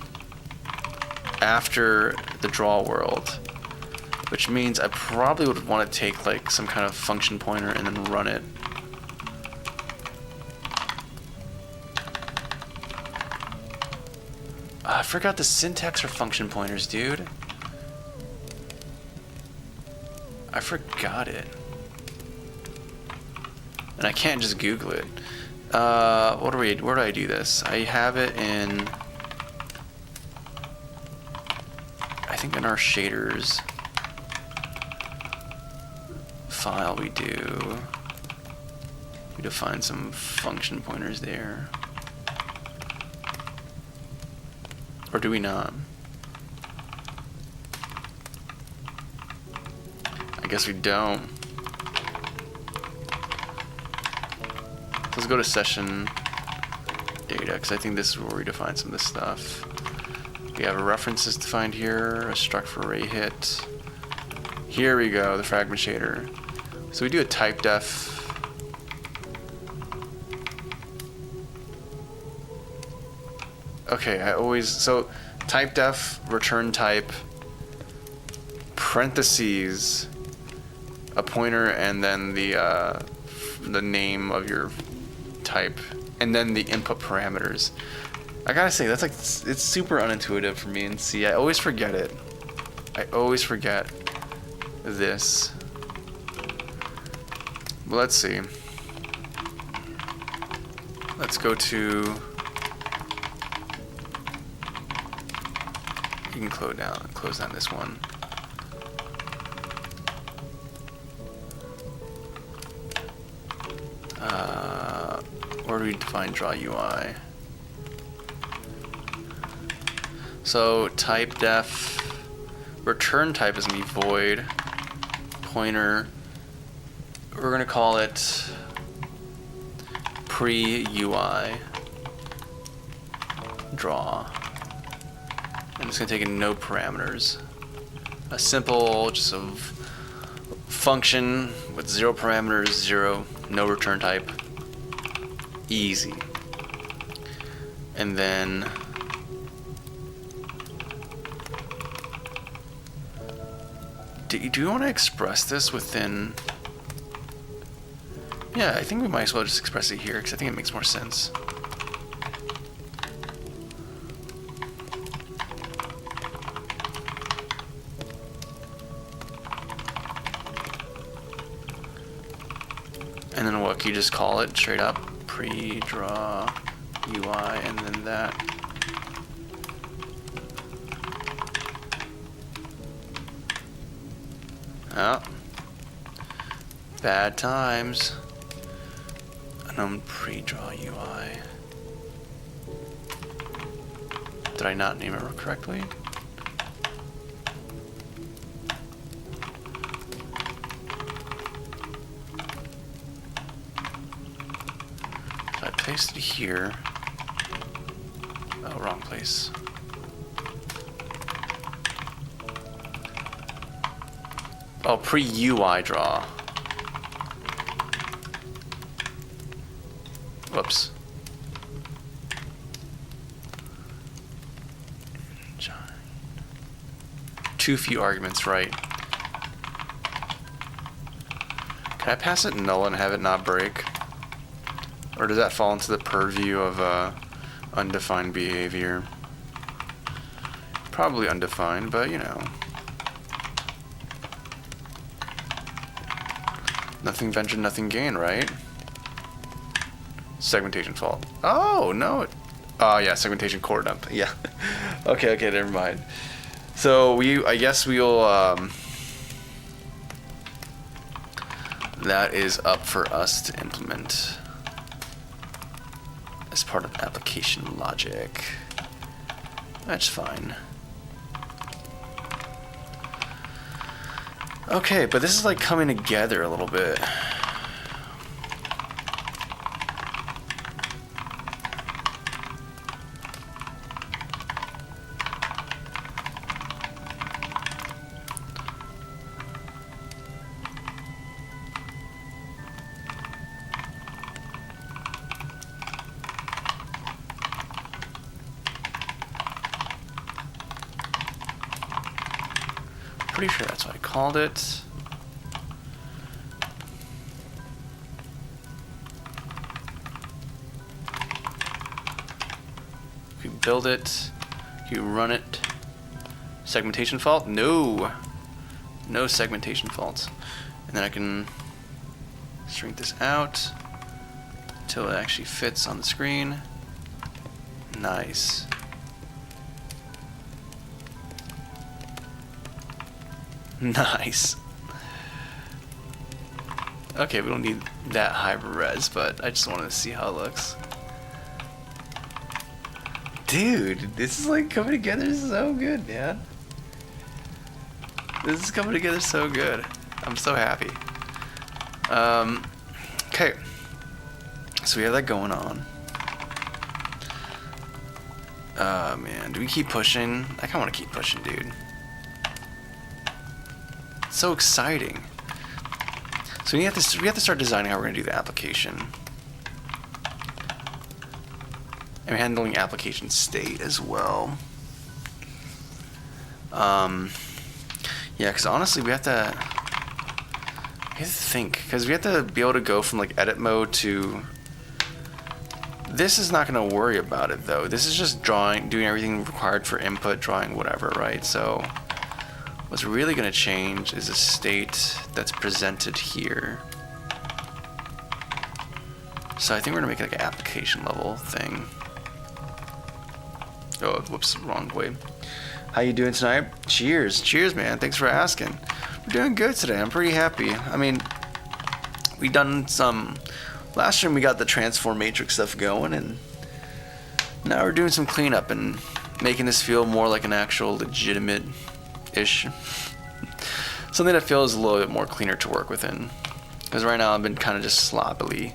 A: after the draw world, which means I probably would want to take like some kind of function pointer and then run it. I forgot the syntax for function pointers, dude. I forgot it. And I can't just Google it. Where do I do this? I have it in, I think in our shaders file we define some function pointers there. Or do we not? I guess we don't. Let's go to session data, because I think this is where we define some of this stuff. We have a references defined here, a struct for array hit. Here we go, the fragment shader. So we do a type def. Okay, so type def, return type, parentheses, a pointer, and then the name of your type, and then the input parameters. I gotta say, that's like, it's super unintuitive for me in C. I always forget it. I always forget this. Well, let's see. Let's go to, you can close down this one. Where do we define draw UI? So type def, return type is gonna be void, pointer, we're gonna call it pre-UI draw. I'm just gonna take in no parameters. A simple, just a function with 0 parameters, 0, no return type. Easy. And then do you want to express this within? Yeah, I think we might as well just express it here, because I think it makes more sense. And then what, can you just call it straight up? Pre-draw UI, and then that. Oh. Bad times. Unknown pre-draw UI. Did I not name it correctly? I placed it here. Oh, wrong place. Oh, pre-UI draw. Whoops. Too few arguments, right. Can I pass it null and have it not break? Or does that fall into the purview of undefined behavior? Probably undefined, but you know. Nothing ventured, nothing gained, right? Segmentation fault. Oh, no. Oh, yeah, segmentation core dump. Yeah. Okay, never mind. So I guess we'll that is up for us to implement as part of application logic. That's fine. Okay, but this is like coming together a little bit. Pretty sure that's what I called it. You build it, you run it. Segmentation fault? No. No segmentation faults. And then I can shrink this out until it actually fits on the screen. Nice. Nice. Okay, we don't need that high res, but I just wanted to see how it looks. Dude, this is like coming together so good, man. This is coming together so good. I'm so happy. Okay. So we have that going on. Man, do we keep pushing? I kinda wanna keep pushing, dude. So exciting. So we have to start designing how we're going to do the application. And handling application state as well. Yeah, because honestly we have to think, because we have to be able to go from like edit mode to. This is not going to worry about it though. This is just drawing, doing everything required for input, drawing, whatever, right? So what's really going to change is a state that's presented here. So I think we're going to make it like an application level thing. Oh, whoops, wrong way. How you doing tonight? Cheers. Cheers, man. Thanks for asking. We're doing good today. I'm pretty happy. I mean, we done some. Last stream we got the transform matrix stuff going, and now we're doing some cleanup and making this feel more like an actual legitimate-ish. Something that feels a little bit more cleaner to work within. Because right now I've been kind of just sloppily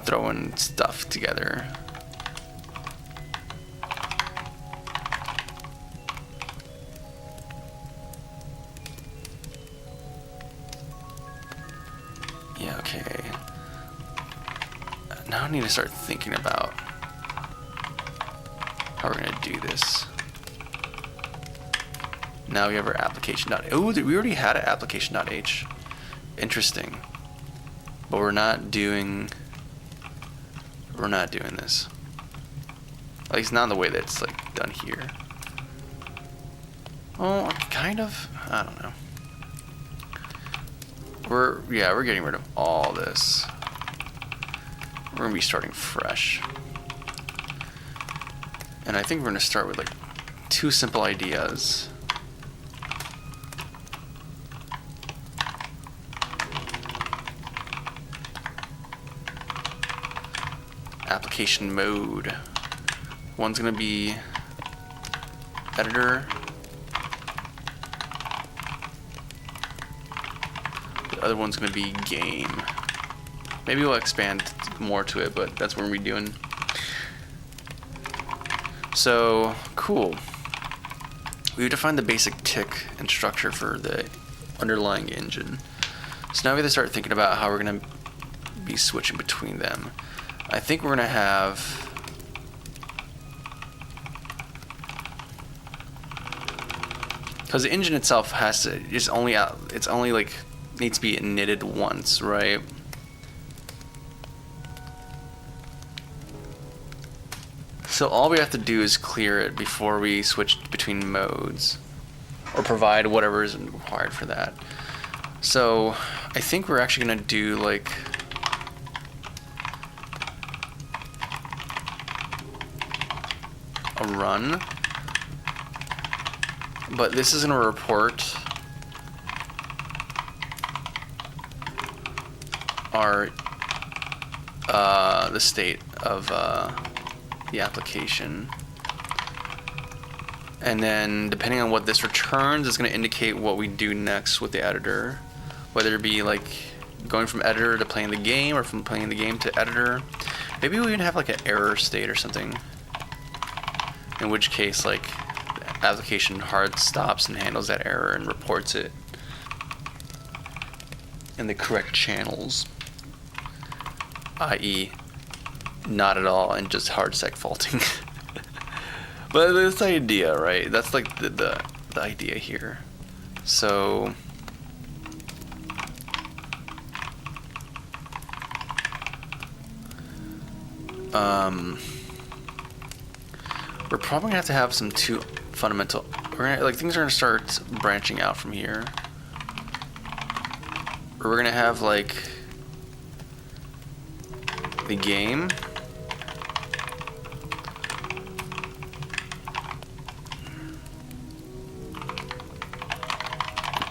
A: throwing stuff together. Yeah, okay. Now I need to start thinking about how we're gonna do this. Now we have our application. Oh, we already had an application.h. Interesting. But we're not doing this. At least not in the way that it's like done here. Oh, kind of. I don't know. We're getting rid of all this. We're gonna be starting fresh. And I think we're gonna start with like 2 simple ideas. Application mode. One's gonna be editor. The other one's gonna be game. Maybe we'll expand more to it, but that's what we're doing. So, cool. We defined the basic tick and structure for the underlying engine. So now we have to start thinking about how we're gonna be switching between them. I think we're gonna have because the engine itself has to it's only like needs to be knitted once, right? So all we have to do is clear it before we switch between modes, or provide whatever is required for that. So I think we're actually gonna do like a run, but this is gonna report our the state of the application. And then depending on what this returns is going to indicate what we do next with the editor, whether it be like going from editor to playing the game, or from playing the game to editor. Maybe we even have like an error state or something, in which case like the application hard stops and handles that error and reports it in the correct channels, i.e. not at all and just hard sec faulting. But that's the idea, right? That's like the idea here. So we're probably gonna have to have some two fundamental. Things are gonna start branching out from here. We're gonna have like the game.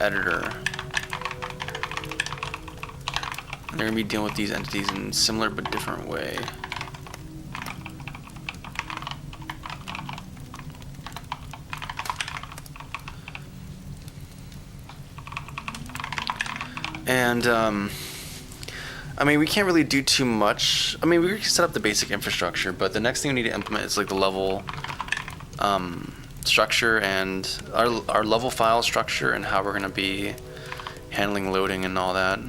A: Editor. And they're gonna be dealing with these entities in a similar but different way. And I mean, we can't really do too much. I mean, we can set up the basic infrastructure, but the next thing we need to implement is like the level structure and our level file structure and how we're going to be handling loading and all that.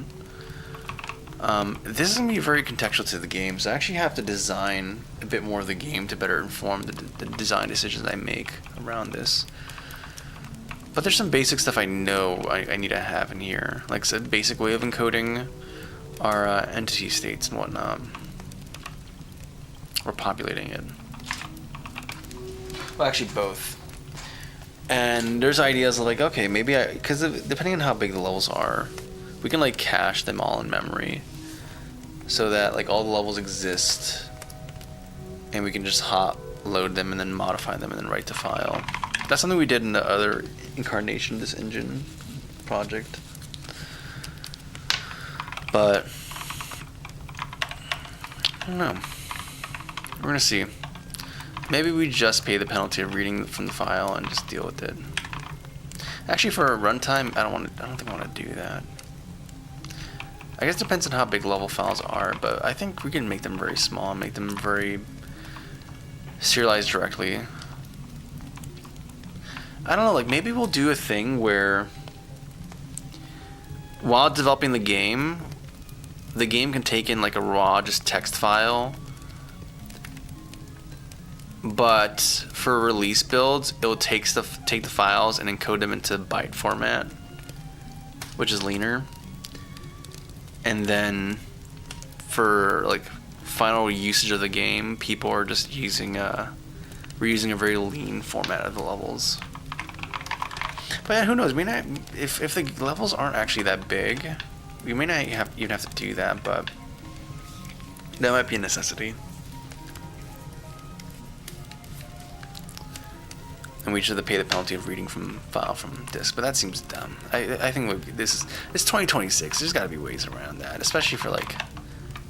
A: This is going to be very contextual to the game, so I actually have to design a bit more of the game to better inform the design decisions I make around this. But there's some basic stuff I know I need to have in here, like I said, basic way of encoding our entity states and whatnot. We're populating it. Well, actually both. And there's ideas of like, okay, maybe because depending on how big the levels are, we can like cache them all in memory, so that like all the levels exist, and we can just hot load them and then modify them and then write the file. That's something we did in the other incarnation of this engine project. But I don't know. We're gonna see. Maybe we just pay the penalty of reading from the file and just deal with it. Actually, for a runtime, I don't think I want to do that. I guess it depends on how big level files are, but I think we can make them very small and make them very serialized directly. I don't know, like maybe we'll do a thing where while developing the game can take in like a raw just text file, but for release builds it will take the files and encode them into byte format, which is leaner, and then for like final usage of the game people are just we're using a very lean format of the levels. But yeah, who knows? We not, if the levels aren't actually that big, we may not even have to do that, but that might be a necessity. And we should have to pay the penalty of reading from file from disk, but that seems dumb. I think it's 2026. There's got to be ways around that, especially for like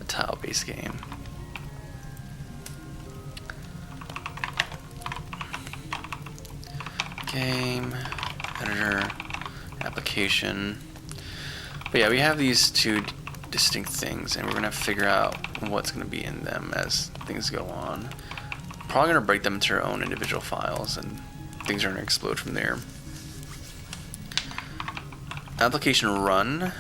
A: a tile-based game. Game. Editor, application. But yeah, we have these two distinct things, and we're gonna figure out what's gonna be in them as things go on. Probably gonna break them into their own individual files, and things are gonna explode from there. Application run.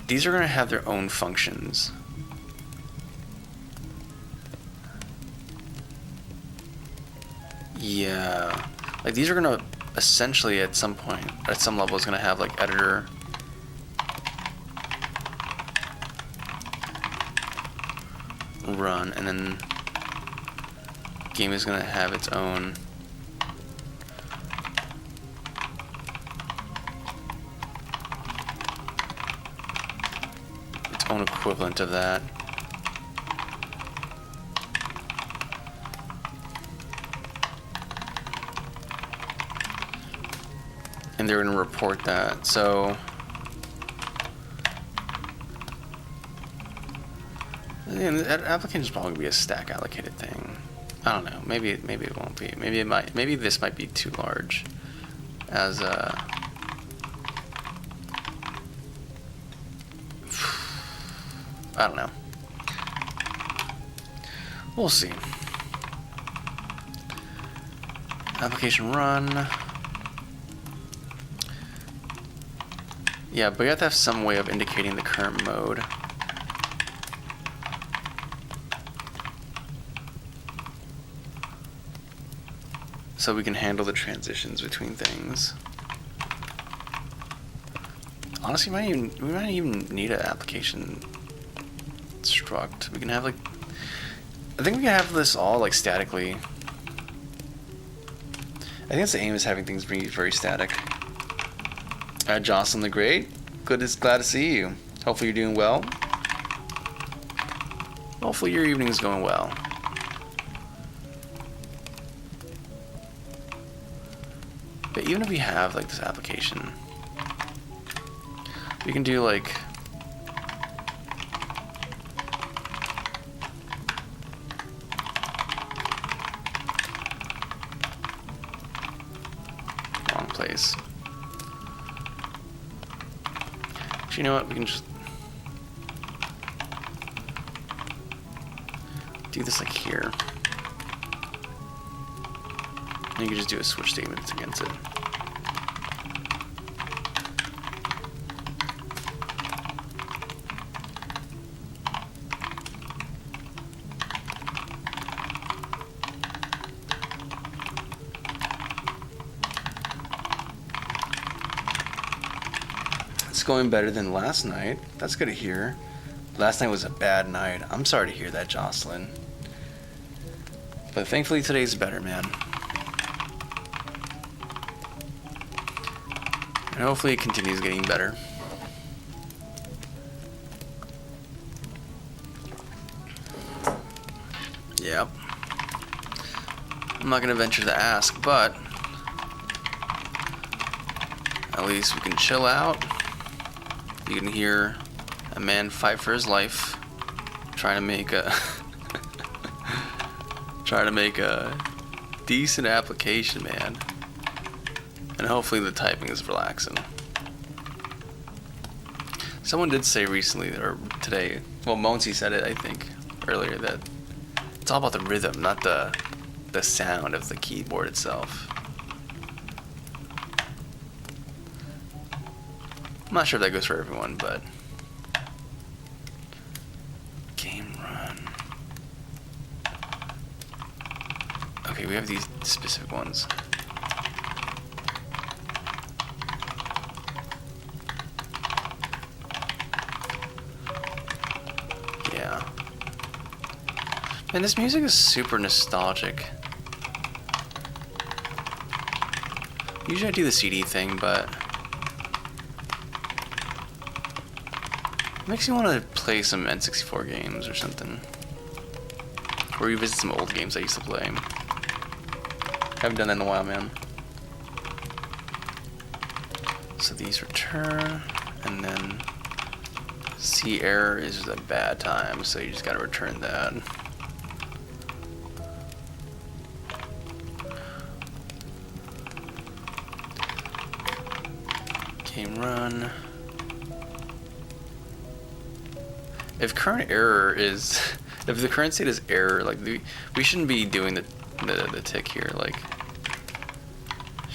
A: These are gonna have their own functions. Yeah, like these are gonna essentially at some point, at some level, is gonna have like editor, run, and then game is gonna have its own equivalent of that. and they're going to report that. So that application is probably going to be a stack allocated thing. I don't know. Maybe it won't be. Maybe it might. Maybe this might be too large as a. I don't know. We'll see. Application run. Yeah, but you have to have some way of indicating the current mode. So we can handle the transitions between things. Honestly, we might even need an application struct. We can have like, I think we can have this all like statically. I think that's the aim, is having things be very static. Jocelyn the Great, glad to see you. Hopefully you're doing well. Hopefully your evening is going well. But even if we have like this application, we can do like wrong place. Actually, you know what? We can just do this like here. And you can just do a switch statement against it. It's going better than last night. That's good to hear. Last night was a bad night. I'm sorry to hear that, Jocelyn. But thankfully today's better, man. And hopefully it continues getting better. Yep. I'm not gonna venture to ask, but at least we can chill out. You can hear a man fight for his life, trying to make a decent application, man. And hopefully the typing is relaxing. Someone did say recently, or today, well, Monty said it, I think, earlier, that it's all about the rhythm, not the sound of the keyboard itself. I'm not sure if that goes for everyone, but game run. Okay, we have these specific ones. Yeah. And this music is super nostalgic. Usually I do the CD thing, but it makes me want to play some N64 games or something. Or revisit some old games I used to play. Haven't done that in a while, man. So these return, and then C error is a bad time, so you just gotta return that. Game run. If current error is, if the current state is error, like we shouldn't be doing the tick here. Like,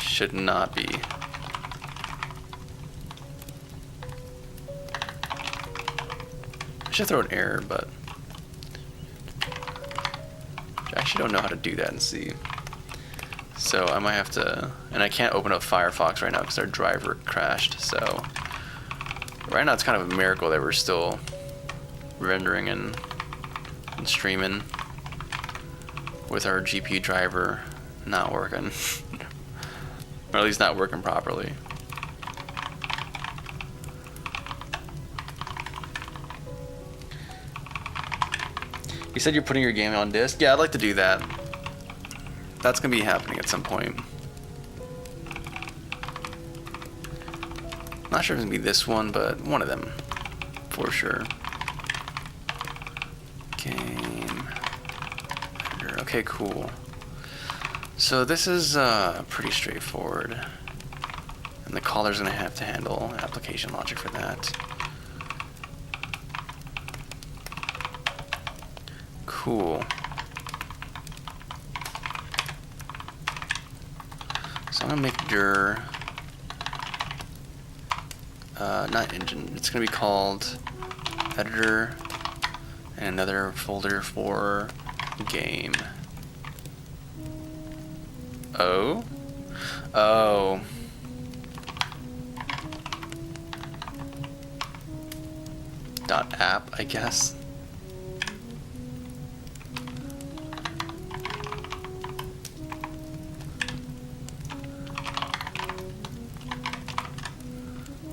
A: should not be. I should throw an error, but I actually don't know how to do that in C. So I might have to, and I can't open up Firefox right now because our driver crashed. So right now it's kind of a miracle that we're still rendering and streaming with our GPU driver not working, or at least not working properly. You said you're putting your game on disk? Yeah, I'd like to do that. That's gonna be happening at some point. Not sure if it's gonna be this one, but one of them for sure. Game editor. Okay, cool. So this is pretty straightforward, and the caller's gonna have to handle application logic for that. Cool. So I'm gonna make dir, not engine, it's gonna be called editor, and another folder for game. Oh? Oh. .app, I guess.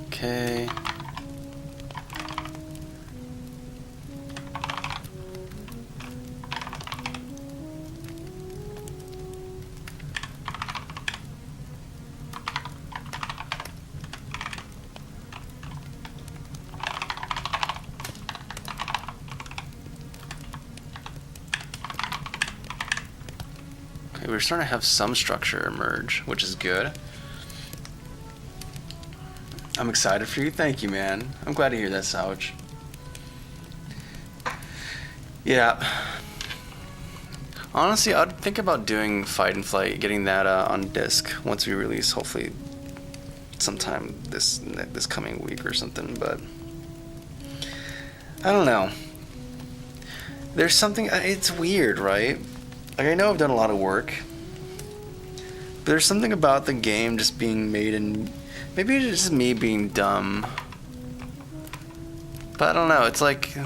A: Okay. Okay, we're starting to have some structure emerge, which is good. I'm excited for you. Thank you, man. I'm glad to hear that, Sauch. Yeah. Honestly, I'd think about doing Fight and Flight, getting that on disc once we release, hopefully sometime this coming week or something, but I don't know. There's something, it's weird, right? Like, I know I've done a lot of work, but there's something about the game just being made in, maybe it's just me being dumb, but I don't know, it's like,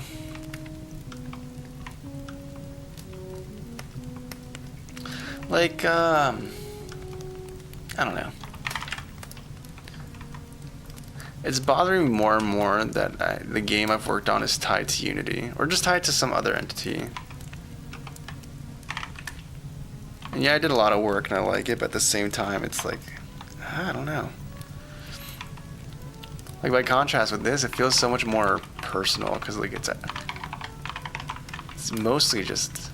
A: I don't know. It's bothering me more and more that the game I've worked on is tied to Unity, or just tied to some other entity. And yeah, I did a lot of work and I like it, but at the same time, it's like, I don't know. Like, by contrast with this, it feels so much more personal, because like it's mostly just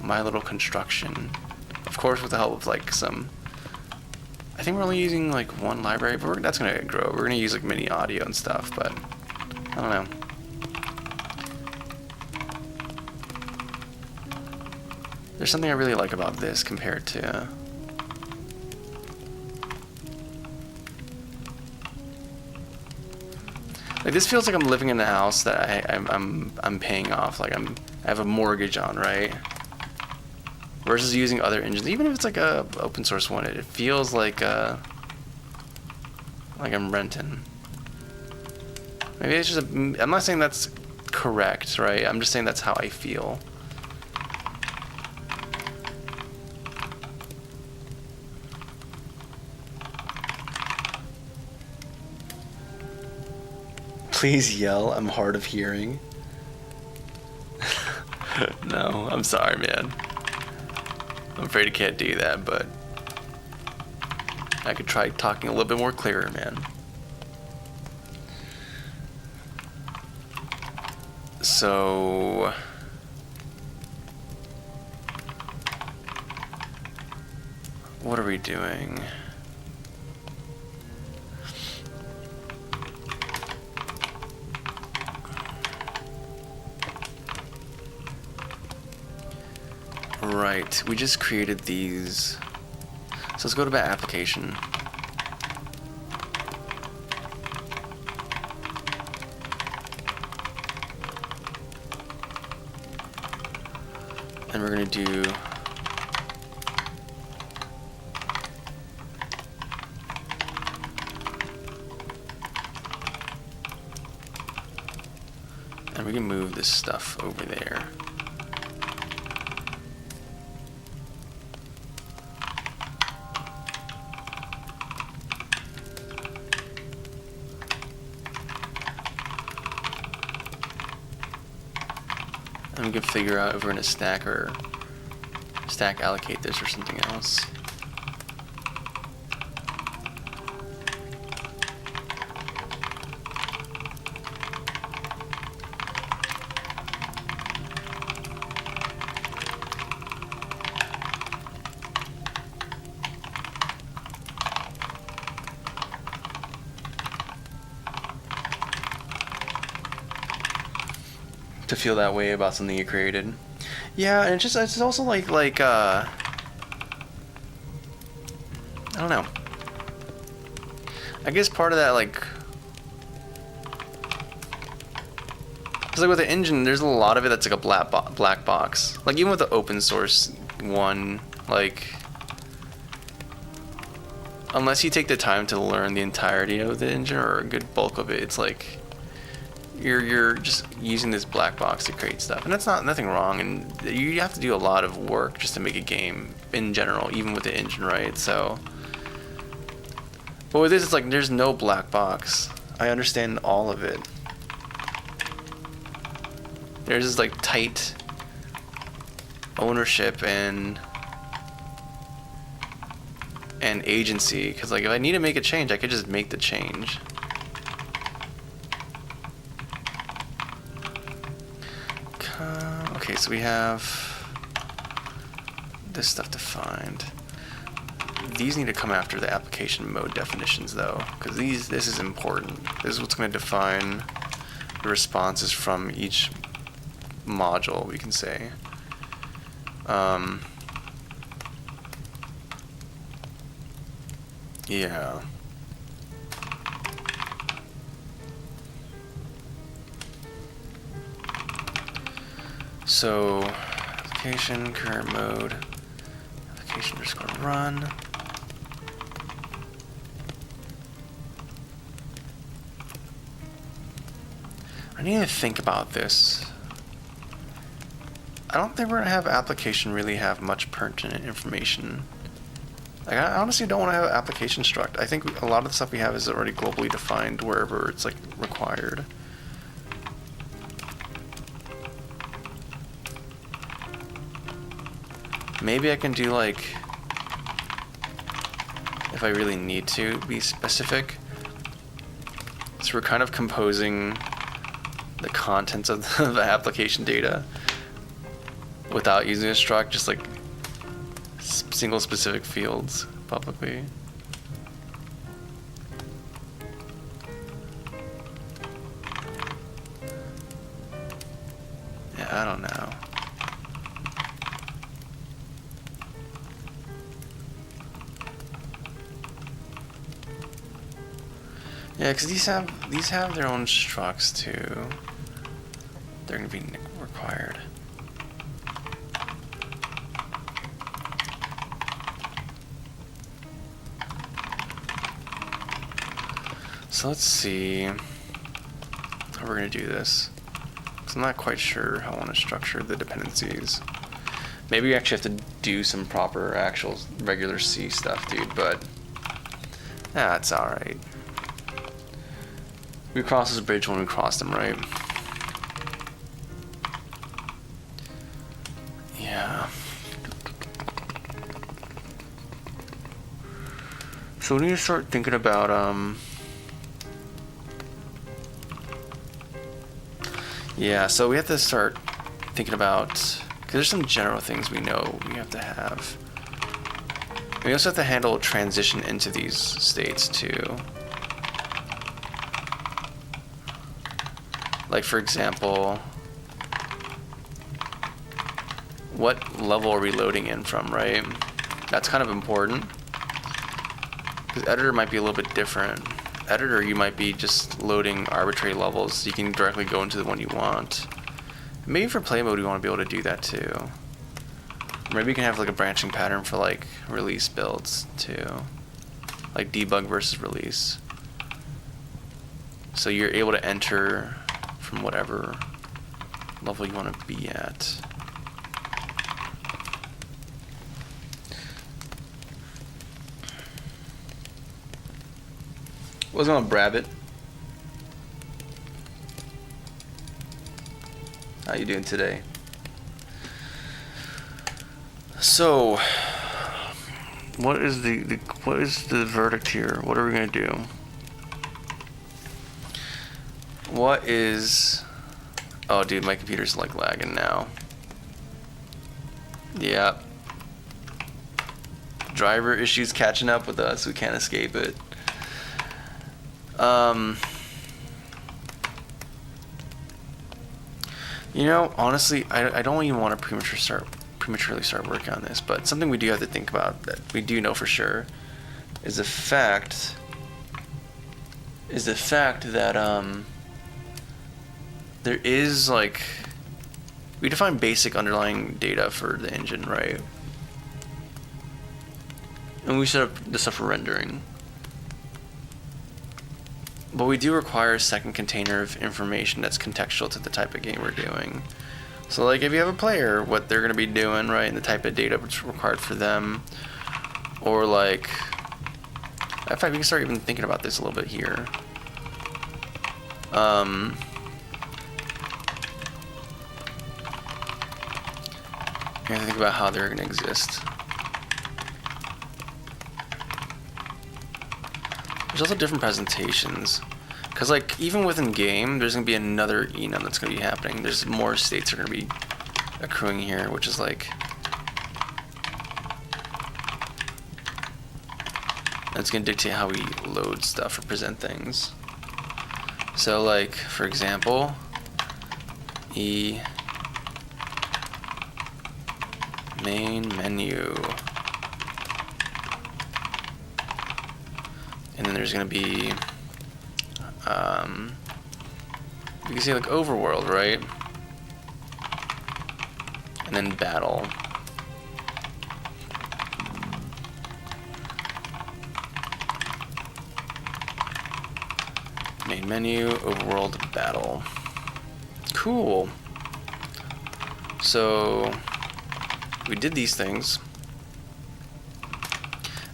A: my little construction. Of course, with the help of like some, I think we're only using like one library, but that's gonna grow. We're gonna use like mini audio and stuff, but I don't know. There's something I really like about this compared to like, this feels like I'm living in a house that I'm paying off, like I have a mortgage on, right? Versus using other engines, even if it's like a open source one, it feels like I'm renting. Maybe it's just I'm not saying that's correct, right? I'm just saying that's how I feel. Please yell, I'm hard of hearing. No, I'm sorry, man. I'm afraid I can't do that, but I could try talking a little bit more clearer, man. So what are we doing? Right, we just created these. So let's go to that application. And we're gonna do and we can move this stuff over there. And we can figure out if we're gonna stack or stack allocate this or something else. to feel that way about something you created. Yeah, and it's also like I don't know. I guess part of that, like, because like with the engine, there's a lot of it that's like a black box. Like even with the open source one, like, unless you take the time to learn the entirety of the engine or a good bulk of it, it's like you're just using this black box to create stuff, and that's nothing wrong. And you have to do a lot of work just to make a game in general, even with the engine, right? So, but with this, it's like there's no black box. I understand all of it. There's this like tight ownership and agency, because like if I need to make a change, I could just make the change. Okay, so we have this stuff defined. These need to come after the application mode definitions though, because this is important. This is what's going to define the responses from each module, we can say. Yeah. So, application, current mode, application underscore run. I need to think about this. I don't think we're gonna have application really have much pertinent information. Like, I honestly don't want to have application struct. I think a lot of the stuff we have is already globally defined wherever it's like required. Maybe I can do like, if I really need to be specific. So we're kind of composing the contents of the application data without using a struct, just like single specific fields publicly. Yeah, I don't know. Yeah, because these have their own structs too. They're gonna be required. So let's see how we're gonna do this. Because I'm not quite sure how I want to structure the dependencies. Maybe we actually have to do some proper actual regular C stuff, dude. But it's all right. We cross this bridge when we cross them, right? Yeah. So we need to start thinking about yeah, so we have to start thinking about, because there's some general things we know we have to have. We also have to handle transition into these states too. Like, for example, what level are we loading in from, right? That's kind of important. Because editor might be a little bit different. Editor, you might be just loading arbitrary levels, so you can directly go into the one you want. Maybe for play mode, we want to be able to do that too. Or maybe you can have like a branching pattern for like release builds too. Like debug versus release. So you're able to enter from whatever level you want to be at. What's going on, Brabbit? How you doing today? So, what is the verdict here? What are we gonna do? What is... Oh, dude, my computer's like lagging now. Yeah. Driver issues catching up with us. We can't escape it. You know, honestly, I don't even want to prematurely start working on this, but something we do have to think about that we do know for sure is the fact that there is, like, we define basic underlying data for the engine, right? And we set up the stuff for rendering. But we do require a second container of information that's contextual to the type of game we're doing. So, like, if you have a player, what they're going to be doing, right, and the type of data that's required for them, or, like, in fact, we can start even thinking about this a little bit here. You have to think about how they're going to exist. There's also different presentations. Because, like, even within game, there's going to be another enum that's going to be happening. There's more states that are going to be accruing here, which is, like, it's going to dictate how we load stuff or present things. So, like, for example, main menu. And then there's going to be, you can see, like, overworld, right? And then battle. Main menu, overworld, battle. Cool. So we did these things.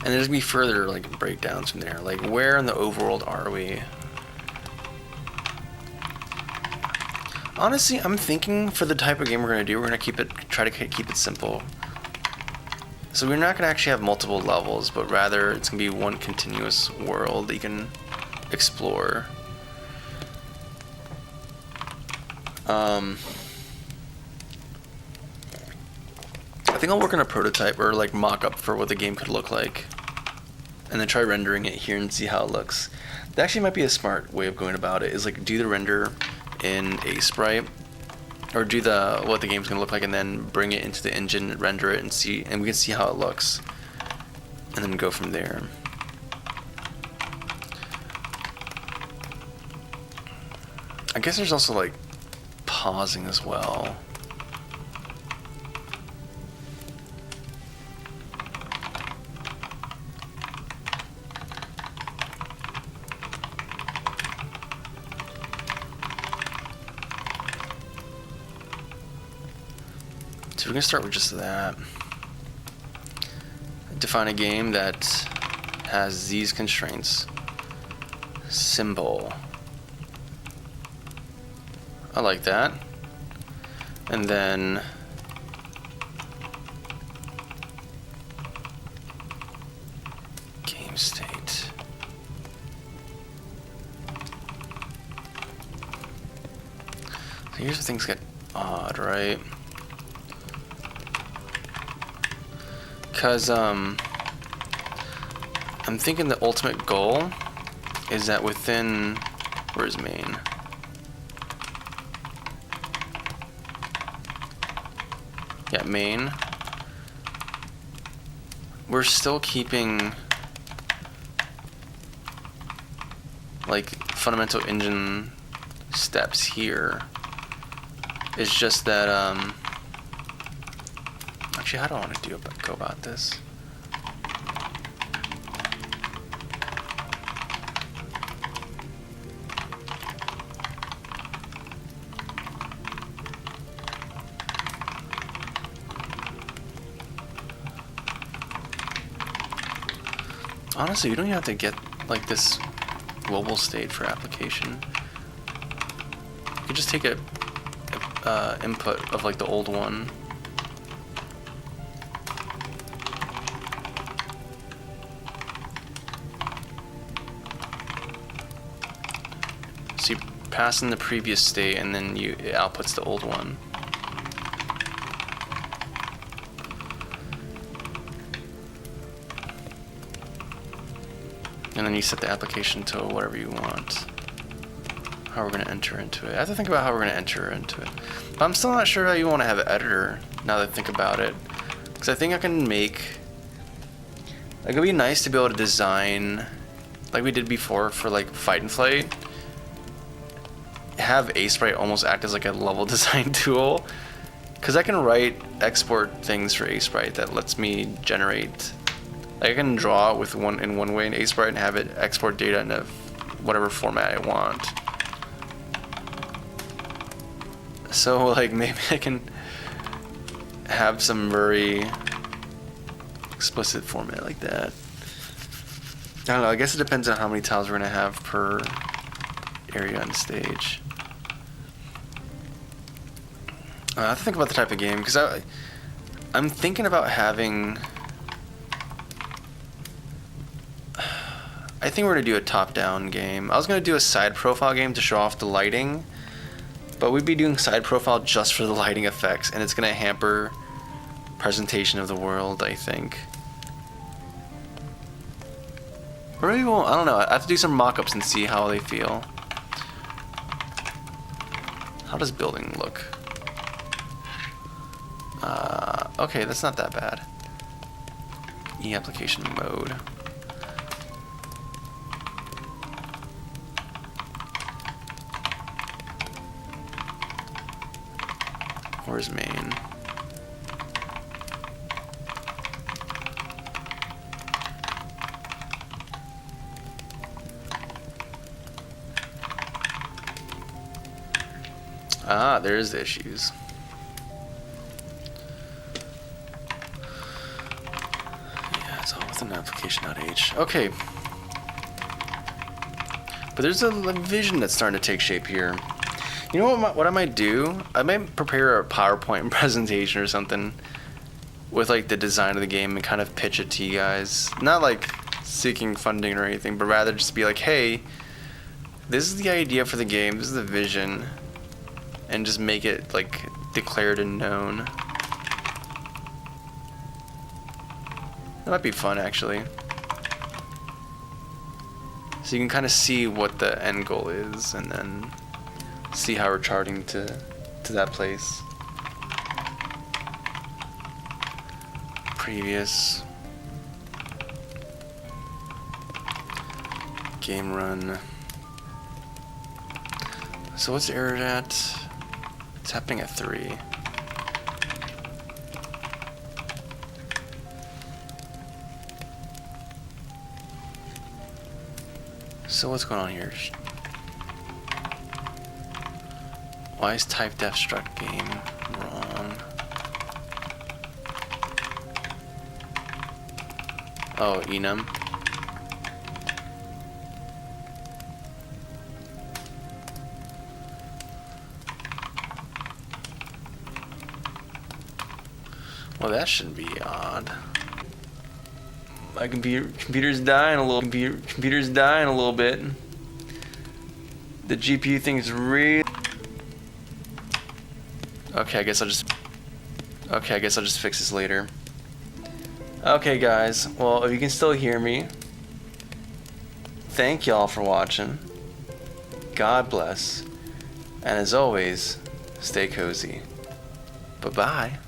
A: And there's gonna be further, like, breakdowns from there. Like, where in the overworld are we? Honestly, I'm thinking for the type of game we're gonna do, we're gonna try to keep it simple. So we're not gonna actually have multiple levels, but rather it's gonna be one continuous world that you can explore. I think I'll work on a prototype or, like, mock-up for what the game could look like, and then try rendering it here and see how it looks. That actually might be a smart way of going about it, is, like, do the render in a sprite, or do what the game's gonna look like, and then bring it into the engine, render it, and we can see how it looks, and then go from there. I guess there's also, like, pausing as well. So we're going to start with just that. Define a game that has these constraints. Symbol. I like that. And then game state. So here's where things get odd, right? Because I'm thinking the ultimate goal is that within, where's main? Yeah, main. We're still keeping, like, fundamental engine steps here. It's just that, actually, how do I want to go about this? Honestly, you don't even have to get, like, this global state for application. You could just take a input of, like, the old one. So you pass in the previous state, and then it outputs the old one. And then you set the application to whatever you want. how we're gonna enter into it. I have to think about how we're gonna enter into it. But I'm still not sure how you want to have an editor now that I think about it. Because I think I can make, like, it'd be nice to be able to design, like we did before for like Fight and Flight, have Asprite almost act as like a level design tool. Because I can write export things for Asprite that lets me generate, like I can draw with in one way in Asprite and have it export data into whatever format I want. So like maybe I can have some very explicit format like that. I don't know, I guess it depends on how many tiles we're gonna have per area on stage. I have to think about the type of game, because I'm thinking about having, I think we're going to do a top-down game. I was going to do a side profile game to show off the lighting, but we'd be doing side profile just for the lighting effects, and it's going to hamper presentation of the world, I think. Or maybe we won't, I don't know. I have to do some mock-ups and see how they feel. How does building look? Okay, that's not that bad. E-application mode. Where's main? Ah, there's the issues. Yeah, it's all within application.h. Okay. But there's a vision that's starting to take shape here. You know what I might do? I might prepare a PowerPoint presentation or something with like the design of the game and kind of pitch it to you guys. Not like seeking funding or anything, but rather just be like, hey, this is the idea for the game, this is the vision, and just make it like declared and known. That might be fun actually. So you can kind of see what the end goal is and then see how we're charting to that place. Previous game run. So what's the error at? It's happening at 3. So what's going on here? Why is type def struct game wrong? Oh, enum. Well, that shouldn't be odd. My computer's dying a little. Computer's dying a little bit. The GPU thing's real. Okay, I guess I'll just fix this later. Okay, guys. Well, if you can still hear me, thank y'all for watching. God bless. And as always, stay cozy. Bye-bye.